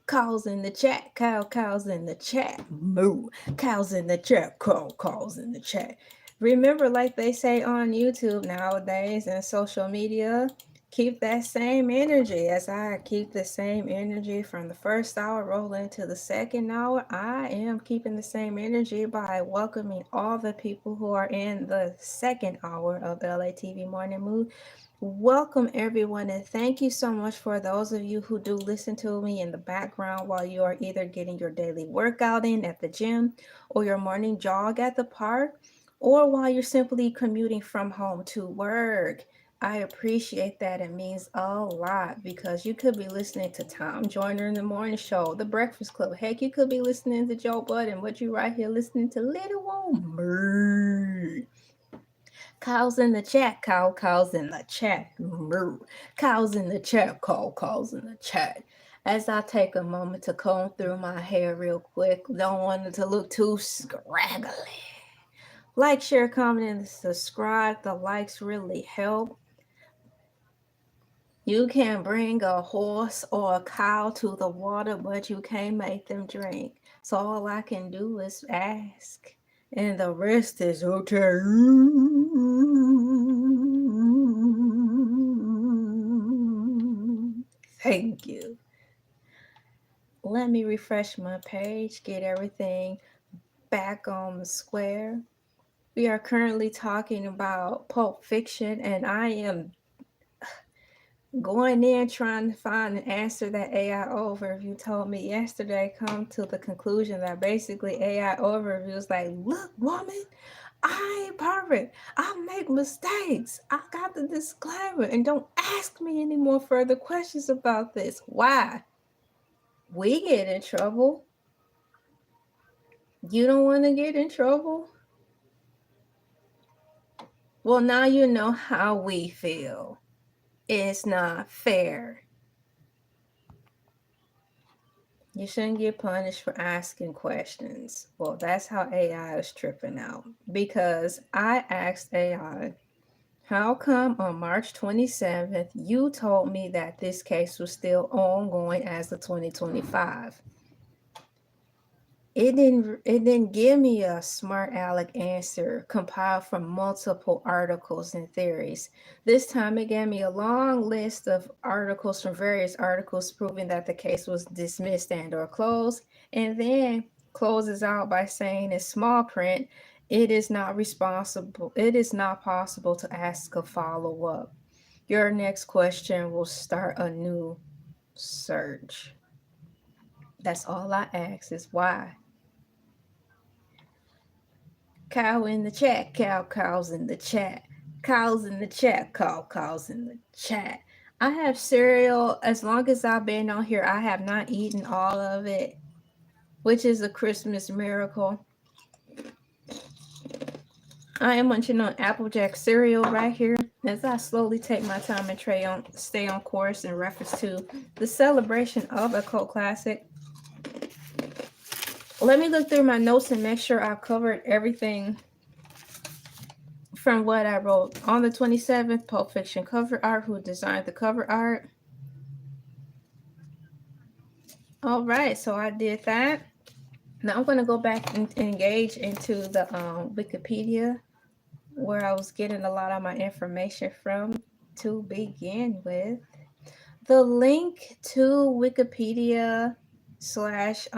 Cows in the chat, cows in the chat, moo. Cows in the chat, cows in the chat. Remember, like they say on YouTube nowadays and social media, keep that same energy as I keep the same energy from the first hour rolling to the second hour. I am keeping the same energy by welcoming all the people who are in the second hour of LA TV Morning Moo. Welcome everyone, and thank you so much for those of you who do listen to me in the background while you are either getting your daily workout in at the gym or your morning jog at the park, or while you're simply commuting from home to work. I appreciate that. It means a lot because you could be listening to Tom Joyner in the morning show, The Breakfast Club. Heck, you could be listening to Joe Budden, but you right here listening to Little Old Bird. Cows in the chat, cows in the chat. Moo. Cows in the chat, cows in the chat. As I take a moment to comb through my hair real quick, don't want it to look too scraggly. Like, share, comment, and subscribe. The likes really help. You can bring a horse or a cow to the water, but you can't make them drink. So all I can do is ask. And the rest is okay. Thank you. Let me refresh my page, get everything back on the square. We are currently talking about Pulp Fiction, and I am going in trying to find an answer that AI overview told me yesterday. Come to the conclusion that basically AI overview is like, look, woman, I ain't perfect. I make mistakes. I got the disclaimer, and don't ask me any more further questions about this. Why? We get in trouble. You don't want to get in trouble? Well, now you know how we feel. It's not fair. You shouldn't get punished for asking questions. Well, that's how AI is tripping out. Because I asked AI, how come on March 27th you told me that this case was still ongoing as of 2025? It didn't give me a smart aleck answer compiled from multiple articles and theories. This time it gave me a long list of articles from various articles proving that the case was dismissed and or closed, and then closes out by saying in small print, it is not possible to ask a follow-up. Your next question will start a new search. That's all I ask is why. Cow in the chat, cows in the chat, cows in the chat, cows in the chat. I have cereal as long as I've been on here. I have not eaten all of it, which is a Christmas miracle. I am munching on Applejack cereal right here as I slowly take my time and stay on course in reference to the celebration of a cult classic. Let me look through my notes and make sure I've covered everything from what I wrote. On the 27th, Pulp Fiction cover art. Who designed the cover art? All right, so I did that. Now I'm going to go back and engage into the Wikipedia, where I was getting a lot of my information from to begin with. The link to Wikipedia slash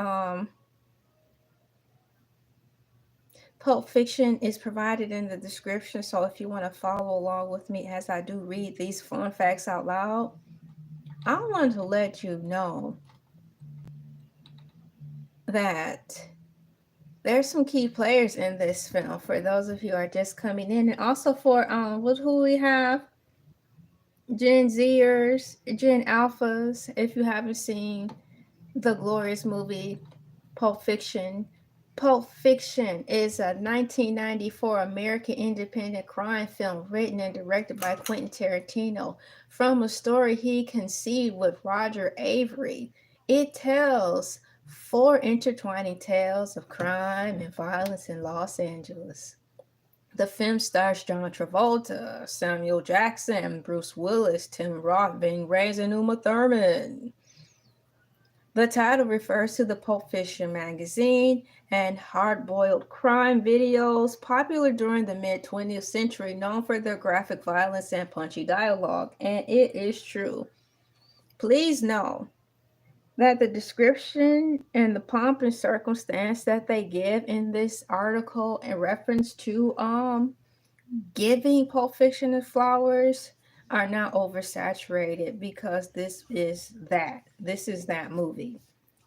Pulp Fiction is provided in the description, so if you want to follow along with me as I do read these fun facts out loud, I want to let you know that there's some key players in this film for those of you who are just coming in, and also for who we have, Gen Zers, Gen Alphas. If you haven't seen the glorious movie Pulp Fiction. Pulp Fiction is a 1994 American independent crime film written and directed by Quentin Tarantino from a story he conceived with Roger Avery. It tells four intertwining tales of crime and violence in Los Angeles. The film stars John Travolta, Samuel Jackson, Bruce Willis, Tim Roth, Ving Rhames, and Uma Thurman. The title refers to the Pulp Fiction magazine and hard-boiled crime videos popular during the mid-20th century, known for their graphic violence and punchy dialogue. And it is true. Please know that the description and the pomp and circumstance that they give in this article in reference to giving Pulp Fiction its flowers are not oversaturated, because this is that movie.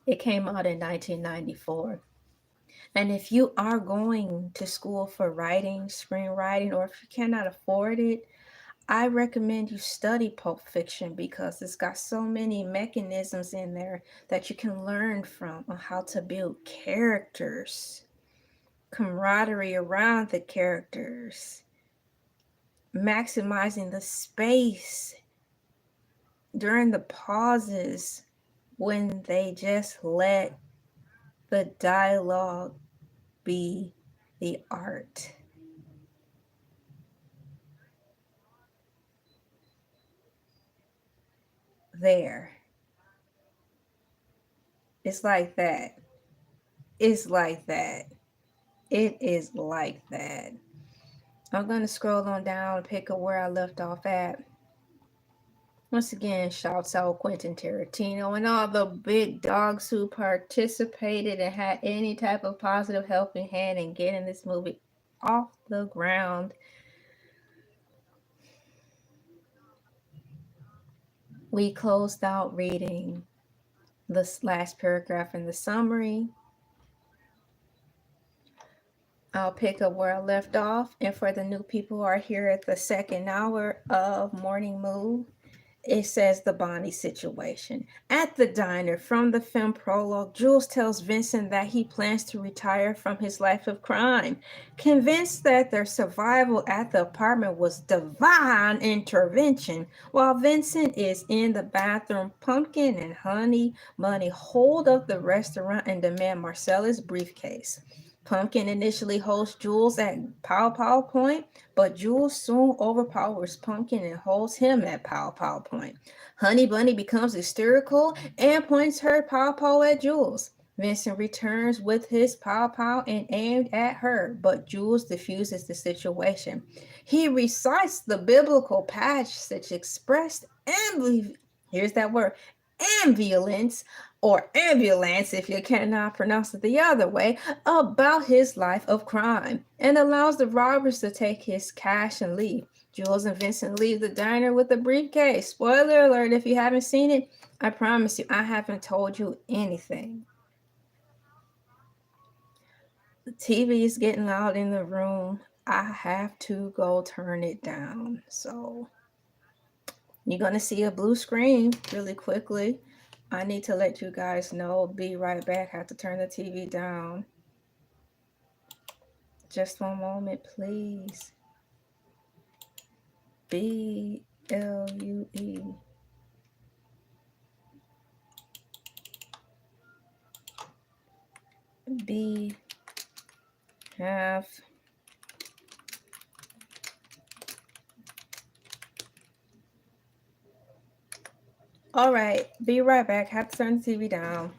It came out in 1994. And if you are going to school for writing, screenwriting, or if you cannot afford it, I recommend you study Pulp Fiction, because it's got so many mechanisms in there that you can learn from on how to build characters, camaraderie around the characters, maximizing the space during the pauses when they just let the dialogue be the art. there. It's like that. It's like that. It is like that. I'm going to scroll on down and pick up where I left off at. Once again, shouts out Quentin Tarantino and all the big dogs who participated and had any type of positive helping hand in getting this movie off the ground. We closed out reading this last paragraph in the summary. I'll pick up where I left off. And for the new people who are here at the second hour of Morning Moo, it says the Bonnie situation. At the diner, from the film prologue, Jules tells Vincent that he plans to retire from his life of crime. Convinced that their survival at the apartment was divine intervention, while Vincent is in the bathroom, Pumpkin and Honey Bunny hold up the restaurant and demand Marcella's briefcase. Pumpkin initially holds Jules at pow point, but Jules soon overpowers Pumpkin and holds him at pow point. Honey Bunny becomes hysterical and points her pow at Jules. Vincent returns with his pow and aimed at her, but Jules diffuses the situation. He recites the biblical passage expressed here's that word, ambulance, or ambulance if you cannot pronounce it the other way, about his life of crime, and allows the robbers to take his cash and leave. Jules and Vincent leave the diner with a briefcase. Spoiler alert if you haven't seen it. I promise you, I haven't told you anything. The TV is getting loud in the room. I have to go turn it down. So you're going to see a blue screen really quickly. I need to let you guys know. Be right back. I have to turn the TV down. Just one moment, please. BLUE. B have all right, be right back. Have to turn the TV down.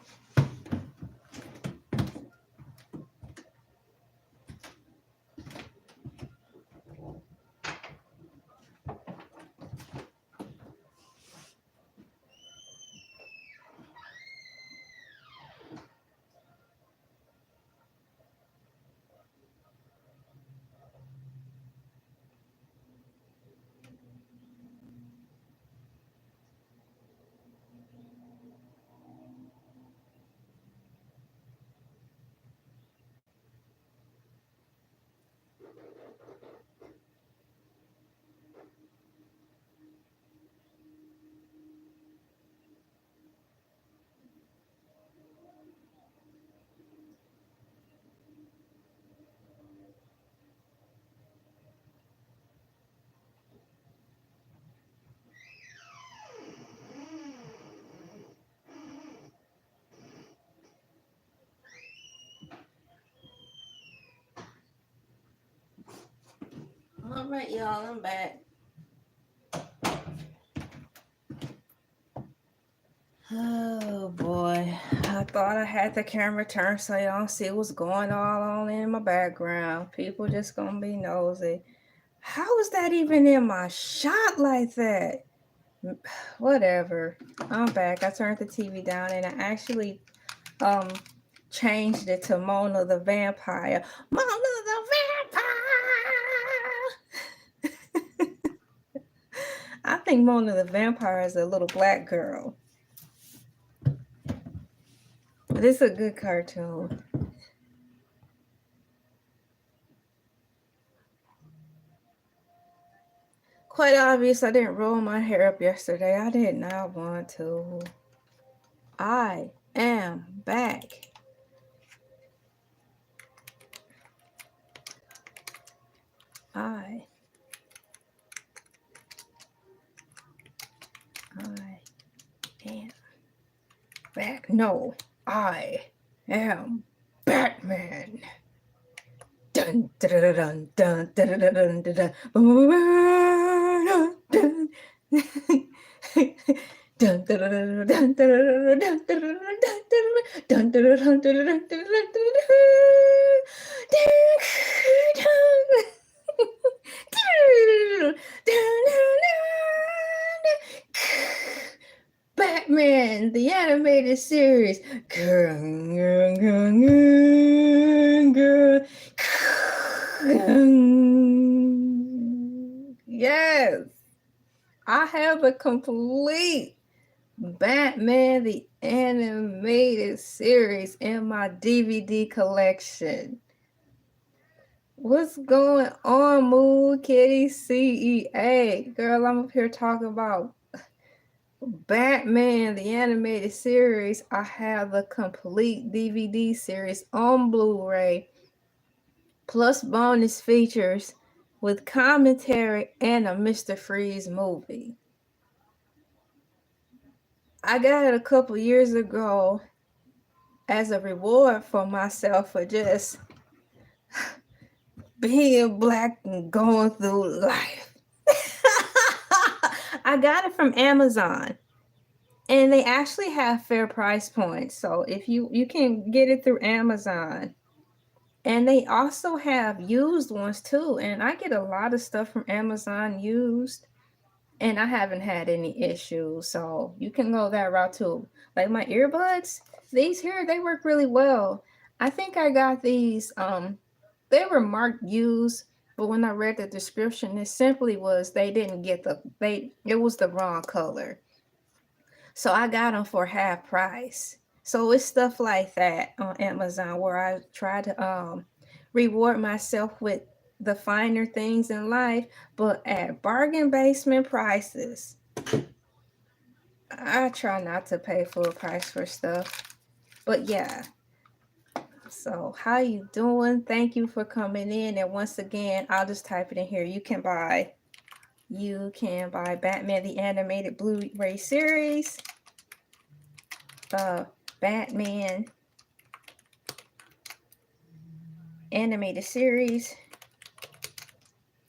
All right, y'all, I'm back. Oh boy, I thought I had the camera turned so y'all see what's going on in my background. People just gonna be nosy. How is that even in my shot like that? Whatever. I'm back. I turned the TV down and I actually changed it to Mona the Vampire. Mona the Vampire! I think Mona the Vampire is a little black girl. But it's a good cartoon. Quite obvious I didn't roll my hair up yesterday. I did not want to. I am back. I am back. No, I am Batman. Dun dun dun dun dun dun dun dun dun. Batman, the animated series. Yes, I have the complete Batman the Animated Series in my DVD collection. What's going on, Moo Kitty CEA? Girl, I'm up here talking about Batman the Animated Series. I have the complete DVD series on Blu-ray, plus bonus features with commentary and a Mr. Freeze movie. I got it a couple years ago as a reward for myself for just being black and going through life. I got it from Amazon, and they actually have fair price points. So if you can get it through Amazon, and they also have used ones too. And I get a lot of stuff from Amazon used, and I haven't had any issues. So you can go that route too. Like my earbuds, these here, they work really well. I think I got these, they were marked used, but when I read the description, it simply was they didn't get it was the wrong color. So I got them for half price. So it's stuff like that on Amazon where I try to reward myself with the finer things in life, but at bargain basement prices. I try not to pay full price for stuff. But yeah. So how you doing? Thank you for coming in. And once again, I'll just type it in here. You can buy Batman the Animated Blu-ray series, Batman Animated Series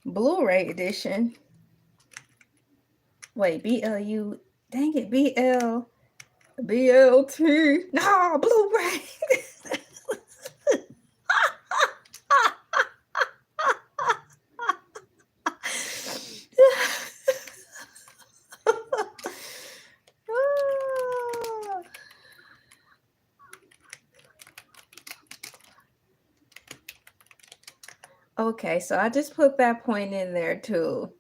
Blu-ray edition. Wait, BLU, dang it, BLT. No, Blu-ray. Okay, so I just put that point in there too.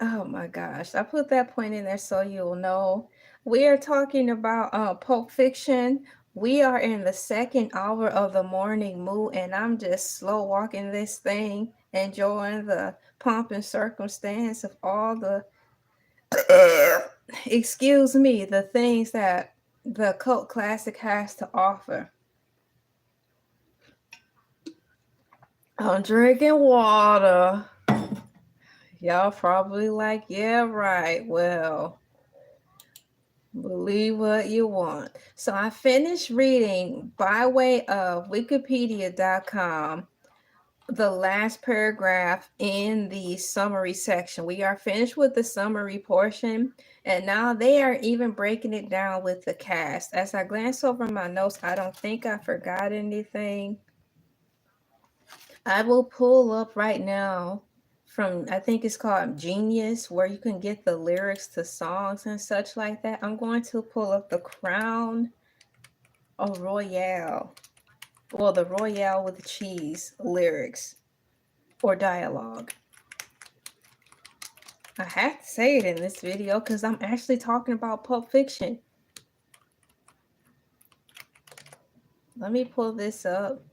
Oh my gosh, I put that point in there so you'll know. We are talking about Pulp Fiction. We are in the second hour of the Morning Moo, and I'm just slow walking this thing, enjoying the pomp and circumstance of all the, excuse me, the things that the cult classic has to offer. I'm drinking water. Y'all probably like, yeah, right. Well, believe what you want. So I finished reading by way of wikipedia.com the last paragraph in the summary section. We are finished with the summary portion, and now they are even breaking it down with the cast. As I glance over my notes, I don't think I forgot anything. I will pull up right now from, I think it's called Genius, where you can get the lyrics to songs and such like that. I'm going to pull up the Crown Royale. Well, the Royale with cheese lyrics or dialogue. I have to say it in this video because I'm actually talking about Pulp Fiction. Let me pull this up.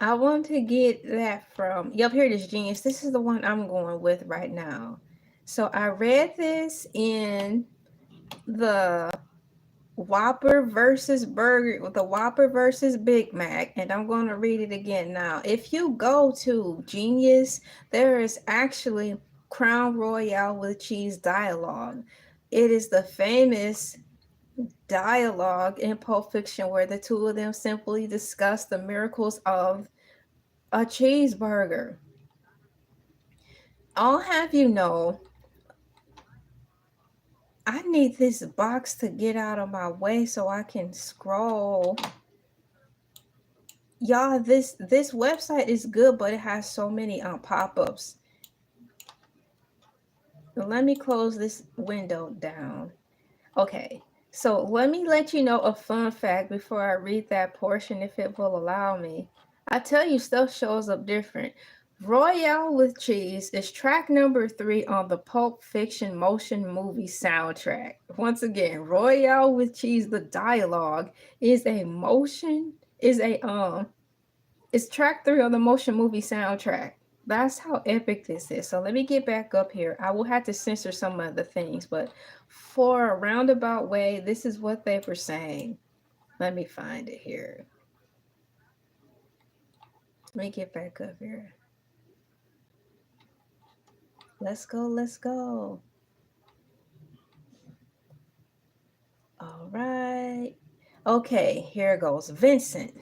I want to get that from, yep, here it is, Genius. This is the one I'm going with right now. So I read this in the Whopper versus Burger, the Whopper versus Big Mac, and I'm going to read it again now. If you go to Genius, there is actually Crown Royale with cheese dialogue. It is the famous dialogue in Pulp Fiction where the two of them simply discuss the miracles of a cheeseburger. I'll have you know, I need this box to get out of my way so I can scroll. Y'all, this website is good, but it has so many pop-ups. Let me close this window down. Okay, so let me let you know a fun fact before I read that portion, if it will allow me. I tell you, stuff shows up different. Royale with Cheese is track number 3 on the Pulp Fiction motion movie soundtrack. Once again, Royale with Cheese, the dialogue is it's track 3 on the motion movie soundtrack. That's how epic this is. So let me get back up here. I will have to censor some of the things, but for a roundabout way, this is what they were saying. Let me find it here. Let me get back up here. Let's go, let's go. All right. Okay, here it goes. Vincent.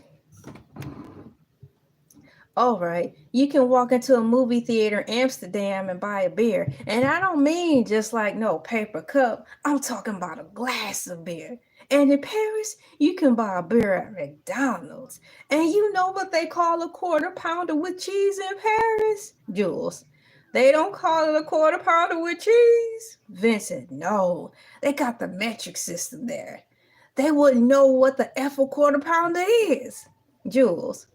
All right, you can walk into a movie theater in Amsterdam and buy a beer. And I don't mean just like no paper cup. I'm talking about a glass of beer. And in Paris, you can buy a beer at McDonald's. And you know what they call a quarter pounder with cheese in Paris? Jules. They don't call it a quarter pounder with cheese. Vincent, no. They got the metric system there. They wouldn't know what the F a quarter pounder is. Jules.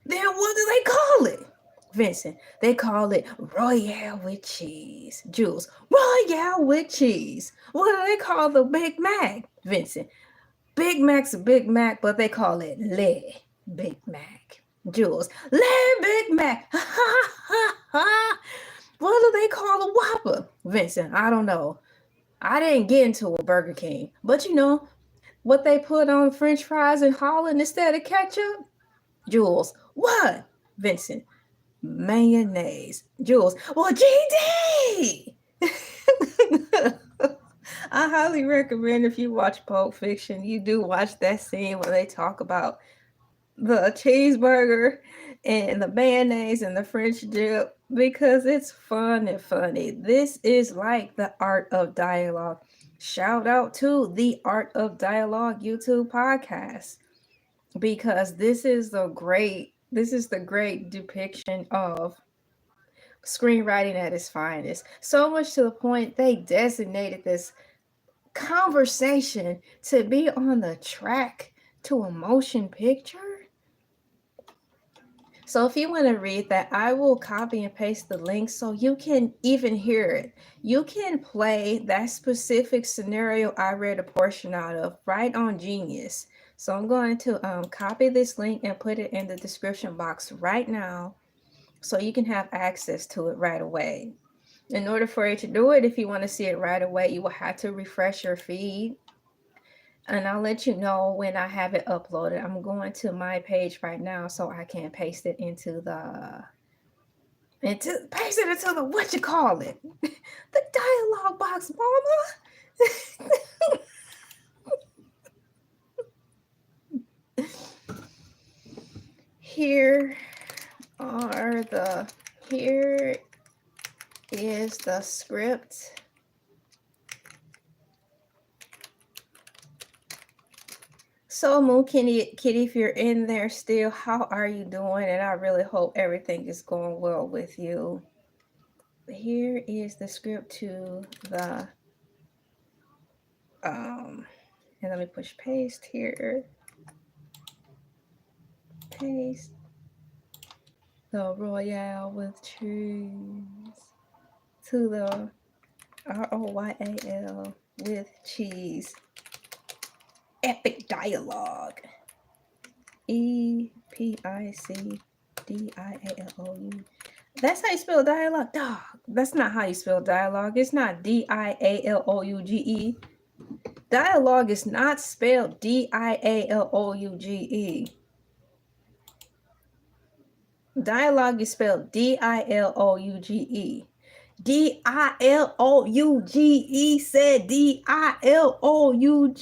Then what do they call it? Vincent, they call it Royale with Cheese. Jules, Royale with Cheese. What do they call the Big Mac? Vincent, Big Mac's a Big Mac, but they call it Le Big Mac. Jules, Le Big Mac. What do they call a Whopper? Vincent, I don't know. I didn't get into a Burger King, but you know what they put on French fries in Holland instead of ketchup? Jules, what? Vincent, mayonnaise. Jules, well, GD! I highly recommend, if you watch Pulp Fiction, you do watch that scene where they talk about the cheeseburger and the mayonnaise and the French dip, because it's fun and funny. This is like the art of dialogue. Shout out to the Art of Dialogue YouTube podcast, because this is the great depiction of screenwriting at its finest. So much to the point they designated this conversation to be on the track to a motion picture. So if you want to read that, I will copy and paste the link so you can even hear it. You can play that specific scenario I read a portion out of right on Genius. So I'm going to copy this link and put it in the description box right now so you can have access to it right away. In order for you to do it, if you want to see it right away, you will have to refresh your feed. And I'll let you know when I have it uploaded. I'm going to my page right now so I can paste it into the what you call it? The dialogue box, mama. Here is the script. So Moo Kitty, if you're in there still, how are you doing? And I really hope everything is going well with you. Here is the script to the and let me push paste here. Paste the Royale with Cheese to the Royale with Cheese. Epic dialogue. EPICDIALOU. That's how you spell dialogue? Dog. That's not how you spell dialogue. It's not DIALOUGE. Dialogue is not spelled DIALOUGE. Dialogue is spelled DILOUGE. Dilouge said Dilouge.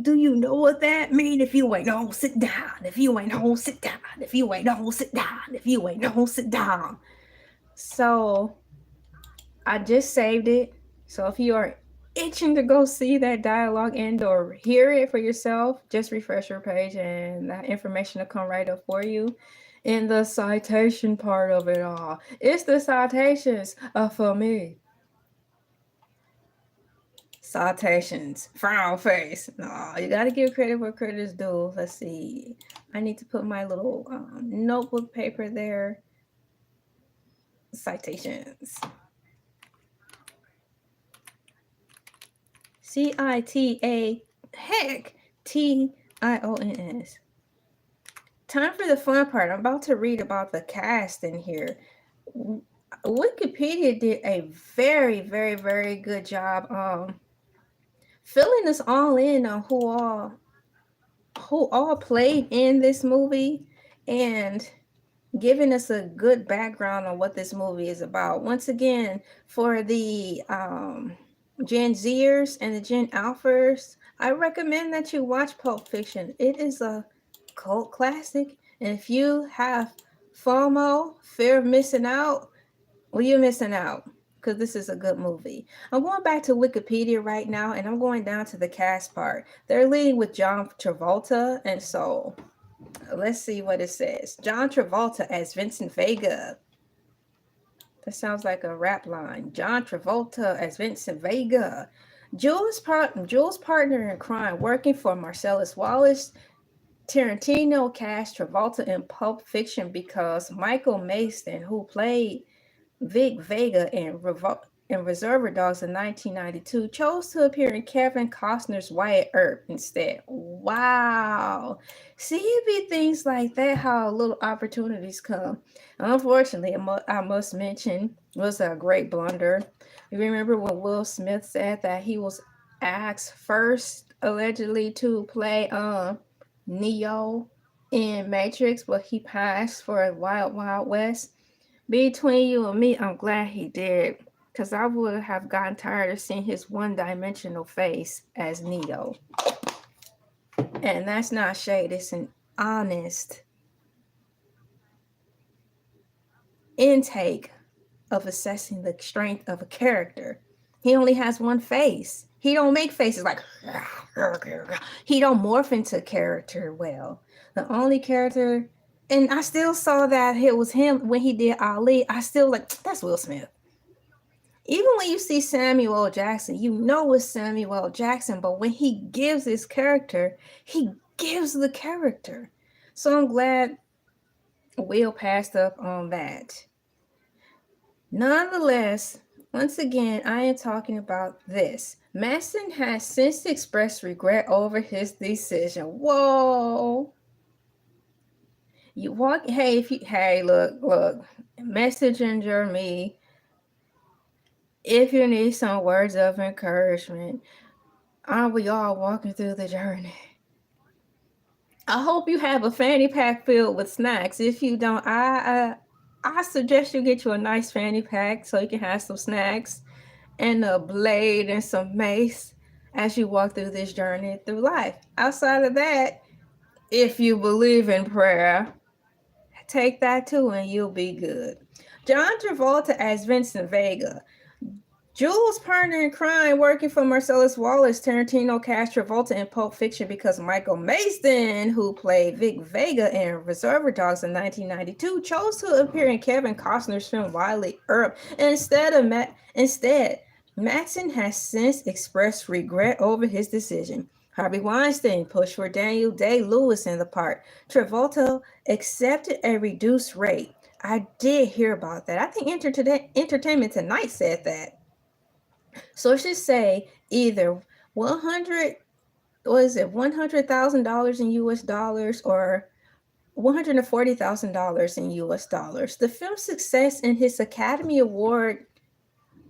Do you know what that mean? If you ain't home, sit down. If you ain't home, sit down. If you ain't home, sit down. If you ain't home, sit down. So I just saved it. So if you are itching to go see that dialogue and or hear it for yourself, just refresh your page and that information will come right up for you. In the citation part of it all, it's the citations for me. Citations, frown face. No, you gotta give credit where credit is due. Let's see. I need to put my little notebook paper there. Citations. CITA heck TIONS. Time for the fun part. I'm about to read about the cast in here. Wikipedia did a very, very, very good job filling us all in on who all played in this movie and giving us a good background on what this movie is about. Once again, for the Gen Zers and the Gen Alphas, I recommend that you watch Pulp Fiction. It is a cult classic. And if you have FOMO, fear of missing out, well, you're missing out because this is a good movie. I'm going back to Wikipedia right now and I'm going down to the cast part. They're leading with John Travolta, and so let's see what it says. John Travolta as Vincent Vega. That sounds like a rap line. John Travolta as Vincent Vega. Jules' partner in crime, working for Marcellus Wallace. Tarantino cast Travolta in Pulp Fiction because Michael Mason, who played Vic Vega in Reservoir Dogs in 1992, chose to appear in Kevin Costner's Wyatt Earp instead. Wow. See, it be things like that, how little opportunities come. Unfortunately, I must mention, it was a great blunder. You remember when Will Smith said that he was asked first, allegedly, to play Neo in Matrix, but he passed for Wild Wild West? Between you and me, I'm glad he did, because I would have gotten tired of seeing his one-dimensional face as Neo. And that's not shade, it's an honest intake of assessing the strength of a character. He only has one face. He don't make faces like he don't morph into character well. The only character, and I still saw that it was him when he did Ali. I still like, that's Will Smith. Even when you see Samuel L. Jackson, you know it's Samuel L. Jackson, but when he gives his character, he gives the character. So I'm glad Will passed up on that. Nonetheless, once again, I am talking about this. Mason has since expressed regret over his decision. Whoa. You walk, look, messenger me. If you need some words of encouragement, aren't we all walking through the journey? I hope you have a fanny pack filled with snacks. If you don't, I suggest you get you a nice fanny pack so you can have some snacks and a blade and some mace as you walk through this journey through life. Outside of that, if you believe in prayer, take that too and you'll be good. John Travolta as Vincent Vega. Jules' partner in crime, working for Marcellus Wallace, Tarantino cast Travolta in Pulp Fiction because Michael Mason, who played Vic Vega in Reservoir Dogs in 1992, chose to appear in Kevin Costner's film Wyatt Earp. Instead, Mason has since expressed regret over his decision. Harvey Weinstein pushed for Daniel Day-Lewis in the part. Travolta accepted a reduced rate. I did hear about that. I think Entertainment Tonight said that. So it should say either $100,000 in US dollars or $140,000 in US dollars. The film's success and his Academy Award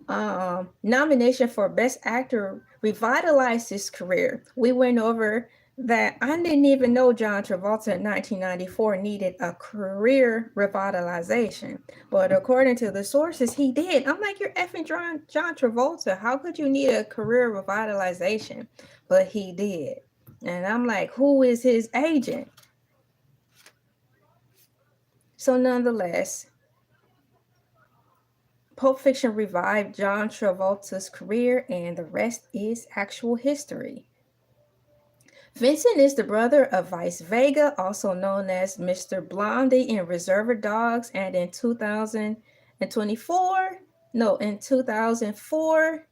nomination for Best Actor revitalized his career. We went over that I didn't even know John Travolta in 1994 needed a career revitalization. But according to the sources, he did. I'm like, you're effing John Travolta. How could you need a career revitalization? But he did. And I'm like, who is his agent? So nonetheless, Pulp Fiction revived John Travolta's career, and the rest is actual history. Vincent is the brother of Vice Vega, also known as Mr. Blondie in Reservoir Dogs, and in 2004,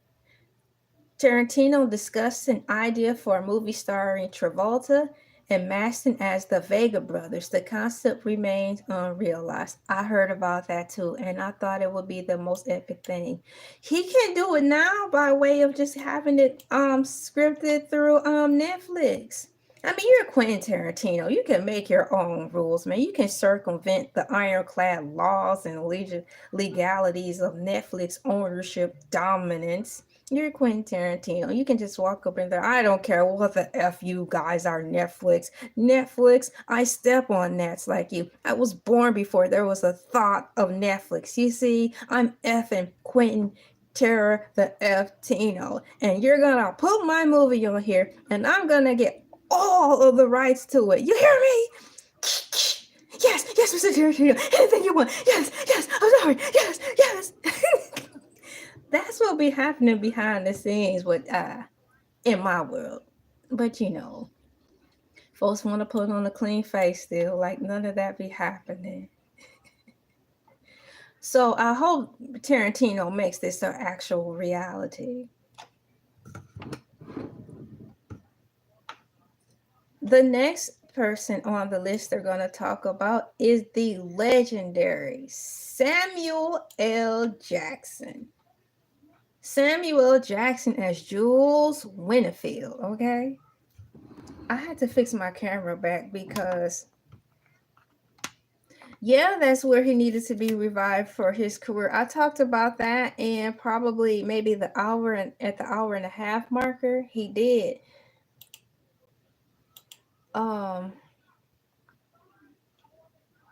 Tarantino discussed an idea for a movie starring Travolta and Maston as the Vega brothers. The concept remains unrealized. I heard about that too, and I thought it would be the most epic thing. He can do it now by way of just having it scripted through Netflix. I mean, you're Quentin Tarantino. You can make your own rules, man. You can circumvent the ironclad laws and legalities of Netflix ownership dominance. You're Quentin Tarantino. You can just walk up in there. I don't care what the F you guys are, Netflix. Netflix, I step on nets like you. I was born before there was a thought of Netflix. You see, I'm effing Quentin the F Tino. And you're gonna put my movie on here, and I'm gonna get all of the rights to it. You hear me? Yes, Mr. Tarantino. Anything you want. Yes, I'm sorry. Yes. That's what be happening behind the scenes with in my world. But folks want to put on a clean face still, like none of that be happening. So I hope Tarantino makes this an actual reality. The next person on the list they're going to talk about is the legendary Samuel L. Jackson. Samuel Jackson as Jules Winfield, okay? I had to fix my camera back because, yeah, that's where he needed to be revived for his career. I talked about that, and probably maybe at the hour and a half marker, he did.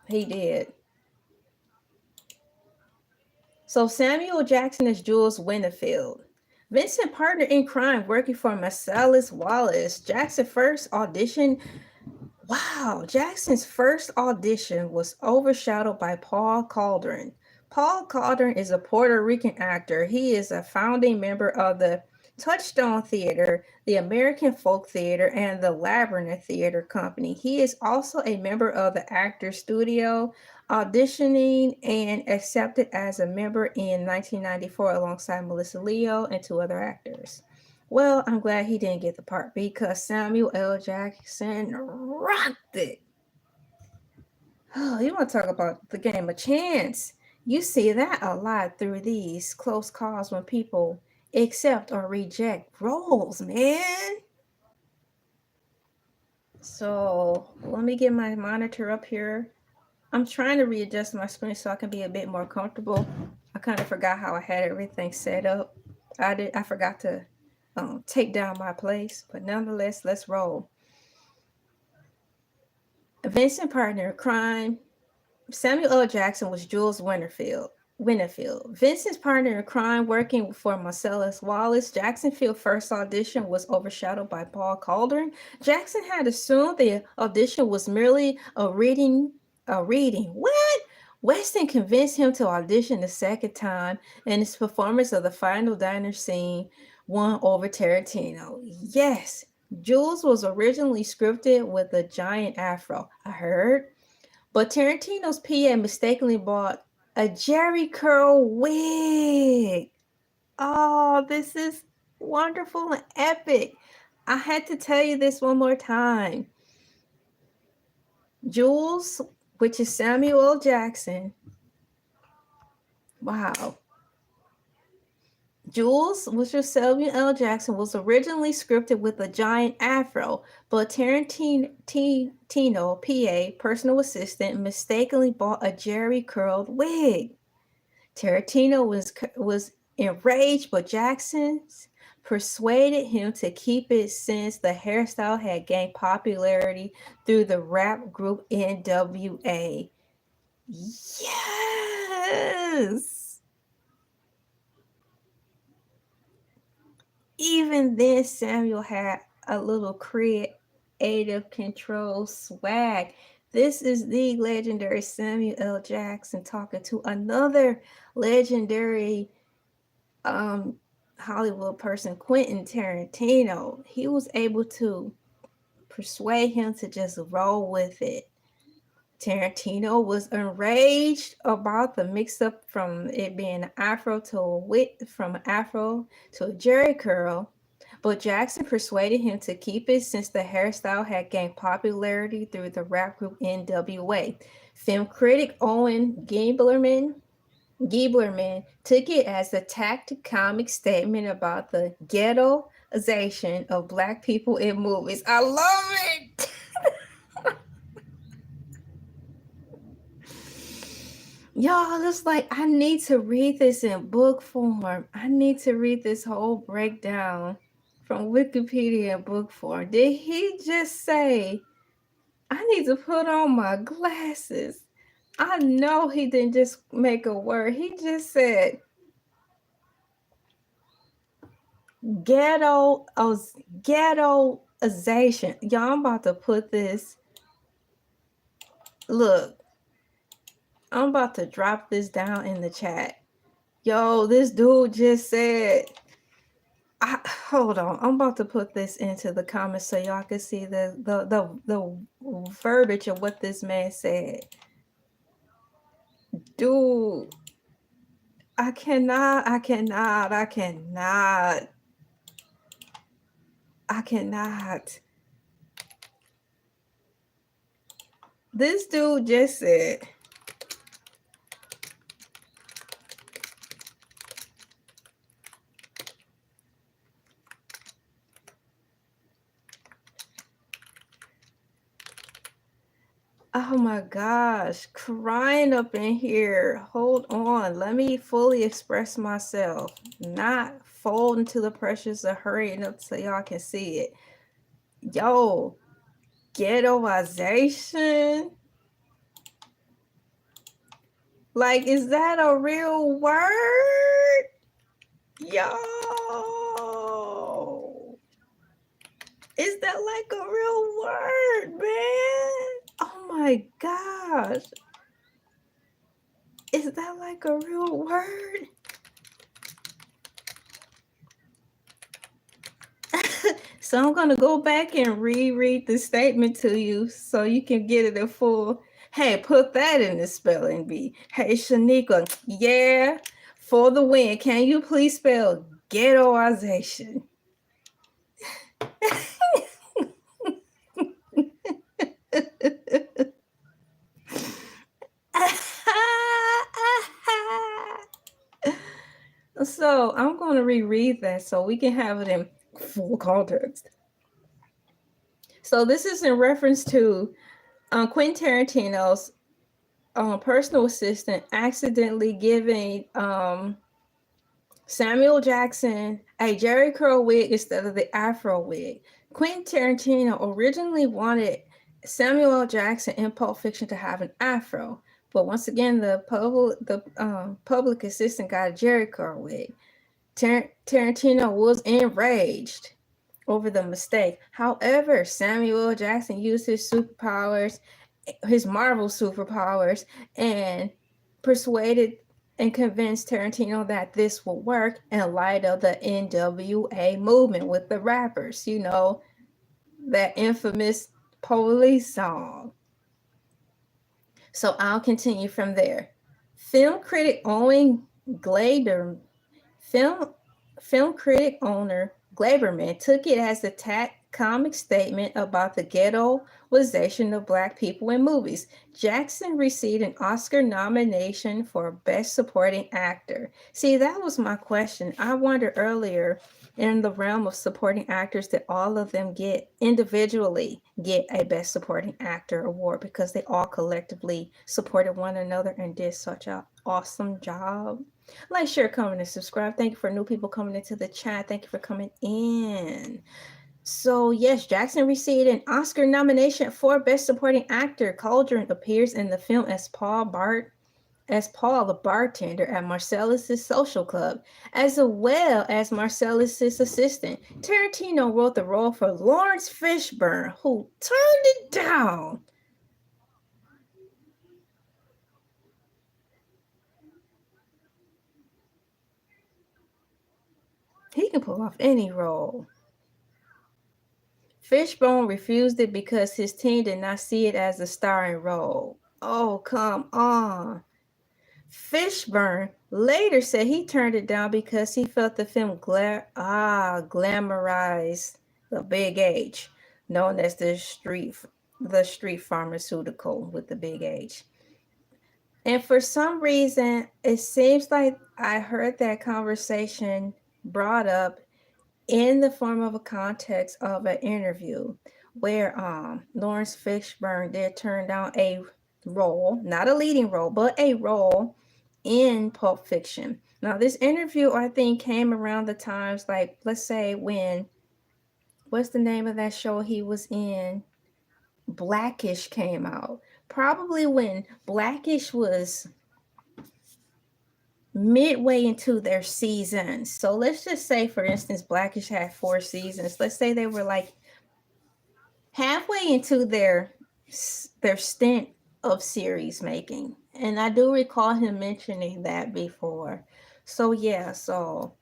He did. So Samuel Jackson is Jules Winfield. Vincent partner in crime working for Marcellus Wallace. Jackson's first audition was overshadowed by Paul Caldron. Paul Caldron is a Puerto Rican actor. He is a founding member of the Touchstone Theater, the American Folk Theater, and the Labyrinth Theater Company. He is also a member of the Actors Studio, auditioning and accepted as a member in 1994 alongside Melissa Leo and two other actors. Well, I'm glad he didn't get the part because Samuel L. Jackson rocked it. Oh, you want to talk about the game of chance? You see that a lot through these close calls when people accept or reject roles, man. So let me get my monitor up here. I'm trying to readjust my screen so I can be a bit more comfortable. I kind of forgot how I had everything set up. I forgot to take down my place, but nonetheless, let's roll. Vincent partner in crime. Samuel L. Jackson was Jules Winfield. Vincent's partner in crime working for Marcellus Wallace. Jackson's first audition was overshadowed by Paul Caldron. Jackson had assumed the audition was merely a reading. What? Weston convinced him to audition the second time, and his performance of the final diner scene won over Tarantino. Yes, Jules was originally scripted with a giant afro, I heard, but Tarantino's PA mistakenly bought a Jerry curl wig. Oh, this is wonderful and epic. I had to tell you this one more time. Jules, which is Samuel L. Jackson. Wow. Jules, which is Samuel L. Jackson, was originally scripted with a giant afro, but Tarantino, PA, personal assistant, mistakenly bought a Jerry curled wig. Tarantino was enraged, but Jackson's persuaded him to keep it since the hairstyle had gained popularity through the rap group NWA. Yes! Even then, Samuel had a little creative control swag. This is the legendary Samuel L. Jackson talking to another legendary Hollywood person, Quentin Tarantino. He was able to persuade him to just roll with it. Tarantino was enraged about the mix-up from it being an afro to from an afro to a jerry curl, but Jackson persuaded him to keep it since the hairstyle had gained popularity through the rap group NWA. Film critic Owen Gieblerman took it as a tactic comic statement about the ghettoization of Black people in movies. I love it! Y'all, it's like I need to read this in book form. I need to read this whole breakdown from Wikipedia in book form. Did he just say, I need to put on my glasses? I know he didn't just make a word. He just said ghettoization. Y'all, I'm about to put this. Look, I'm about to drop this down in the chat. Yo, this dude just said, hold on. I'm about to put this into the comments so y'all can see the verbiage of what this man said. Dude, I cannot. This dude just said, oh my gosh, crying up in here. Hold on. Let me fully express myself. Not fold into the pressures of hurrying up so y'all can see it. Yo, ghettoization? Like, is that a real word? Yo. Is that like a real word, man? Oh my gosh. Is that like a real word? So I'm going to go back and reread the statement to you so you can get it in full. Hey, put that in the spelling bee. Hey, Shanika, yeah, for the win. Can you please spell ghettoization? So I'm going to reread that so we can have it in full context. So this is in reference to Quentin Tarantino's personal assistant accidentally giving Samuel Jackson a jerry curl wig instead of the afro wig. Quentin Tarantino originally wanted Samuel L. Jackson in Pulp Fiction to have an afro, but once again, the public assistant got a jerry curl wig. Tarantino was enraged over the mistake. However, Samuel L. Jackson used his superpowers, his Marvel superpowers, and persuaded and convinced Tarantino that this will work in light of the NWA movement with the rappers, you know, that infamous Police song. So I'll continue from there. Film critic Owen Glader, film critic owner Glaberman took it as a comic statement about the ghettoization of Black people in movies. Jackson received an Oscar nomination for Best Supporting Actor. See, that was my question. I wondered earlier, in the realm of supporting actors, that all of them individually get a Best Supporting Actor award because they all collectively supported one another and did such Awesome job. Like, share, comment, and subscribe. Thank you for new people coming into the chat. Thank you for coming in. So, yes, Jackson received an Oscar nomination for Best Supporting Actor. Cauldron appears in the film as Paul the bartender at Marcellus's social club, as well as Marcellus's assistant. Tarantino wrote the role for Lawrence Fishburne, who turned it down. He can pull off any role. Fishbone refused it because his team did not see it as a starring role. Oh, come on. Fishburne later said he turned it down because he felt the film glamorized the big H, known as the street pharmaceutical with the big H. And for some reason, it seems like I heard that conversation brought up in the form of a context of an interview where Lawrence Fishburne did turn down a role, not a leading role, but a role in Pulp Fiction. Now, this interview I think came around the times, like, let's say when, what's the name of that show he was in? Blackish came out. Probably when Blackish was midway into their season. So let's just say, for instance, Blackish had 4 seasons. Let's say they were like halfway into their stint of series making. And I do recall him mentioning that before. So yeah, so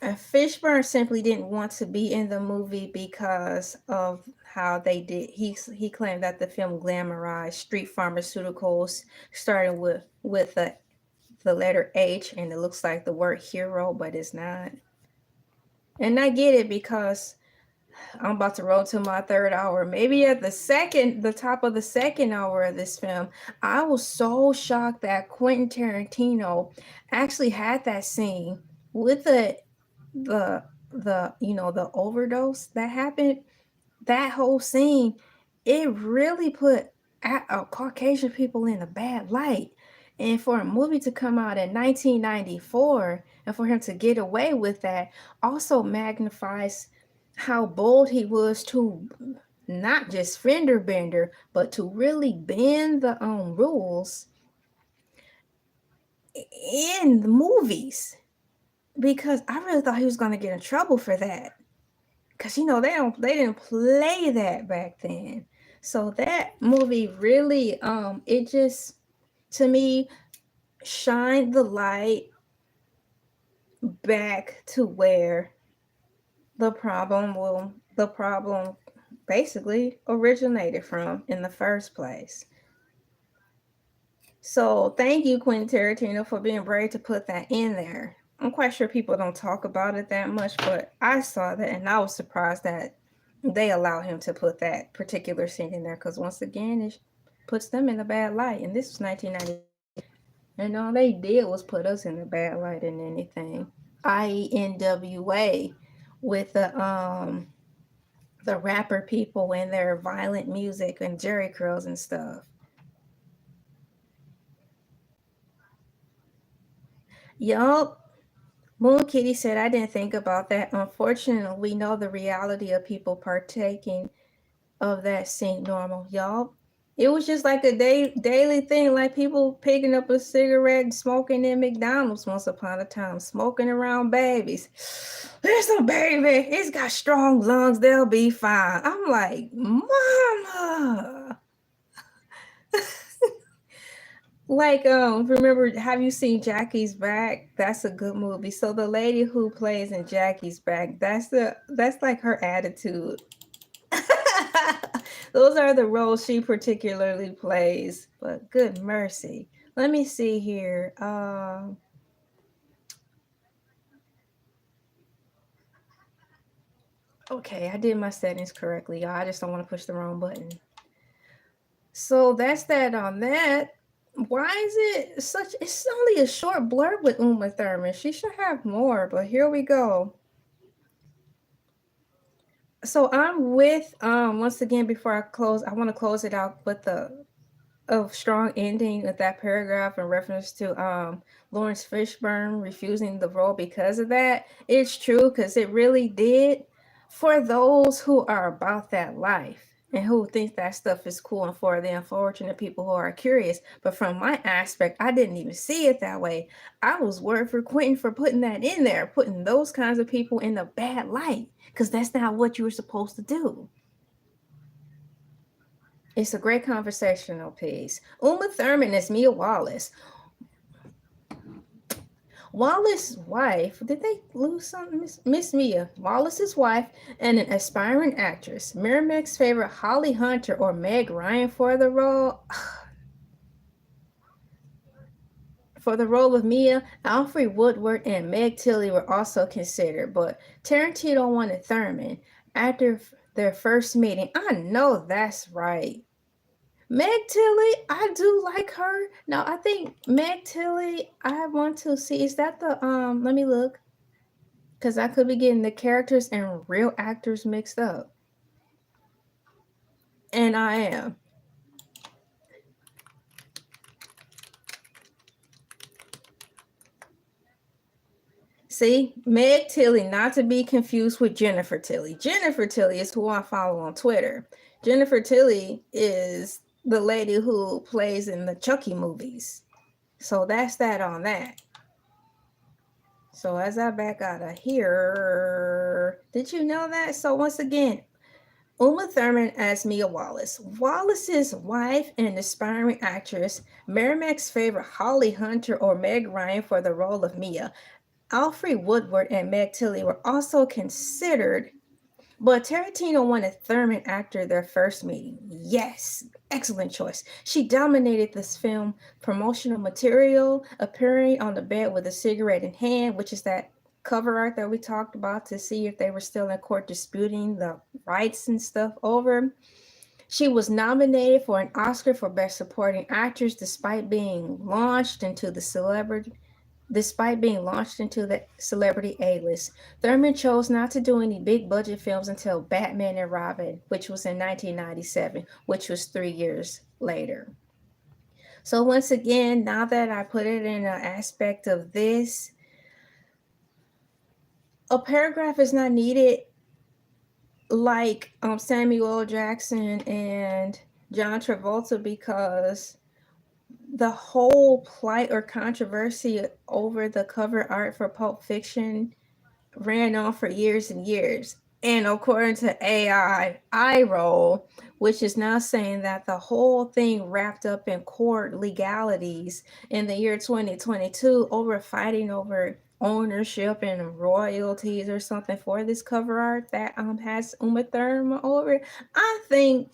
Fishburne simply didn't want to be in the movie because of how they did. He claimed that the film glamorized street pharmaceuticals, starting with the letter H, and it looks like the word hero, but it's not. And I get it because I'm about to roll to my third hour. Maybe at the top of the second hour of this film, I was so shocked that Quentin Tarantino actually had that scene with the the overdose that happened. That whole scene, it really put Caucasian people in a bad light. And for a movie to come out in 1994 and for him to get away with that also magnifies how bold he was to not just fender bender, but to really bend the rules in the movies. Because I really thought he was going to get in trouble for that. Because they didn't play that back then. So that movie really it just, to me, shined the light back to where the problem basically originated from in the first place. So thank you, Quentin Tarantino, for being brave to put that in there. I'm quite sure people don't talk about it that much, but I saw that and I was surprised that they allow him to put that particular scene in there, because once again, it puts them in a bad light. And this was 1990, and all they did was put us in a bad light and anything. I.e., NWA with the rapper people and their violent music and Jerry curls and stuff. Yup. Moon Kitty said, I didn't think about that. Unfortunately, we know the reality of people partaking of that seemed normal, y'all. It was just like a daily thing, like people picking up a cigarette and smoking in McDonald's once upon a time, smoking around babies. There's a baby. It's got strong lungs. They'll be fine. I'm like, Mama. Like, remember, have you seen Jackie's Back? That's a good movie. So the lady who plays in Jackie's Back, that's like her attitude. Those are the roles she particularly plays. But good mercy. Let me see here. Okay, I did my settings correctly, y'all. I just don't want to push the wrong button. So that's that on that. Why is it such? It's only a short blurb with Uma Thurman. She should have more, but here we go. So I'm with once again, before I close, I want to close it out with a strong ending with that paragraph in reference to Lawrence Fishburne refusing the role because of that. It's true because it really did. For those who are about that life and who think that stuff is cool, and for the unfortunate people who are curious. But from my aspect, I didn't even see it that way. I was worried for Quentin for putting that in there, putting those kinds of people in a bad light, because that's not what you were supposed to do. It's a great conversational piece. Uma Thurman is Mia Wallace. Wallace's wife, did they lose something? Miss Mia, Wallace's wife and an aspiring actress. Miramax's favorite Holly Hunter or Meg Ryan for the role. For the role of Mia, Alfred Woodward and Meg Tilly were also considered, but Tarantino wanted Thurman. After their first meeting, I know that's right. Meg Tilly, I do like her. Now I think Meg Tilly, I want to see, is that the let me look. Because I could be getting the characters and real actors mixed up. And I am. See, Meg Tilly, not to be confused with Jennifer Tilly. Jennifer Tilly is who I follow on Twitter. Jennifer Tilly is the lady who plays in the Chucky movies. So that's that on that. So as I back out of here, did you know that? So once again, Uma Thurman as Mia Wallace. Wallace's wife and aspiring actress, Miramax's favorite Holly Hunter or Meg Ryan for the role of Mia. Alfred Woodward and Meg Tilly were also considered, but Tarantino wanted Thurman after their first meeting. Yes, excellent choice. She dominated this film promotional material, appearing on the bed with a cigarette in hand, which is that cover art that we talked about to see if they were still in court disputing the rights and stuff over. She was nominated for an Oscar for Best Supporting Actress despite being launched into the celebrity A-list. Thurman chose not to do any big budget films until Batman and Robin, which was in 1997, which was 3 years later. So once again, now that I put it in an aspect of this, a paragraph is not needed like Samuel L. Jackson and John Travolta, because the whole plight or controversy over the cover art for Pulp Fiction ran on for years and years. And according to AI, roll, which is now saying that the whole thing wrapped up in court legalities in the year 2022 over fighting over ownership and royalties or something for this cover art that has Uma Thurman over it. I think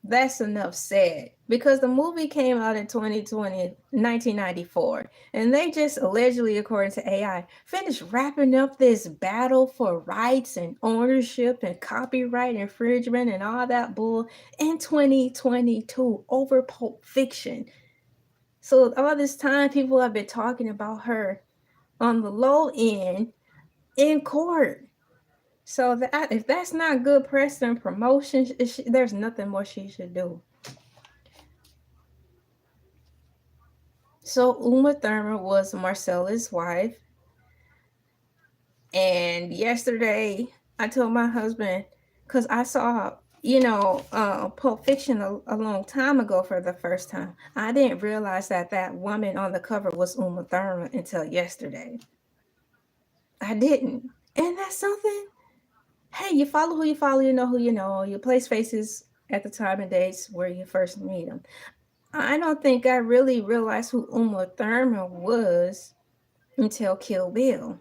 that's enough said, because the movie came out in 1994, and they just allegedly, according to AI, finished wrapping up this battle for rights and ownership and copyright infringement and all that bull in 2022 over Pulp Fiction. So all this time, people have been talking about her on the low end in court. So that, if that's not good press and promotion, there's nothing more she should do. So Uma Thurman was Marcella's wife. And yesterday I told my husband, because I saw, Pulp Fiction a long time ago for the first time. I didn't realize that that woman on the cover was Uma Thurman until yesterday. I didn't. And that's something. Hey, you follow who you follow, you know who you know. You place faces at the time and dates where you first meet them. I don't think I really realized who Uma Thurman was until Kill Bill.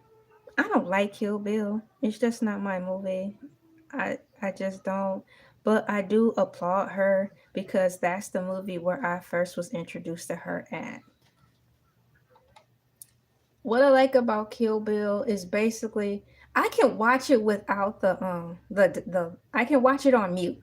I don't like Kill Bill. It's just not my movie. I just don't. But I do applaud her because that's the movie where I first was introduced to her at. What I like about Kill Bill is basically I can watch it without the I can watch it on mute.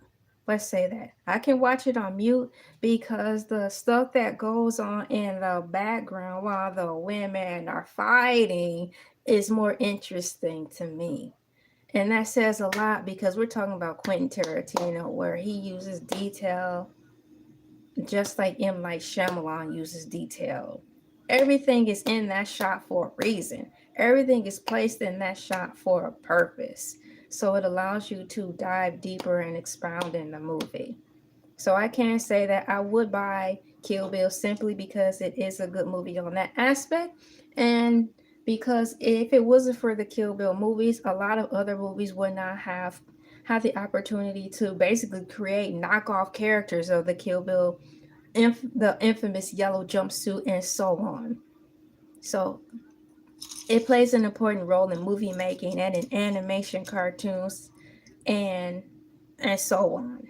Let's say that. I can watch it on mute because the stuff that goes on in the background while the women are fighting is more interesting to me. And that says a lot because we're talking about Quentin Tarantino, where he uses detail, just like M. Night Shyamalan uses detail. Everything is in that shot for a reason. Everything is placed in that shot for a purpose. So it allows you to dive deeper and expound in the movie. So I can say that I would buy Kill Bill simply because it is a good movie on that aspect. And because if it wasn't for the Kill Bill movies, a lot of other movies would not have the opportunity to basically create knockoff characters of the Kill Bill, the infamous yellow jumpsuit, and so on. So it plays an important role in movie making and in animation, cartoons, and so on.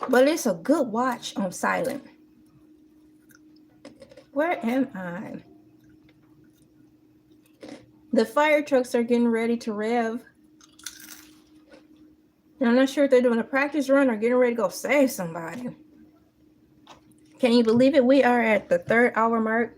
But it's a good watch on silent. Where am I? The fire trucks are getting ready to rev. I'm not sure if they're doing a practice run or getting ready to go save somebody. Can you believe it? We are at the 3rd hour mark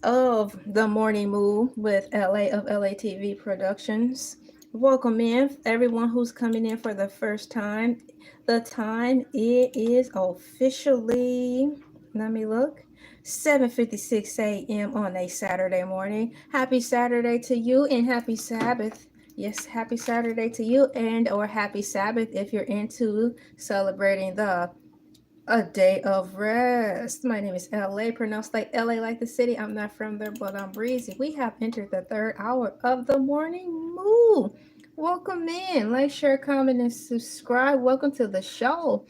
of the Morning Moo with LA of Elay TV Productions. Welcome in, everyone who's coming in for the first time. The time it is officially, let me look, 7:56 a.m. on a Saturday morning. Happy Saturday to you and happy Sabbath. Yes, happy Saturday to you and or happy Sabbath if you're into celebrating a day of rest. My name is LA, pronounced like LA like the city. I'm not from there, but I'm breezy. We have entered the 3rd hour of the Morning Moo. Welcome in. Like, share, comment, and subscribe. Welcome to the show.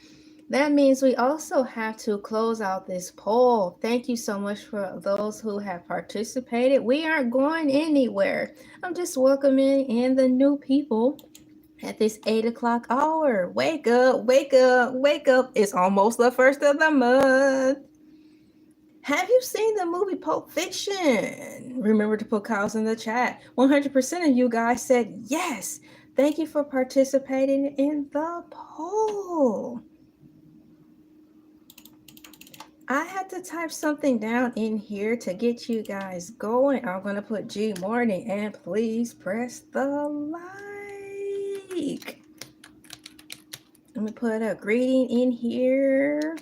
That means we also have to close out this poll. Thank you so much for those who have participated. We aren't going anywhere. I'm just welcoming in the new people at this 8 o'clock hour. Wake up, wake up, wake up. It's almost the 1st of the month. Have you seen the movie Pulp Fiction? Remember to put cows in the chat. 100% of you guys said yes. Thank you for participating in the poll. I had to type something down in here to get you guys going. I'm going to put G Morning and please press the like. Let me put a greeting in here.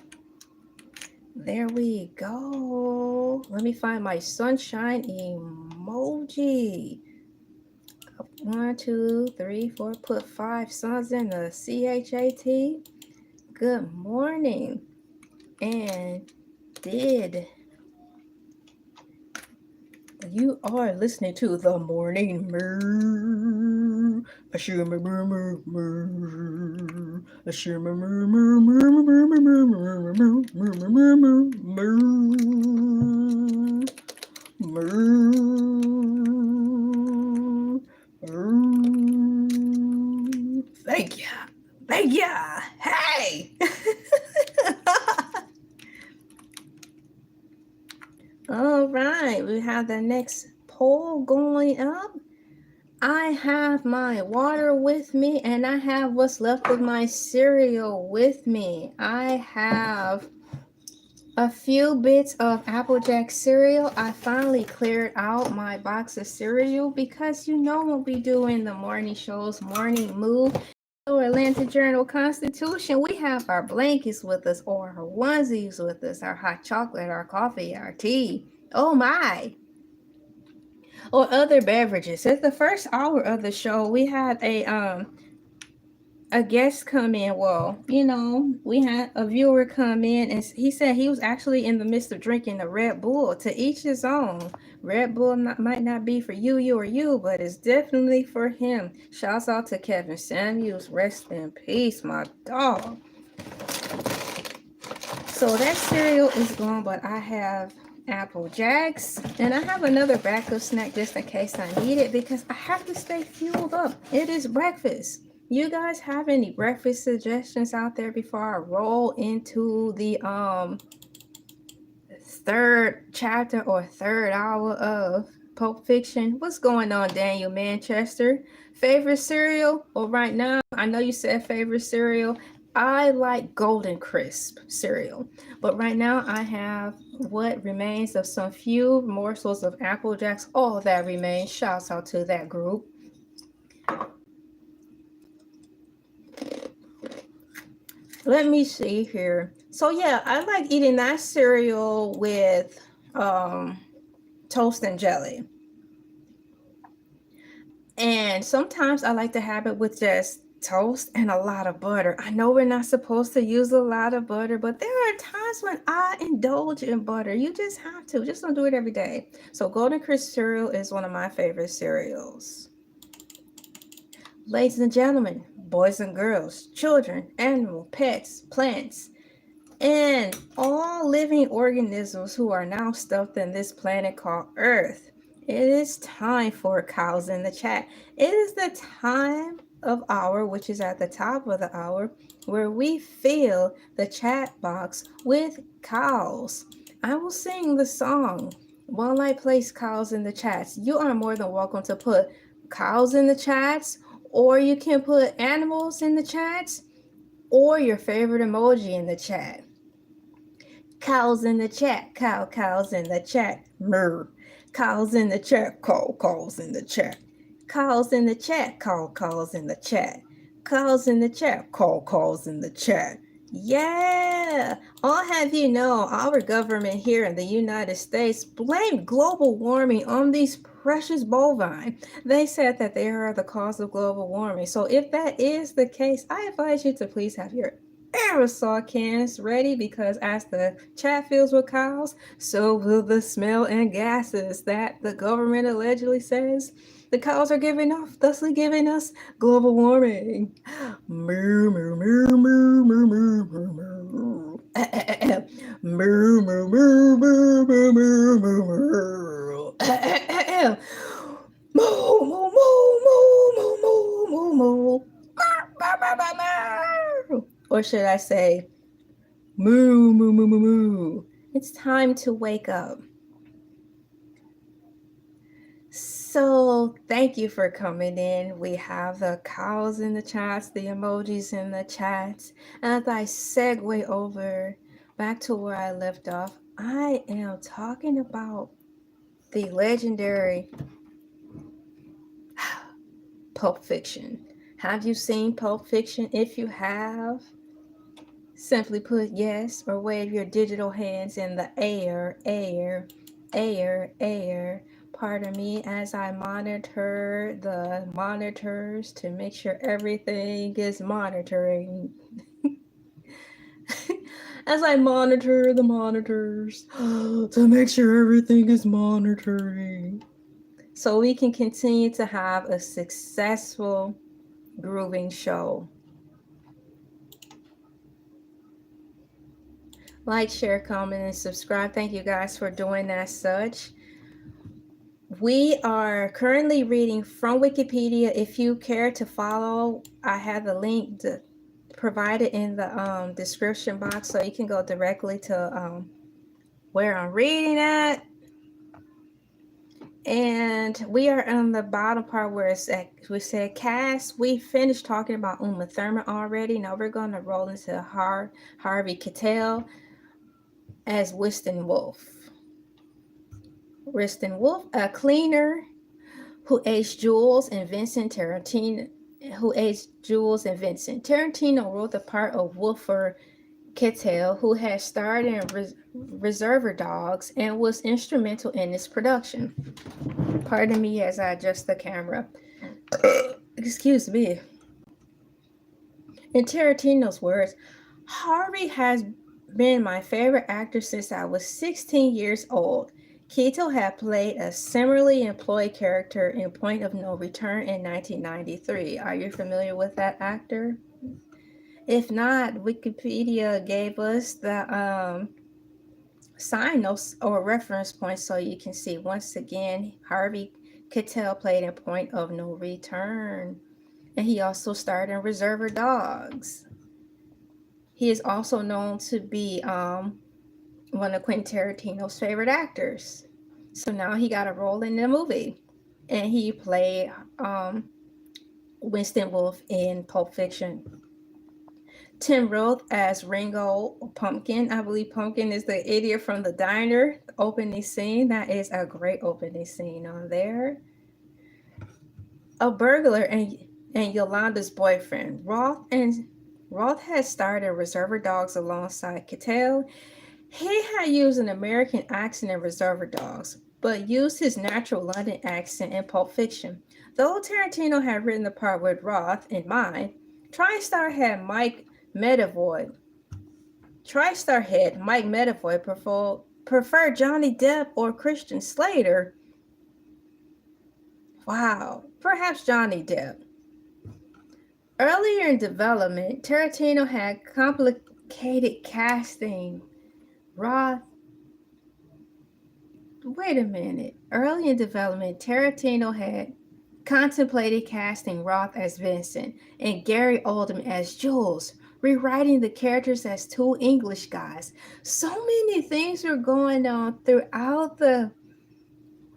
There we go. Let me find my sunshine emoji. 1, 2, 3, 4. Put 5 suns in the CHAT. Good morning. And you are listening to the Morning Moo. I share my moo. I share my moo. Thank ya. Thank ya. Hey. All right, we have the next poll going up. I have my water with me and I have what's left of my cereal with me. I have a few bits of Applejack cereal. I finally cleared out my box of cereal because you know what we do in the morning shows, Morning Moo, Atlanta Journal-Constitution. We have our blankets with us or our onesies with us, our hot chocolate, our coffee, our tea. Oh my. Or other beverages. At the 1st hour of the show, we had a guest come in. Well, you know, we had a viewer come in and he said he was actually in the midst of drinking a Red Bull. To each his own. Red Bull might not be for you, but it's definitely for him. Shouts out to Kevin Samuels. Rest in peace, my dog. So that cereal is gone, but I have Apple Jacks and I have another backup snack just in case I need it because I have to stay fueled up. It is breakfast. You guys have any breakfast suggestions out there before I roll into the 3rd chapter or 3rd hour of Pulp Fiction? What's going on, Daniel Manchester? Favorite cereal? Well, right now, I know you said favorite cereal. I like Golden Crisp cereal, but right now I have what remains of some few morsels of Apple Jacks. All that remains. Shouts out to that group. Let me see here. So yeah, I like eating that cereal with toast and jelly. And sometimes I like to have it with just toast and a lot of butter. I know we're not supposed to use a lot of butter, but there are times when I indulge in butter. You just have to. Just don't do it every day. So Golden Crisp cereal is one of my favorite cereals. Ladies and gentlemen, boys and girls, children, animal, pets, plants, and all living organisms who are now stuffed in this planet called Earth. It is time for cows in the chat. It is the time of hour, which is at the top of the hour, where we fill the chat box with cows. I will sing the song while I place cows in the chats. You are more than welcome to put cows in the chats, or you can put animals in the chats, or your favorite emoji in the chat. Cows in the chat, cows in the chat, moo. Cows in the chat, cows in the chat. Cows in the chat, cows in the chat. Cows in the chat, cows in the chat. Yeah! I'll have you know, our government here in the United States blamed global warming on these precious bovine. They said that they are the cause of global warming. So if that is the case, I advise you to please have your aerosol cans ready, because as the chat fills with cows, so will the smell and gases that the government allegedly says the cows are giving off, thusly giving us global warming. Moo, moo, moo, moo, moo, moo, moo, moo. Moo, moo, moo, moo, moo, moo, moo, moo. Moo, moo, moo, moo, moo, moo, moo, moo. Or should I say, moo, moo, moo, moo, moo. It's time to wake up. So thank you for coming in. We have the cows in the chats, the emojis in the chats. As I segue over back to where I left off, I am talking about the legendary Pulp Fiction. Have you seen Pulp Fiction? If you have, simply put yes, or wave your digital hands in the air, air, air, air. Pardon me as I monitor the monitors to make sure everything is monitoring. As I monitor the monitors to make sure everything is monitoring. So we can continue to have a successful grooving show. Like, share, comment, and subscribe. Thank you guys for doing as such. We are currently reading from Wikipedia. If you care to follow, I have the link provided in the description box, so you can go directly to where I'm reading at. And we are on the bottom part where it's at, we said cast. We finished talking about Uma Thurman already. Now we're going to roll into Harvey Keitel as Winston Wolfe. Winston Wolfe, a cleaner who aged Jules and Vincent Tarantino. Tarantino wrote the part of Wolfer Keitel, who had starred in Reservoir Dogs and was instrumental in its production. Pardon me as I adjust the camera. Excuse me. In Tarantino's words, Harvey has been my favorite actor since I was 16 years old. Keitel had played a similarly employed character in Point of No Return in 1993. Are you familiar with that actor? If not, Wikipedia gave us the sign notes or reference points so you can see. Once again, Harvey Keitel played in Point of No Return, and he also starred in Reservoir Dogs. He is also known to be one of Quentin Tarantino's favorite actors. So now he got a role in the movie, and he played Winston Wolfe in Pulp Fiction. Tim Roth as Ringo Pumpkin. I believe Pumpkin is the idiot from the diner opening scene. That is a great opening scene on there. A burglar and Yolanda's boyfriend. Roth and Roth had starred in Reservoir Dogs alongside Keitel. He had used an American accent in Reservoir Dogs, but used his natural London accent in Pulp Fiction. Though Tarantino had written the part with Roth in mind, TriStar had Mike Medavoy. TriStar head Mike Medavoy preferred Johnny Depp or Christian Slater. Wow, perhaps Johnny Depp. Earlier in development, Tarantino had complicated casting. Roth. Wait a minute. Early in development, Tarantino had contemplated casting Roth as Vincent and Gary Oldman as Jules, rewriting the characters as two English guys. So many things were going on throughout the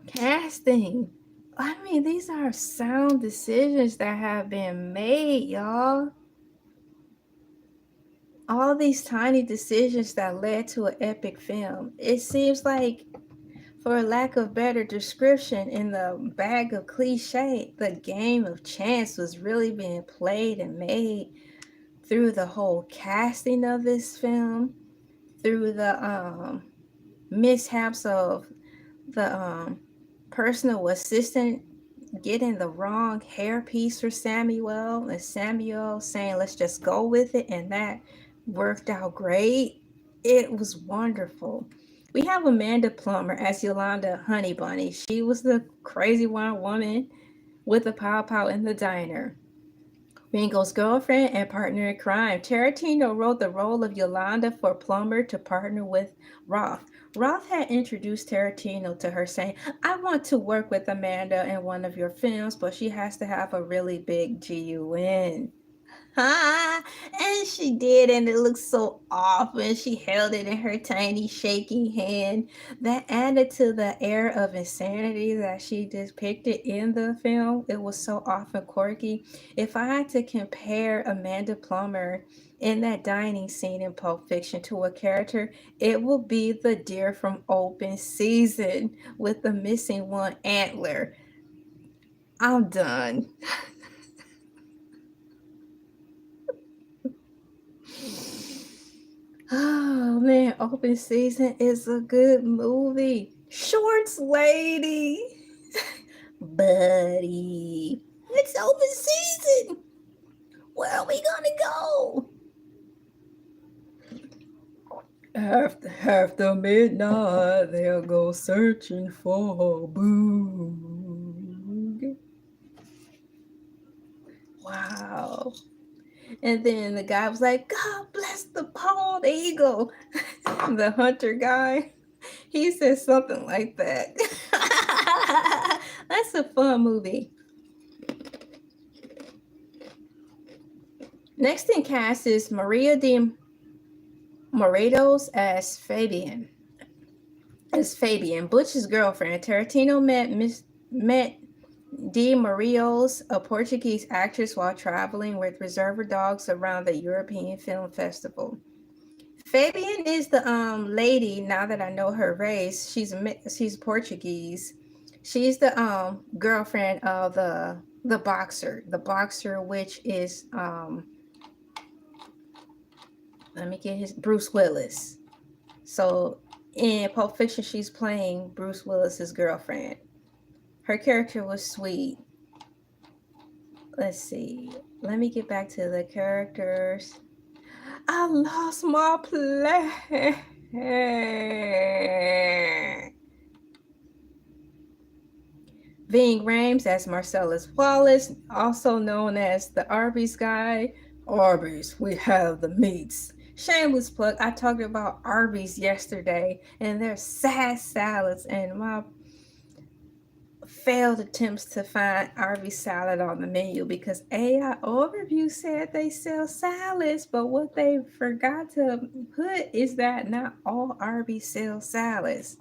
casting. I mean, these are sound decisions that have been made, y'all. All these tiny decisions that led to an epic film. It seems like, for lack of better description, in the bag of cliche, the game of chance was really being played and made through the whole casting of this film, through the mishaps of the personal assistant getting the wrong hairpiece for Samuel, and Samuel saying, let's just go with it, and that worked out great. It was wonderful. We have Amanda Plummer as Yolanda Honey Bunny. She was the crazy wild woman with the pow pow in the diner. Ringo's girlfriend and partner in crime. Tarantino wrote the role of Yolanda for Plummer to partner with Roth. Roth had introduced Tarantino to her, saying, I want to work with Amanda in one of your films, but she has to have a really big GUN. And she did, and it looked so off, and she held it in her tiny shaking hand. That added to the air of insanity that she depicted in the film. It was so off and quirky. If I had to compare Amanda Plummer in that dining scene in Pulp Fiction to a character, it will be the deer from open season with the missing one antler. I'm done. Oh man, Open Season is a good movie. Shorts Lady. Buddy. It's open season. Where are we gonna go? After midnight, they'll go searching for Boog. Wow. And then the guy was like, God bless the bald eagle. The hunter guy. He said something like that. That's a fun movie. Next in cast is Maria de Morados as Fabian. Butch's girlfriend. Tarantino met De Moraes, a Portuguese actress, while traveling with Reservoir Dogs around the European Film Festival. Fabian is the lady. Now that I know her race, she's Portuguese. She's the girlfriend of the boxer, which is let me get his Bruce Willis. So in Pulp Fiction, she's playing Bruce Willis's girlfriend. Her character was sweet. Let's see. Let me get back to the characters. I lost my place. Ving Rhames as Marcellus Wallace, also known as the Arby's guy. Arby's, we have the meats. Shameless plug. I talked about Arby's yesterday and their sad salads, and my failed attempts to find Arby's salad on the menu because AI overview said they sell salads, but what they forgot to put is that not all Arby's sell salads.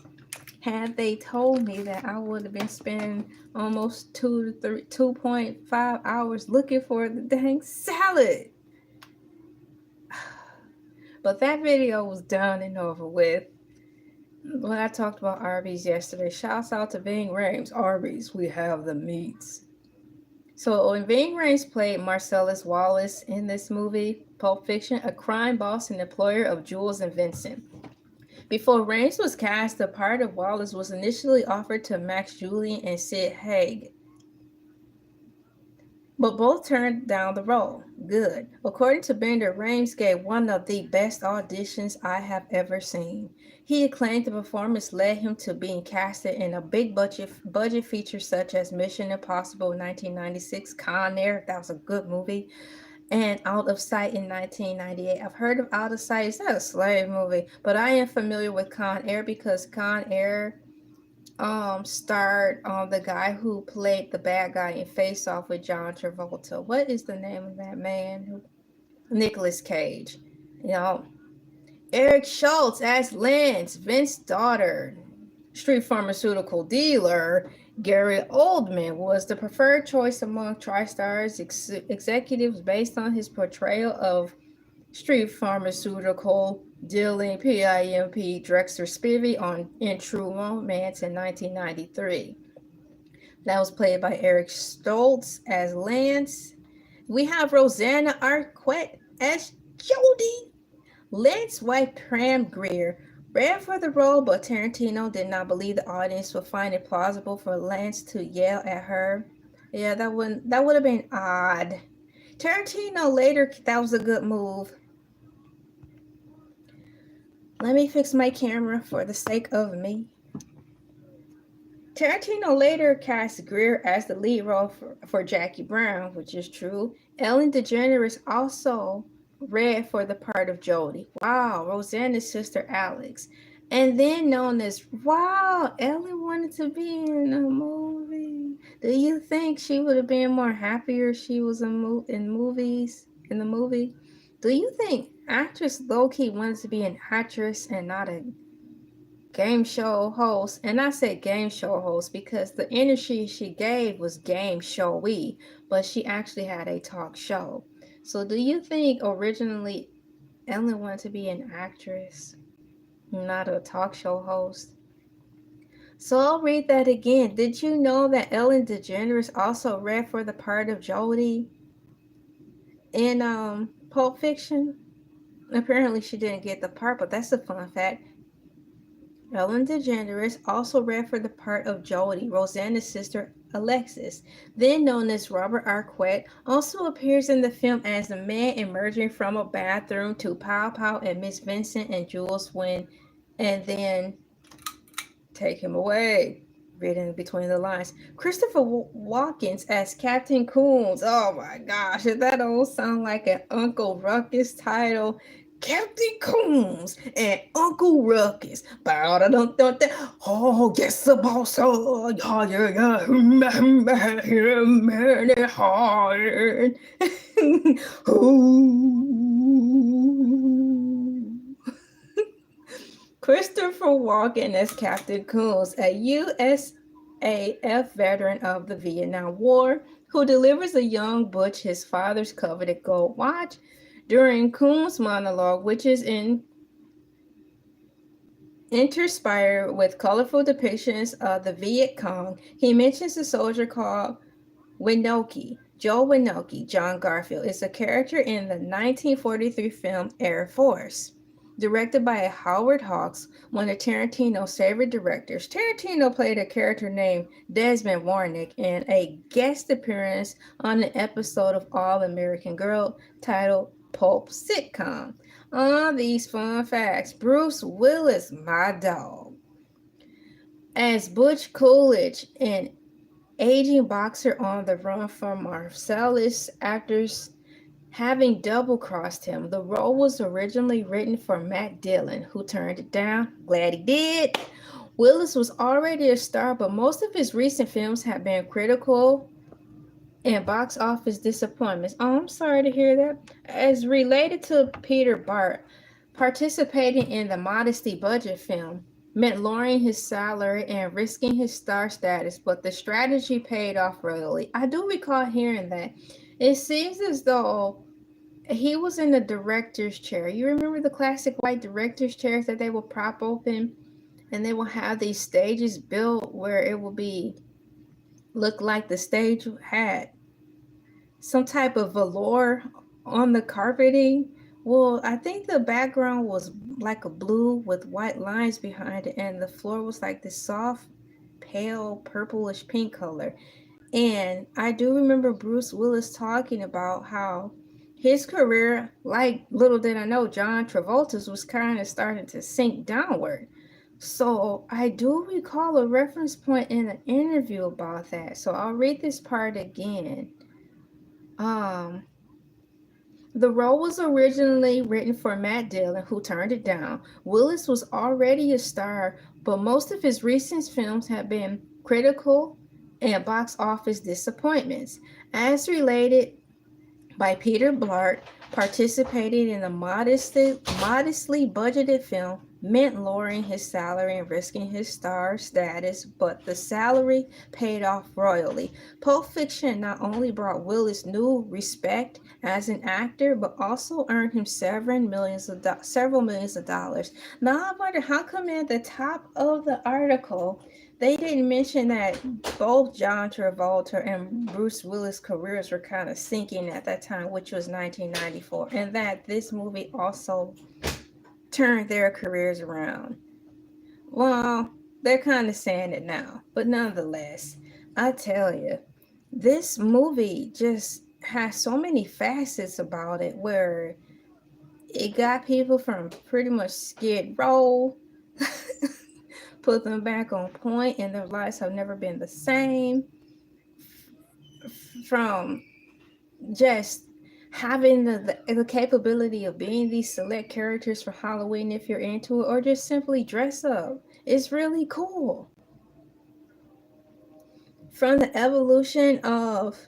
Had they told me that, I would have been spending almost 2.5 hours looking for the dang salad. But that video was done and over with. When I talked about Arby's yesterday, shouts out to Ving Rhames. Arby's, we have the meats. So Ving Rhames played Marcellus Wallace in this movie, Pulp Fiction, a crime boss and employer of Jules and Vincent. Before Rhames was cast, the part of Wallace was initially offered to Max Julien and Sid Haig, but both turned down the role. Good. According to Bender, Rhames gave one of the best auditions I have ever seen. He acclaimed the performance led him to being casted in a big budget feature such as Mission Impossible 1996, Con Air, that was a good movie, and Out of Sight in 1998. I've heard of Out of Sight. It's not a slave movie, but I am familiar with Con Air because Con Air starred the guy who played the bad guy in Face Off with John Travolta. What is the name of that man? Nicolas Cage. You know, Eric Schultz as Lance, Vince's daughter. Street pharmaceutical dealer Gary Oldman was the preferred choice among TriStar's executives based on his portrayal of street pharmaceutical dealing pimp Drexler Spivey in True Romance in 1993. That was played by Eric Stoltz as Lance. We have Rosanna Arquette as Jody. Lance's wife Pam Grier ran for the role, but Tarantino did not believe the audience would find it plausible for Lance to yell at her. Yeah, that would have been odd. Tarantino later, that was a good move. Let me fix my camera for the sake of me. Tarantino later cast Greer as the lead role for Jackie Brown, which is true. Ellen DeGeneres also read for the part of Jody. Wow, Rosanna's sister Alex. And then known as, wow, Ellen wanted to be in a movie. Do you think she would have been more happier if she was in the movie? Do you think actress low-key wanted to be an actress and not a game show host? And I said game show host because the energy she gave was game showy, but she actually had a talk show. So do you think originally Ellen wanted to be an actress, not a talk show host? So I'll read that again. Did you know that Ellen DeGeneres also read for the part of Jodie in Pulp Fiction? Apparently she didn't get the part, but that's a fun fact. Ellen DeGeneres also read for the part of Jodie, Rosanna's sister Alexis, then known as Robert Arquette, also appears in the film as a man emerging from a bathroom to Pow Pow and Miss Vincent and Jules win, and then take him away. Reading between the lines. Christopher Walken as Captain Coons. Oh my gosh, that don't sound like an Uncle Ruckus title. Captain Coons and Uncle Ruckus. Oh, yes, the boss. Oh, yeah. Hard. Christopher Walken as Captain Coons, a USAF veteran of the Vietnam War, who delivers a young Butch his father's coveted gold watch. During Coons' monologue, which is interspersed with colorful depictions of the Viet Cong, he mentions a soldier called Winoki. Joe Winoki, John Garfield, is a character in the 1943 film Air Force. Directed by Howard Hawks, one of Tarantino's favorite directors. Tarantino played a character named Desmond Warnick in a guest appearance on an episode of All American Girl titled Pulp Sitcom. On these fun facts, Bruce Willis, my dog, as Butch Coolidge, an aging boxer on the run from Marcellus actors having double-crossed him. The role was originally written for Matt Dillon, who turned it down. Glad he did. Willis was already a star, but most of his recent films have been critical and box office disappointments. Oh, I'm sorry to hear that. As related to Peter Bart, participating in the modesty budget film meant lowering his salary and risking his star status, but the strategy paid off royally. I do recall hearing that. It seems as though he was in the director's chair. You remember the classic white director's chairs that they will prop open and they will have these stages built where it will be look like the stage had some type of velour on the carpeting. Well, I think the background was like a blue with white lines behind it, and the floor was like this soft, pale, purplish pink color. And I do remember Bruce Willis talking about how his career, like little did I know, John Travolta's was kind of starting to sink downward. So I do recall a reference point in an interview about that. So I'll read this part again. Um, the role was originally written for Matt Dillon, who turned it down. Willis was already a star, but most of his recent films have been critical and box office disappointments. As related by Peter Blart, participating in a modestly budgeted film meant lowering his salary and risking his star status, but the salary paid off royally. Pulp Fiction not only brought Willis new respect as an actor, but also earned him several millions of dollars. Now I wonder how come at the top of the article they didn't mention that both John Travolta and Bruce Willis' careers were kind of sinking at that time, which was 1994, and that this movie also turned their careers around. Well, they're kind of saying it now, but nonetheless, I tell you, this movie just has so many facets about it where it got people from pretty much Skid Row, put them back on point, and their lives have never been the same. From just having the capability of being these select characters for Halloween if you're into it, or just simply dress up. It's really cool. From the evolution of,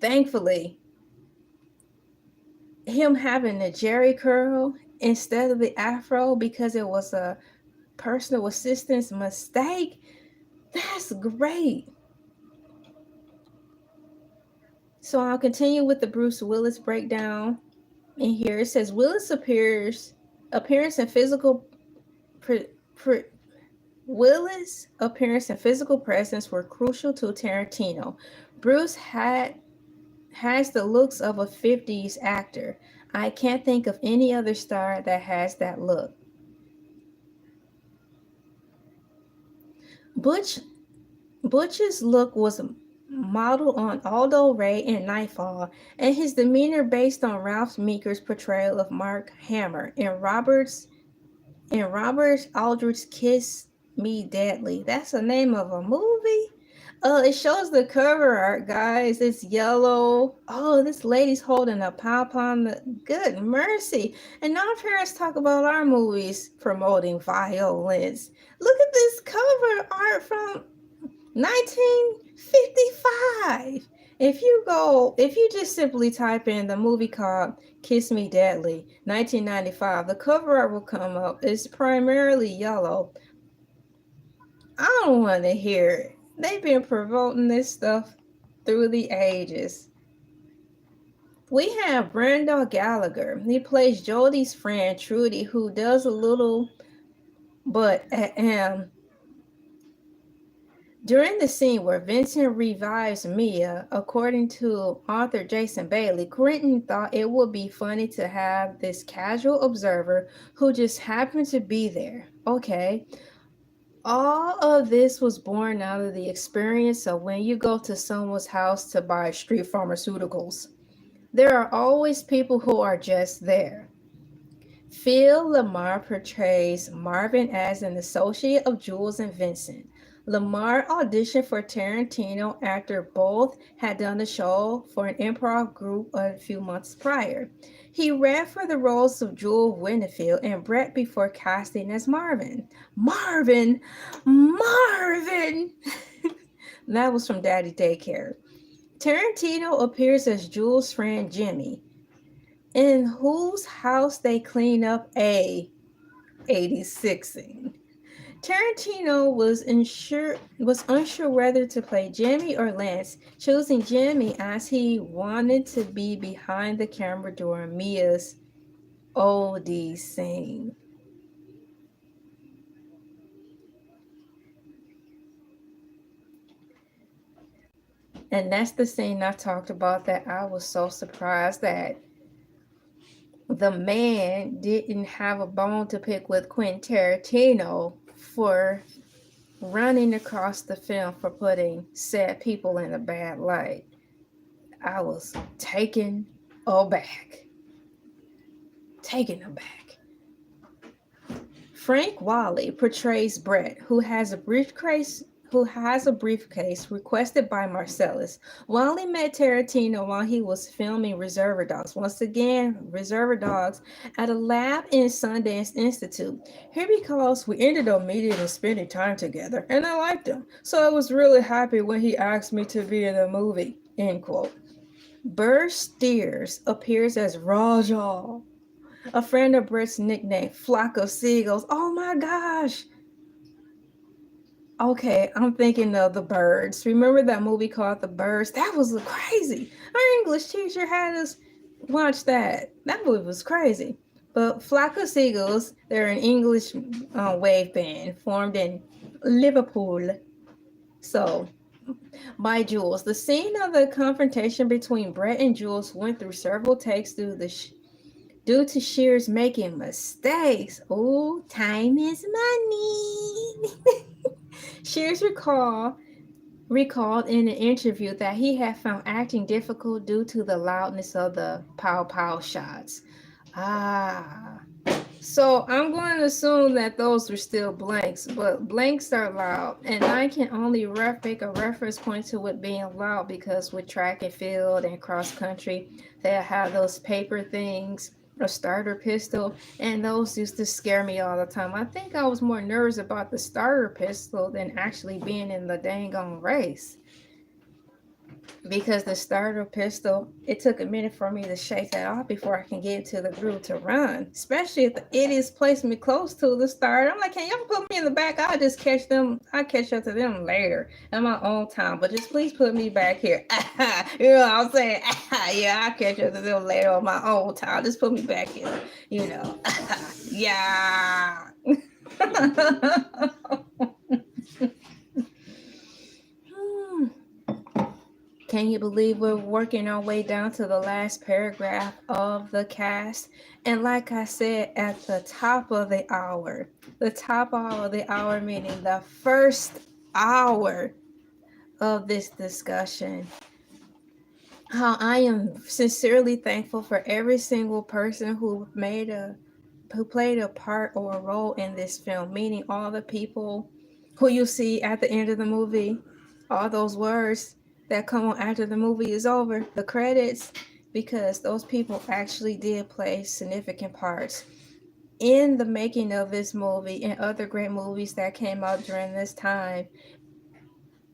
thankfully, him having the Jerry curl instead of the afro because it was a personal assistance mistake. That's great. So I'll continue with the Bruce Willis breakdown. In here it says Willis appearance and physical pre, pre, Willis' appearance and physical presence were crucial to Tarantino. Bruce has the looks of a 50s actor. I can't think of any other star that has that look. Butch's look was modeled on Aldo Ray in Nightfall, and his demeanor based on Ralph Meeker's portrayal of Mark Hammer in Robert Aldrich's Kiss Me Deadly. That's the name of a movie. It shows the cover art, guys. It's yellow. Oh, this lady's holding a pom-pom. Good mercy. And now parents talk about our movies promoting violence. Look at this cover art from 1955. If you just simply type in the movie called Kiss Me Deadly, 1995, the cover art will come up. It's primarily yellow. I don't want to hear it. They've been promoting this stuff through the ages. We have Brandon Gallagher. He plays Jodie's friend Trudy, who does a little, but during the scene where Vincent revives Mia, according to author Jason Bailey, Quentin thought it would be funny to have this casual observer who just happened to be there. Okay. All of this was born out of the experience of when you go to someone's house to buy street pharmaceuticals. There are always people who are just there. Phil Lamar portrays Marvin as an associate of Jules and Vincent. Lamar auditioned for Tarantino after both had done a show for an improv group a few months prior. He read for the roles of Jewel Winfield and Brett before casting as Marvin. Marvin! Marvin! That was from Daddy Daycare. Tarantino appears as Jules' friend Jimmy, in whose house they clean up a 86ing. Tarantino was unsure whether to play Jimmy or Lance, choosing Jimmy as he wanted to be behind the camera during Mia's OD scene. And that's the scene I talked about that I was so surprised that the man didn't have a bone to pick with Quentin Tarantino for running across the film for putting sad people in a bad light. I was taken aback. Taken aback. Frank Wally portrays Brett, who has a briefcase requested by Marcellus. Wally met Tarantino while he was filming Reservoir Dogs. Once again, Reservoir Dogs at a lab in Sundance Institute. He recalls, we ended up meeting and spending time together, and I liked him. So I was really happy when he asked me to be in the movie. End quote. Burr Steers appears as Rajah, a friend of Brett's nickname, Flock of Seagulls. Oh my gosh. Okay, I'm thinking of The Birds. Remember that movie called The Birds? That was crazy. Our English teacher had us watch that. That movie was crazy. But Flock of Seagulls, they're an English wave band formed in Liverpool. So, by Jules. The scene of the confrontation between Brett and Jules went through several takes due to Shears making mistakes. Oh, time is money. Shears recalled in an interview that he had found acting difficult due to the loudness of the pow pow shots. So I'm going to assume that those were still blanks, but blanks are loud, and I can only make a reference point to it being loud because with track and field and cross country, they have those paper things, a starter pistol, and those used to scare me all the time. I think I was more nervous about the starter pistol than actually being in the dang on race. Because the starter pistol, it took a minute for me to shake that off before I can get into the groove to run. Especially if the idiots place me close to the start. I'm like, can y'all put me in the back? I'll just catch them. I'll catch up to them later in my own time. But just please put me back here. You know what I'm saying? Yeah, I'll catch up to them later on my own time. Just put me back here. You know. Yeah. Can you believe we're working our way down to the last paragraph of the cast? And like I said, at the top of the hour meaning the first hour of this discussion, how I am sincerely thankful for every single person who played a part or a role in this film, meaning all the people who you see at the end of the movie, all those words that come on after the movie is over, the credits, because those people actually did play significant parts in the making of this movie and other great movies that came out during this time.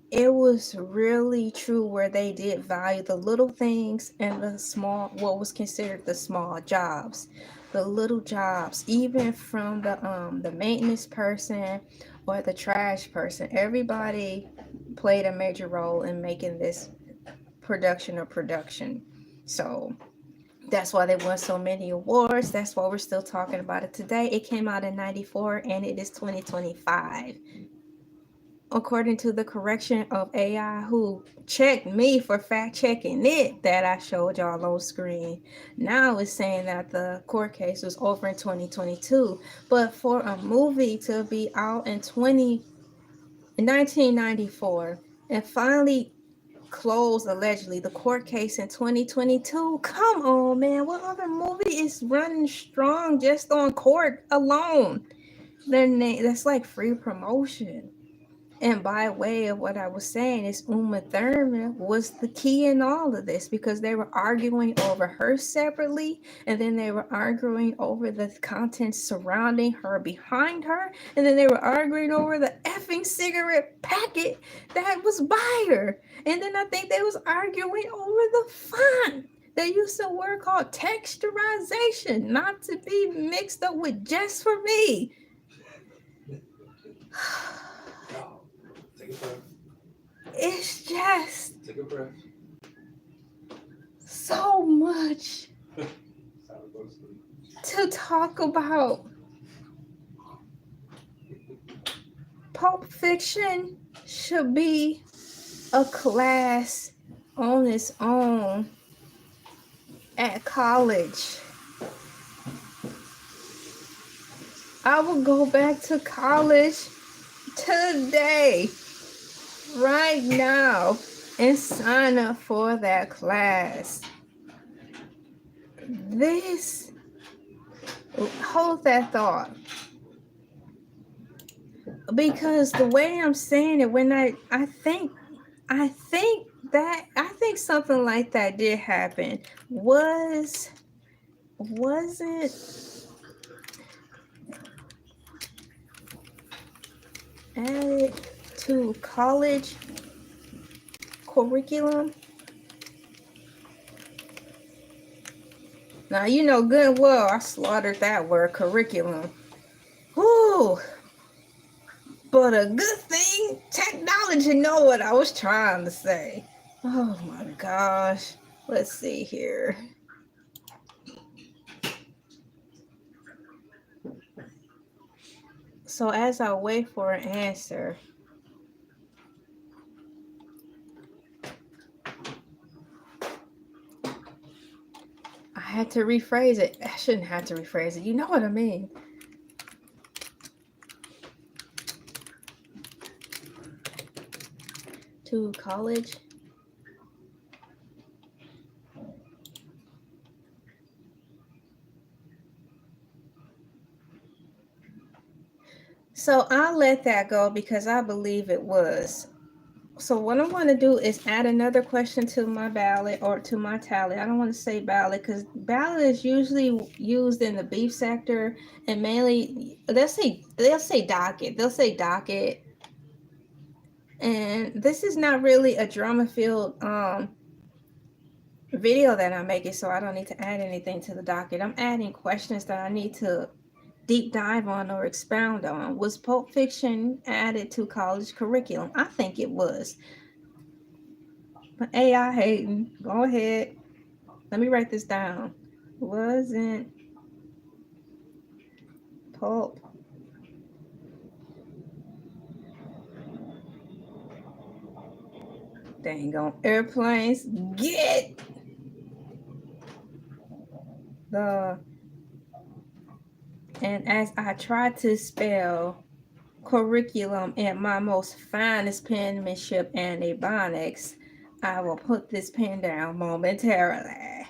It was really true where they did value the little things and the small, what was considered the small jobs, the little jobs, even from the maintenance person or the trash person. Everybody played a major role in making this production. So that's why they won so many awards. That's why we're still talking about it today. It came out in 94 and it is 2025. According to the correction of AI, who checked me for fact checking it that I showed y'all on screen. Now it's saying that the court case was over in 2022. But for a movie to be out in 1994 and finally closed allegedly the court case in 2022, come on, man. What other movie is running strong just on court alone? That's like free promotion. And by way of what I was saying is Uma Thurman was the key in all of this because they were arguing over her separately, and then they were arguing over the content surrounding her behind her, and then they were arguing over the effing cigarette packet that was by her. And then I think they was arguing over the font. They used a word called texturization, not to be mixed up with just for me. It's just take a breath. So much to talk about. Pulp Fiction should be a class on its own at college. I will go back to college today, right now, and sign up for that class. This, hold that thought. Because the way I'm saying it, when I think something like that did happen. Wasn't added to college curriculum? Now, you know good and well I slaughtered that word, curriculum. Whoo! But a good thing technology know what I was trying to say. Oh my gosh. Let's see here. So as I wait for an answer, I had to rephrase it. I shouldn't have to rephrase it. You know what I mean. To college. So I'll let that go because I believe it was. So what I want to do is add another question to my ballot or to my tally. I don't want to say ballot because ballot is usually used in the beef sector and mainly they'll say docket. They'll say docket. And this is not really a drama-filled video that I'm making, so I don't need to add anything to the docket. I'm adding questions that I need to deep dive on or expound on. Was Pulp Fiction added to college curriculum? I think it was. But AI hating. Go ahead. Let me write this down. Wasn't Pulp dang on airplanes? Get the. And as I try to spell curriculum in my most finest penmanship and ebonics, I will put this pen down momentarily.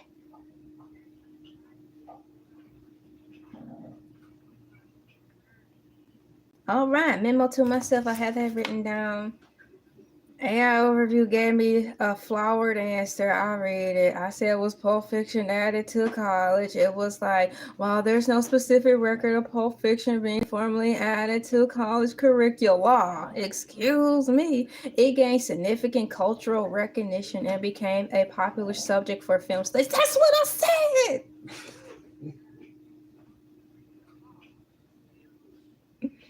All right, memo to myself. I had that written down. AI overview gave me a flowered answer. I read it. I said it was Pulp Fiction added to college. It was like, while there's no specific record of Pulp Fiction being formally added to college curricula, excuse me, it gained significant cultural recognition and became a popular subject for film studies. That's what I said.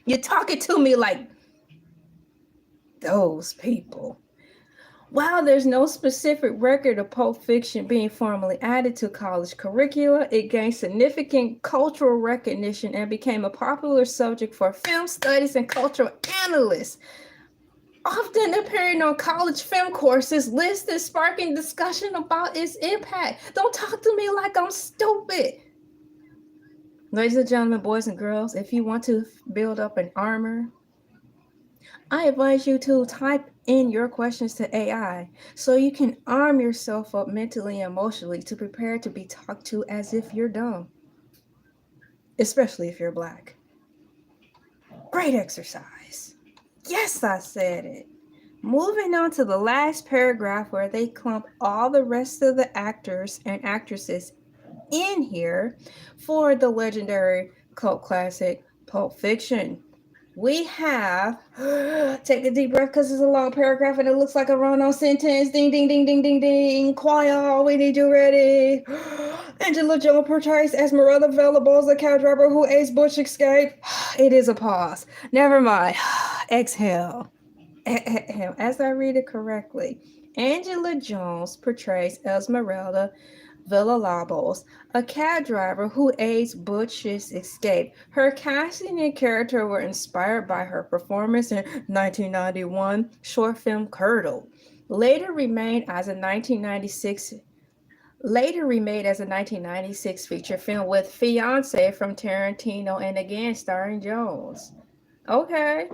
You're talking to me like those people. While there's no specific record of Pulp Fiction being formally added to college curricula, it gained significant cultural recognition and became a popular subject for film studies and cultural analysts, often appearing on college film courses listed, sparking discussion about its impact. Don't talk to me like I'm stupid. Ladies and gentlemen, boys and girls, if you want to build up an armor, I advise you to type in your questions to AI so you can arm yourself up mentally and emotionally to prepare to be talked to as if you're dumb, especially if you're Black. Great exercise. Yes, I said it. Moving on to the last paragraph where they clump all the rest of the actors and actresses in here for the legendary cult classic Pulp Fiction. We have, take a deep breath because it's a long paragraph and it looks like a run-on sentence. Ding, ding, ding, ding, ding, ding. Quiet, we need you ready. Angela Jones portrays Esmeralda Venables, a cab driver who aids Butch escape. It is a pause. Never mind. Exhale. As I read it correctly, Angela Jones portrays Esmeralda Villalobos, a cab driver who aids Butch's escape. Her casting and character were inspired by her performance in 1991 short film Curdled. later remade as a 1996 feature film with Fiance from Tarantino and again starring Jones. Okay.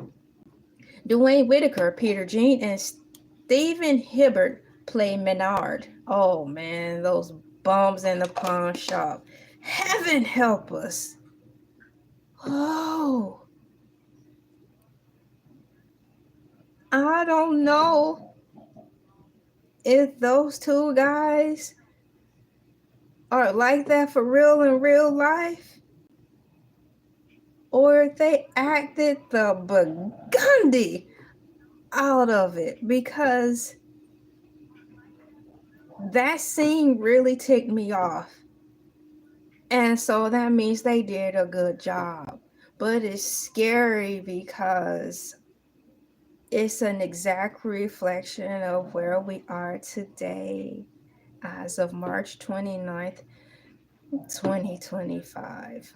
Dwayne Whitaker, Peter Jean, and Stephen Hibbert play Menard. Oh man, those bums in the pawn shop. Heaven help us. Oh, I don't know if those two guys are like that for real in real life, or if they acted the Burgundy out of it, because that scene really ticked me off. And so that means they did a good job. But it's scary because it's an exact reflection of where we are today as of March 29th, 2025.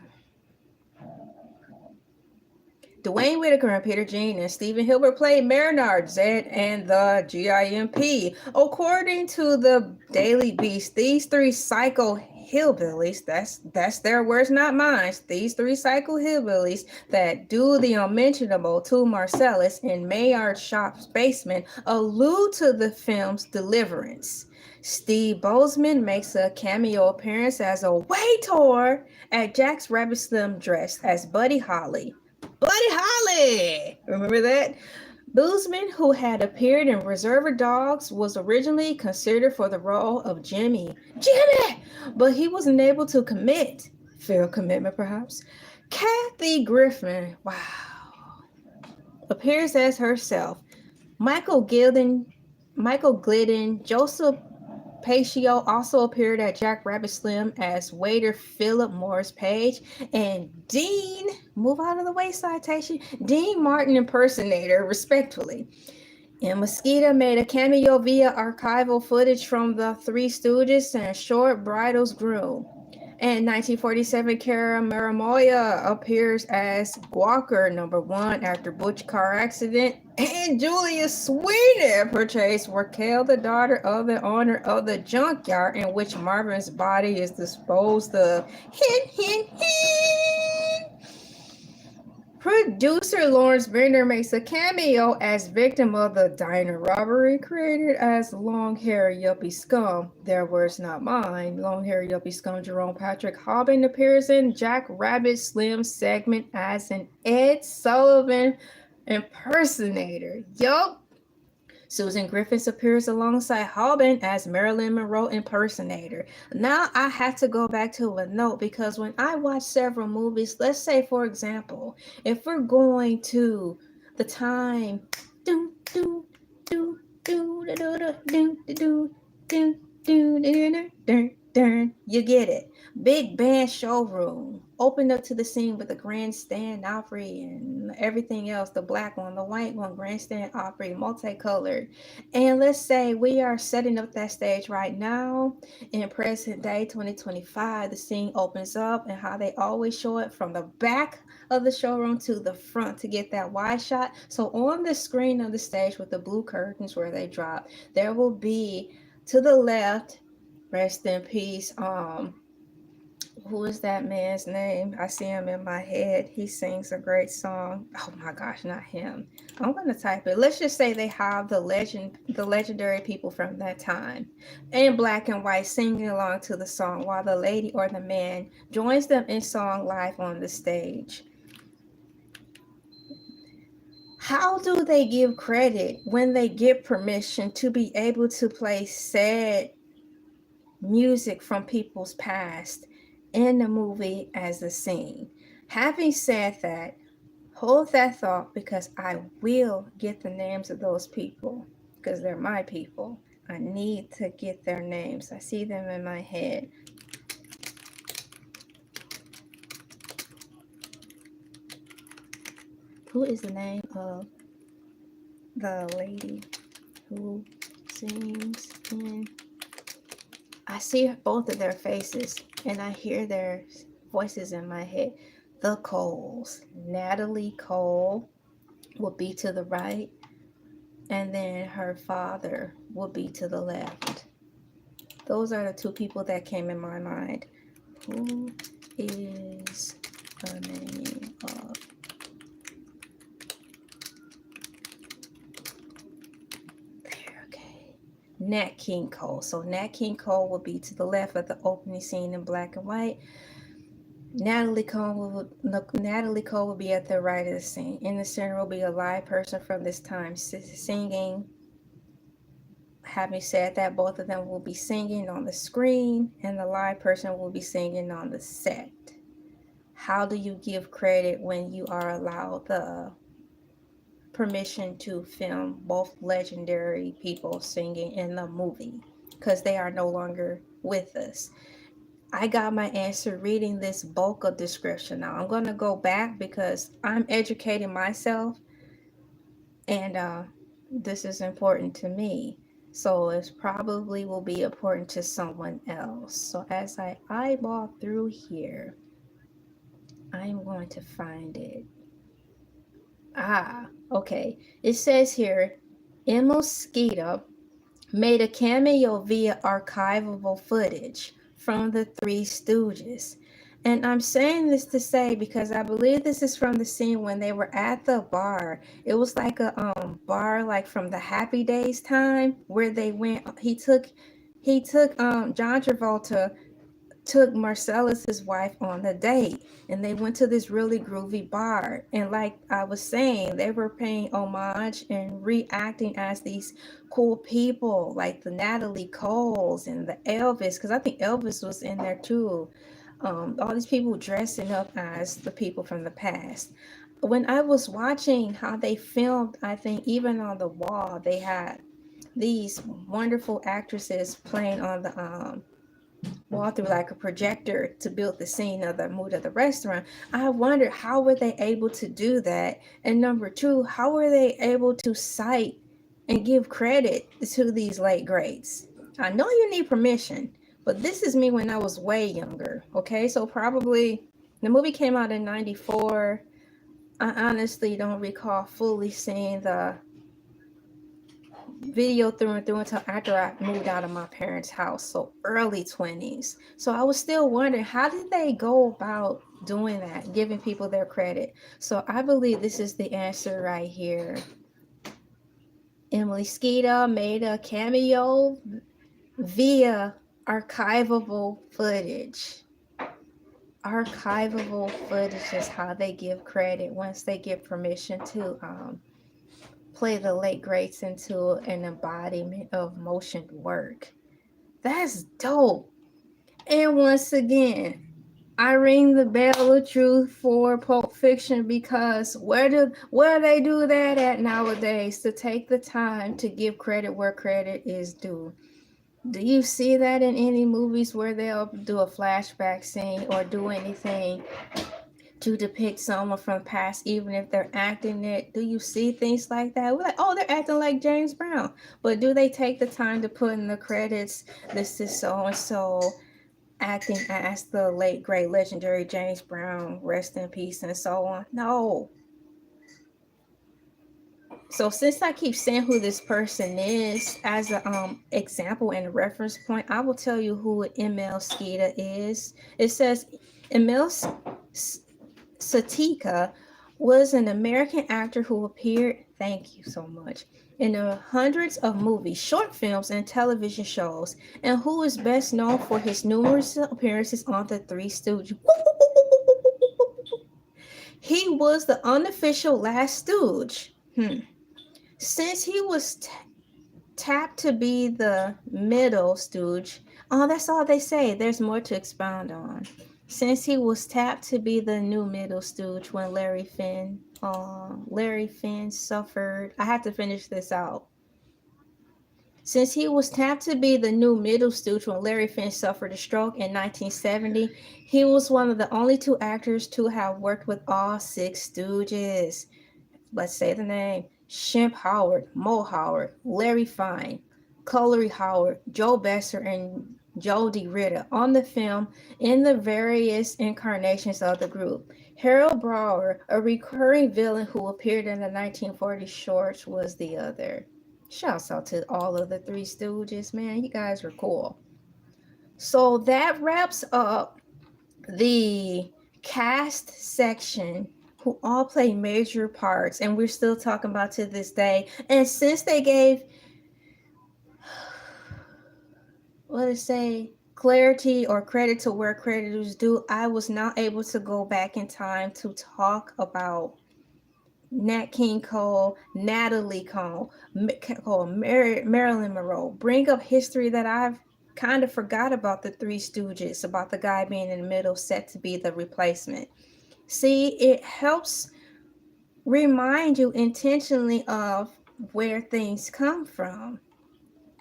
Dwayne Whitaker and Peter Jean and Stephen Hilbert played Marinard, Zed, and the GIMP. According to the Daily Beast, these three psycho hillbillies, that's their words, not mine. These three psycho hillbillies that do the unmentionable to Marcellus in Maynard's shop's basement allude to the film's Deliverance. Steve Bozeman makes a cameo appearance as a waiter at Jack's Rabbit Slim dressed as Buddy Holly. Buddy Holly! Remember that? Boozman, who had appeared in Reservoir Dogs, was originally considered for the role of Jimmy, but he wasn't able to commit. Fair commitment, perhaps. Kathy Griffin, wow, appears as herself. Michael Glidden, Joseph Pacio also appeared at Jack Rabbit Slim as waiter Philip Morris Page, and Dean, move out of the way citation, Dean Martin impersonator, respectfully. And Mosquito made a cameo via archival footage from the Three Stooges and Short Bridal's Groom. And 1947, Cara Marimoya appears as Gawker #1 after Butch car accident. And Julia Sweeney portrays Raquel, the daughter of the owner of the junkyard in which Marvin's body is disposed of. Hint, hint, hint. Producer Lawrence Bender makes a cameo as victim of the diner robbery, created as long-haired yuppie scum. Their words, not mine. Long-haired yuppie scum Jerome Patrick Hobbin appears in Jack Rabbit Slim segment as an Ed Sullivan impersonator. Yup. Susan Griffiths appears alongside Hobbin as Marilyn Monroe impersonator. Now I have to go back to a note because when I watch several movies, let's say for example, if we're going to the time, you get it. Big band showroom opened up to the scene with the grandstand Opry and everything else, the black one, the white one, grandstand Opry, multicolored. And let's say we are setting up that stage right now in present day 2025. The scene opens up and how they always show it from the back of the showroom to the front to get that wide shot. So on the screen of the stage with the blue curtains where they drop, there will be to the left, rest in peace, who is that man's name? I see him in my head. He sings a great song. Oh my gosh, not him. I'm gonna type it. Let's just say they have the legendary people from that time in black and white singing along to the song while the lady or the man joins them in song live on the stage. How do they give credit when they get permission to be able to play sad music from people's past in the movie as a scene? Having said that, hold that thought because I will get the names of those people because they're my people. I need to get their names. I see them in my head. Who is the name of the lady who sings in? I see both of their faces and I hear their voices in my head. The Coles. Natalie Cole will be to the right. and then her father will be to the left. Those are the two people that came in my mind. Who is the name of? There, okay. Nat King Cole. So Nat King Cole will be to the left of the opening scene in black and white. Natalie Cole will be at the right of the scene. In the center will be a live person from this time singing. Having said that, both of them will be singing on the screen, and the live person will be singing on the set. How do you give credit when you are allowed the permission to film both legendary people singing in the movie? Because they are no longer with us. I got my answer reading this bulk of description. Now I'm going to go back because I'm educating myself, and this is important to me. So it probably will be important to someone else. So as I eyeball through here, I'm going to find it. Okay. It says here, Emil Skeeter made a cameo via archivable footage from the Three Stooges. And I'm saying this to say because I believe this is from the scene when they were at the bar. It was like a bar like from the Happy Days time where they went. He took John Travolta took Marcellus's wife on a date, and they went to this really groovy bar, and like I was saying, they were paying homage and reacting as these cool people like the Natalie Coles and the Elvis, because I think Elvis was in there too. All these people dressing up as the people from the past. When I was watching how they filmed, I think even on the wall they had these wonderful actresses playing on the wall through like a projector to build the scene of the mood of the restaurant. I wondered how were they able to do that, and number two, how were they able to cite and give credit to these late greats? I know you need permission, but this is me when I was way younger. Okay, so probably the movie came out in '94. I honestly don't recall fully seeing the video through and through until after I moved out of my parents' house, so early 20s. So I was still wondering, how did they go about doing that, giving people their credit? So I believe this is the answer right here. Emily Skeeter made a cameo via archivable footage. Archivable footage is how they give credit once they get permission to play the late greats into an embodiment of motion work. That's dope. And once again, I ring the bell of truth for Pulp Fiction because where they do that at nowadays, to take the time to give credit where credit is due? Do you see that in any movies where they'll do a flashback scene or do anything to depict someone from the past, even if they're acting it? Do you see things like that? We're like, oh, they're acting like James Brown. But do they take the time to put in the credits, this is so and so acting as the late great legendary James Brown, rest in peace, and so on? No. So since I keep saying who this person is as an example and a reference point, I will tell you who Emil Skeeter is. It says Emil Satika was an American actor who appeared, thank you so much, in hundreds of movies, short films, and television shows, and who is best known for his numerous appearances on The Three Stooges. He was the unofficial last stooge. Since he was tapped to be the middle stooge, oh, that's all they say. There's more to expound on. Since he was tapped to be the new middle stooge when Larry Finn suffered. I have to finish this out. Since he was tapped to be the new middle stooge when Larry Finn suffered a stroke in 1970, he was one of the only two actors to have worked with all six stooges. Let's say the name: Shemp Howard, Mo Howard, Larry Fine, Cullery Howard, Joe Besser, and Jody Ritter on the film in the various incarnations of the group. Harold Brower, a recurring villain who appeared in the 1940 shorts, was the other. Shouts out to all of the Three Stooges, man. You guys are cool. So that wraps up the cast section who all play major parts, and we're still talking about to this day. And since they gave, what to say, clarity or credit to where credit is due, I was not able to go back in time to talk about Nat King Cole, Natalie Cole, Marilyn Monroe. Bring up history that I've kind of forgot about the Three Stooges, about the guy being in the middle set to be the replacement. See, it helps remind you intentionally of where things come from.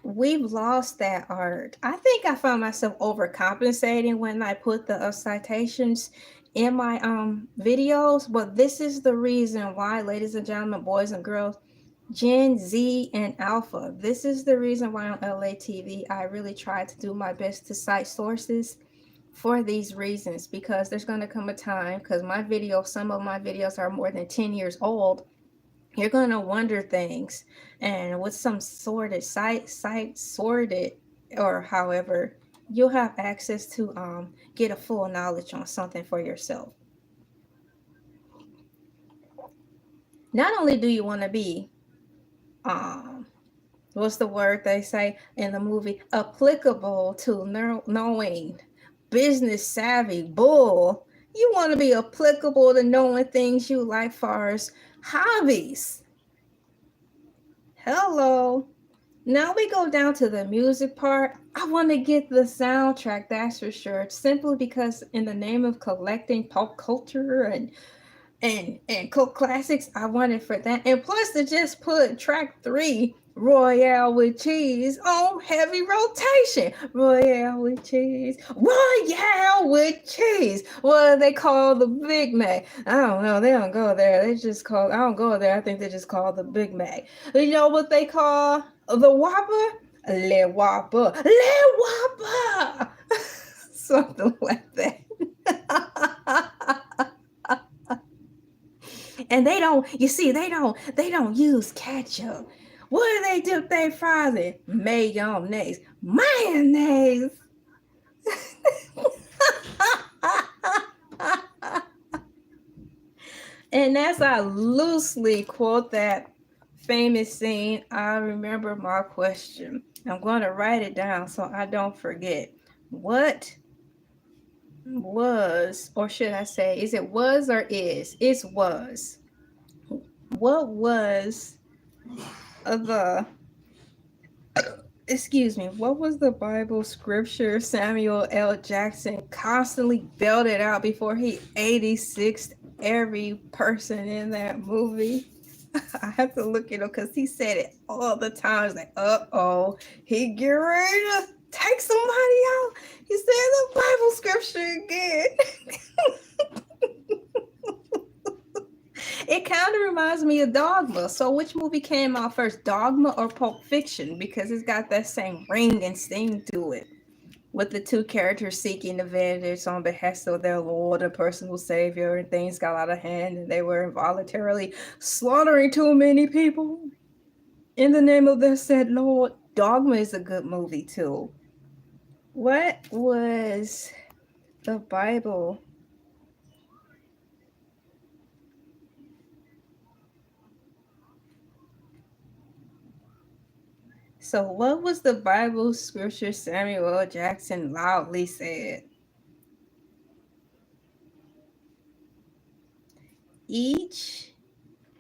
We've lost that art. I think I found myself overcompensating when I put the citations in my videos, but this is the reason why, ladies and gentlemen, boys and girls, Gen Z and Alpha, this is the reason why on Elay TV I really try to do my best to cite sources for these reasons, because there's going to come a time, because my videos, some of my videos are more than 10 years old, you're going to wonder things, and with some sorted site sorted, or however, you'll have access to get a full knowledge on something for yourself. Not only do you want to be what's the word they say in the movie, applicable to knowing business savvy bull, you want to be applicable to knowing things you like far as hobbies. Hello. Now we go down to the music part. I want to get the soundtrack, that's for sure. Simply because in the name of collecting pop culture and cult classics, I wanted for that. And plus to just put track 3, Royale with Cheese, on heavy rotation. Royale with Cheese. Royale with Cheese. What do they call the Big Mac? I don't know. They don't go there. They just call, I don't go there. I think they just call the Big Mac. You know what they call the Whopper? Le Whopper. Le Whopper. Something like that. And they don't, you see, they don't use ketchup. What do they dip their fries in? Mayonnaise. Mayonnaise. And as I loosely quote that famous scene, I remember my question. I'm going to write it down so I don't forget. What was, or should I say, is it was or is? It's was. What was what was the Bible scripture Samuel L. Jackson constantly belted out before he 86'd every person in that movie? I have to look it up because he said it all the time. It's like, uh-oh, he get ready to take somebody out. He said the Bible scripture again. It kind of reminds me of Dogma. So which movie came out first, Dogma or Pulp Fiction? Because it's got that same ring and sting to it, with the two characters seeking vengeance on behest of their Lord and personal savior, and things got out of hand and they were involuntarily slaughtering too many people in the name of their said Lord. Dogma is a good movie too. What was the Bible? So what was the Bible scripture Samuel L. Jackson loudly said? Each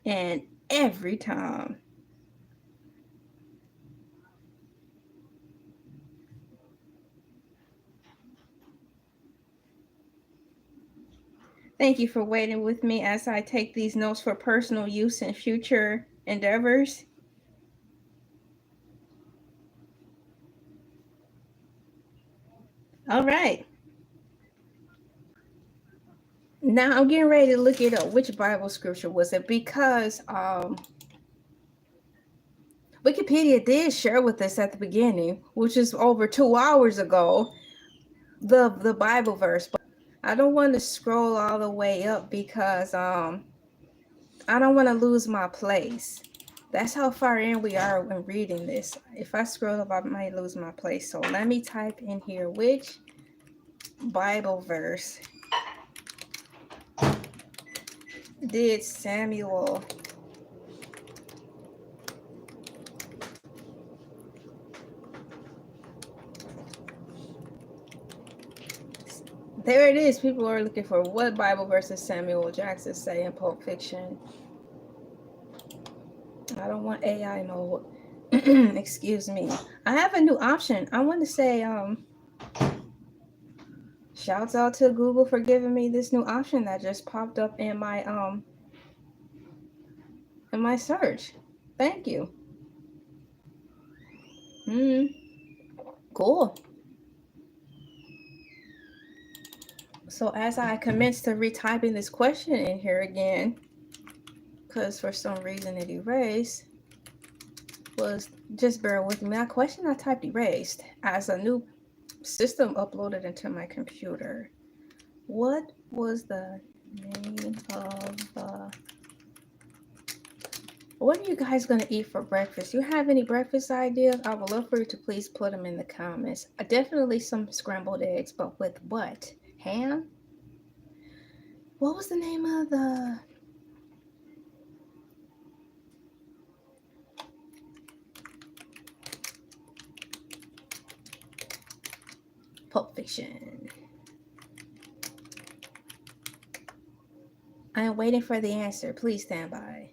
and every time. Thank you for waiting with me as I take these notes for personal use and future endeavors. All right. Now I'm getting ready to look it up. Which Bible scripture was it? Because Wikipedia did share with us at the beginning, which is over 2 hours ago, the Bible verse. But I don't want to scroll all the way up because I don't want to lose my place. That's how far in we are when reading this. If I scroll up, I might lose my place. So let me type in here, which Bible verse did Samuel there it is. People are looking for what Bible verses Samuel Jackson say in Pulp Fiction. I don't want AI mode. Excuse me. I have a new option. I want to say shouts out to Google for giving me this new option that just popped up in my search. Thank you. Cool. So as I commence to retyping this question in here again, because for some reason it erased, was just bear with me. That question I typed erased as a new system uploaded into my computer. What was the name of what are you guys gonna eat for breakfast? You have any breakfast ideas? I would love for you to please put them in the comments. Definitely some scrambled eggs, but with what? Ham? What was the name of the Pulp Fiction? I am waiting for the answer. Please stand by.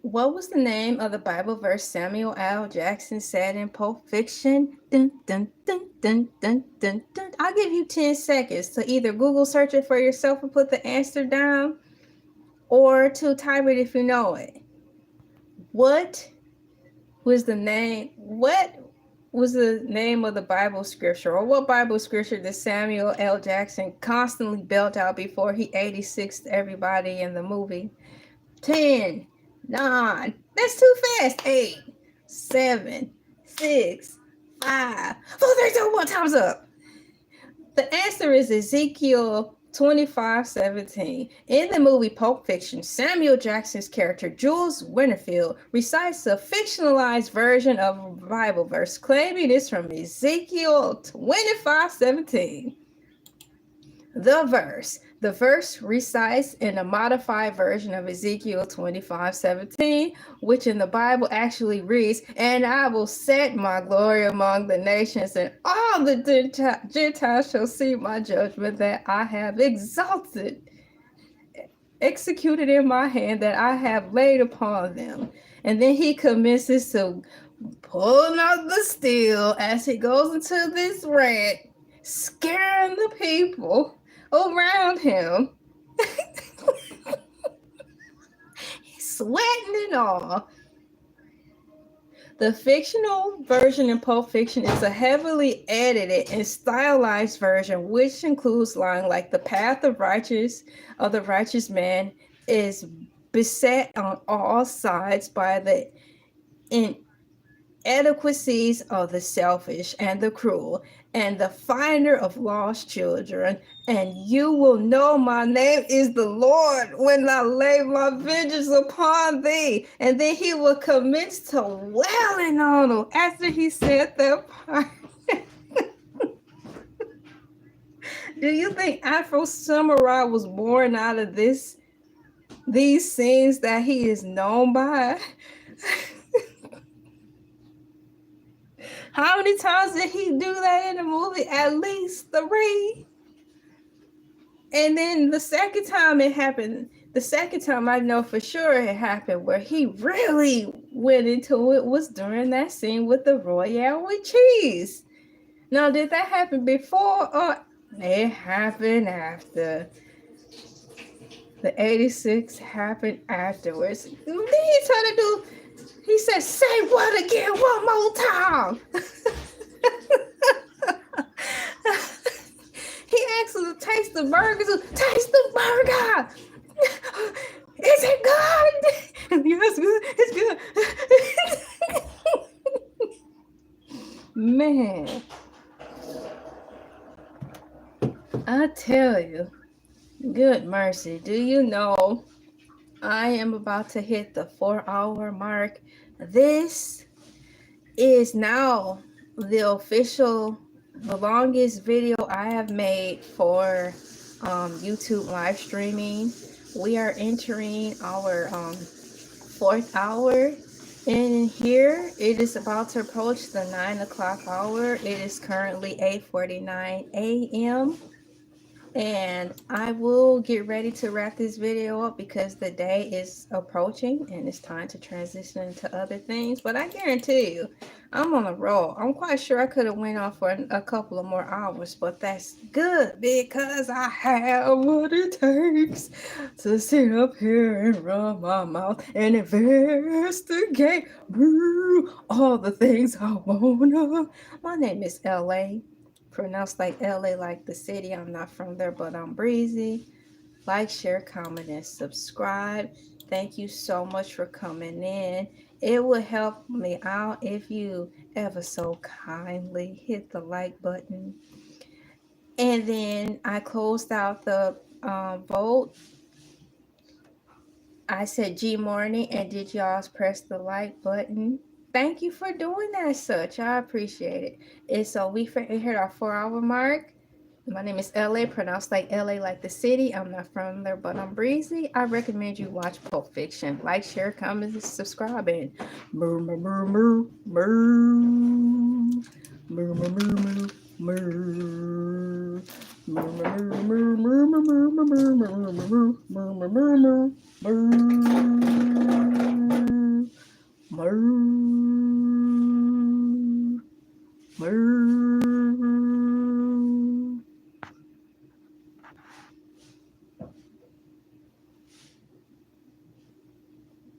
What was the name of the Bible verse Samuel L. Jackson said in Pulp Fiction? Dun, dun, dun, dun, dun, dun, dun. I'll give you 10 seconds to either Google search it for yourself and put the answer down, or to type it if you know it. What was the name of the Bible scripture, or what Bible scripture did Samuel L. Jackson constantly belt out before he 86'd everybody in the movie? 10, 9, that's too fast. 8, 7, 6, 5, 4, 3, 2, 1, time's up. The answer is Ezekiel 25:17. In the movie Pulp Fiction, Samuel Jackson's character Jules Winterfield recites a fictionalized version of a Bible verse, claiming it's from Ezekiel 25:17. The verse recites in a modified version of Ezekiel 25:17, which in the Bible actually reads, "And I will set my glory among the nations, and all the Gentiles shall see my judgment that I have executed in my hand, that I have laid upon them." And then he commences to pull out the steel as he goes into this rant, scaring the people around him. He's sweating and all. The fictional version in Pulp Fiction is a heavily edited and stylized version, which includes lines like "the path of the righteous man is beset on all sides by the inadequacies of the selfish and the cruel, and the finder of lost children. And you will know my name is the Lord when I lay my vengeance upon thee." And then he will commence to wailing on him after he said that part. Do you think Afro Samurai was born out of these scenes that he is known by? How many times did he do that in the movie? At least 3. And then the second time it happened, I know for sure it happened where he really went into it, was during that scene with the Royale with cheese. Now, did that happen before or it happened after? The 86 happened afterwards. Then he tried to do, he said, "Say what again one more time?" He asked us to taste the burger. "Taste the burger. Is it good?" "Yes, good. It's good." Man, I tell you, good mercy. Do you know I am about to hit the 4-hour mark. This is now the official, the longest video I have made for YouTube live streaming. We are entering our fourth hour. And here it is about to approach the 9 o'clock hour. It is currently 8:49 a.m. And I will get ready to wrap this video up because the day is approaching and it's time to transition into other things. But I guarantee you, I'm on a roll. I'm quite sure I could have went on for a couple of more hours, but that's good because I have what it takes to sit up here and run my mouth and investigate all the things I wanna. My name is Elay. Pronounced like LA, like the city. I'm not from there, but I'm breezy. Like, share, comment, and subscribe. Thank you so much for coming in. It would help me out if you ever so kindly hit the like button. And then I closed out the vote. I said G morning, and did y'all press the like button? Thank you for doing that, such. I appreciate it. And so we hit our 4-hour mark. My name is LA, pronounced like LA, like the city. I'm not from there, but I'm breezy. I recommend you watch Pulp Fiction. Like, share, comment, and subscribe. And moo, moo, moo, moo, moo. Moo, moo, moo, moo, moo. Moo.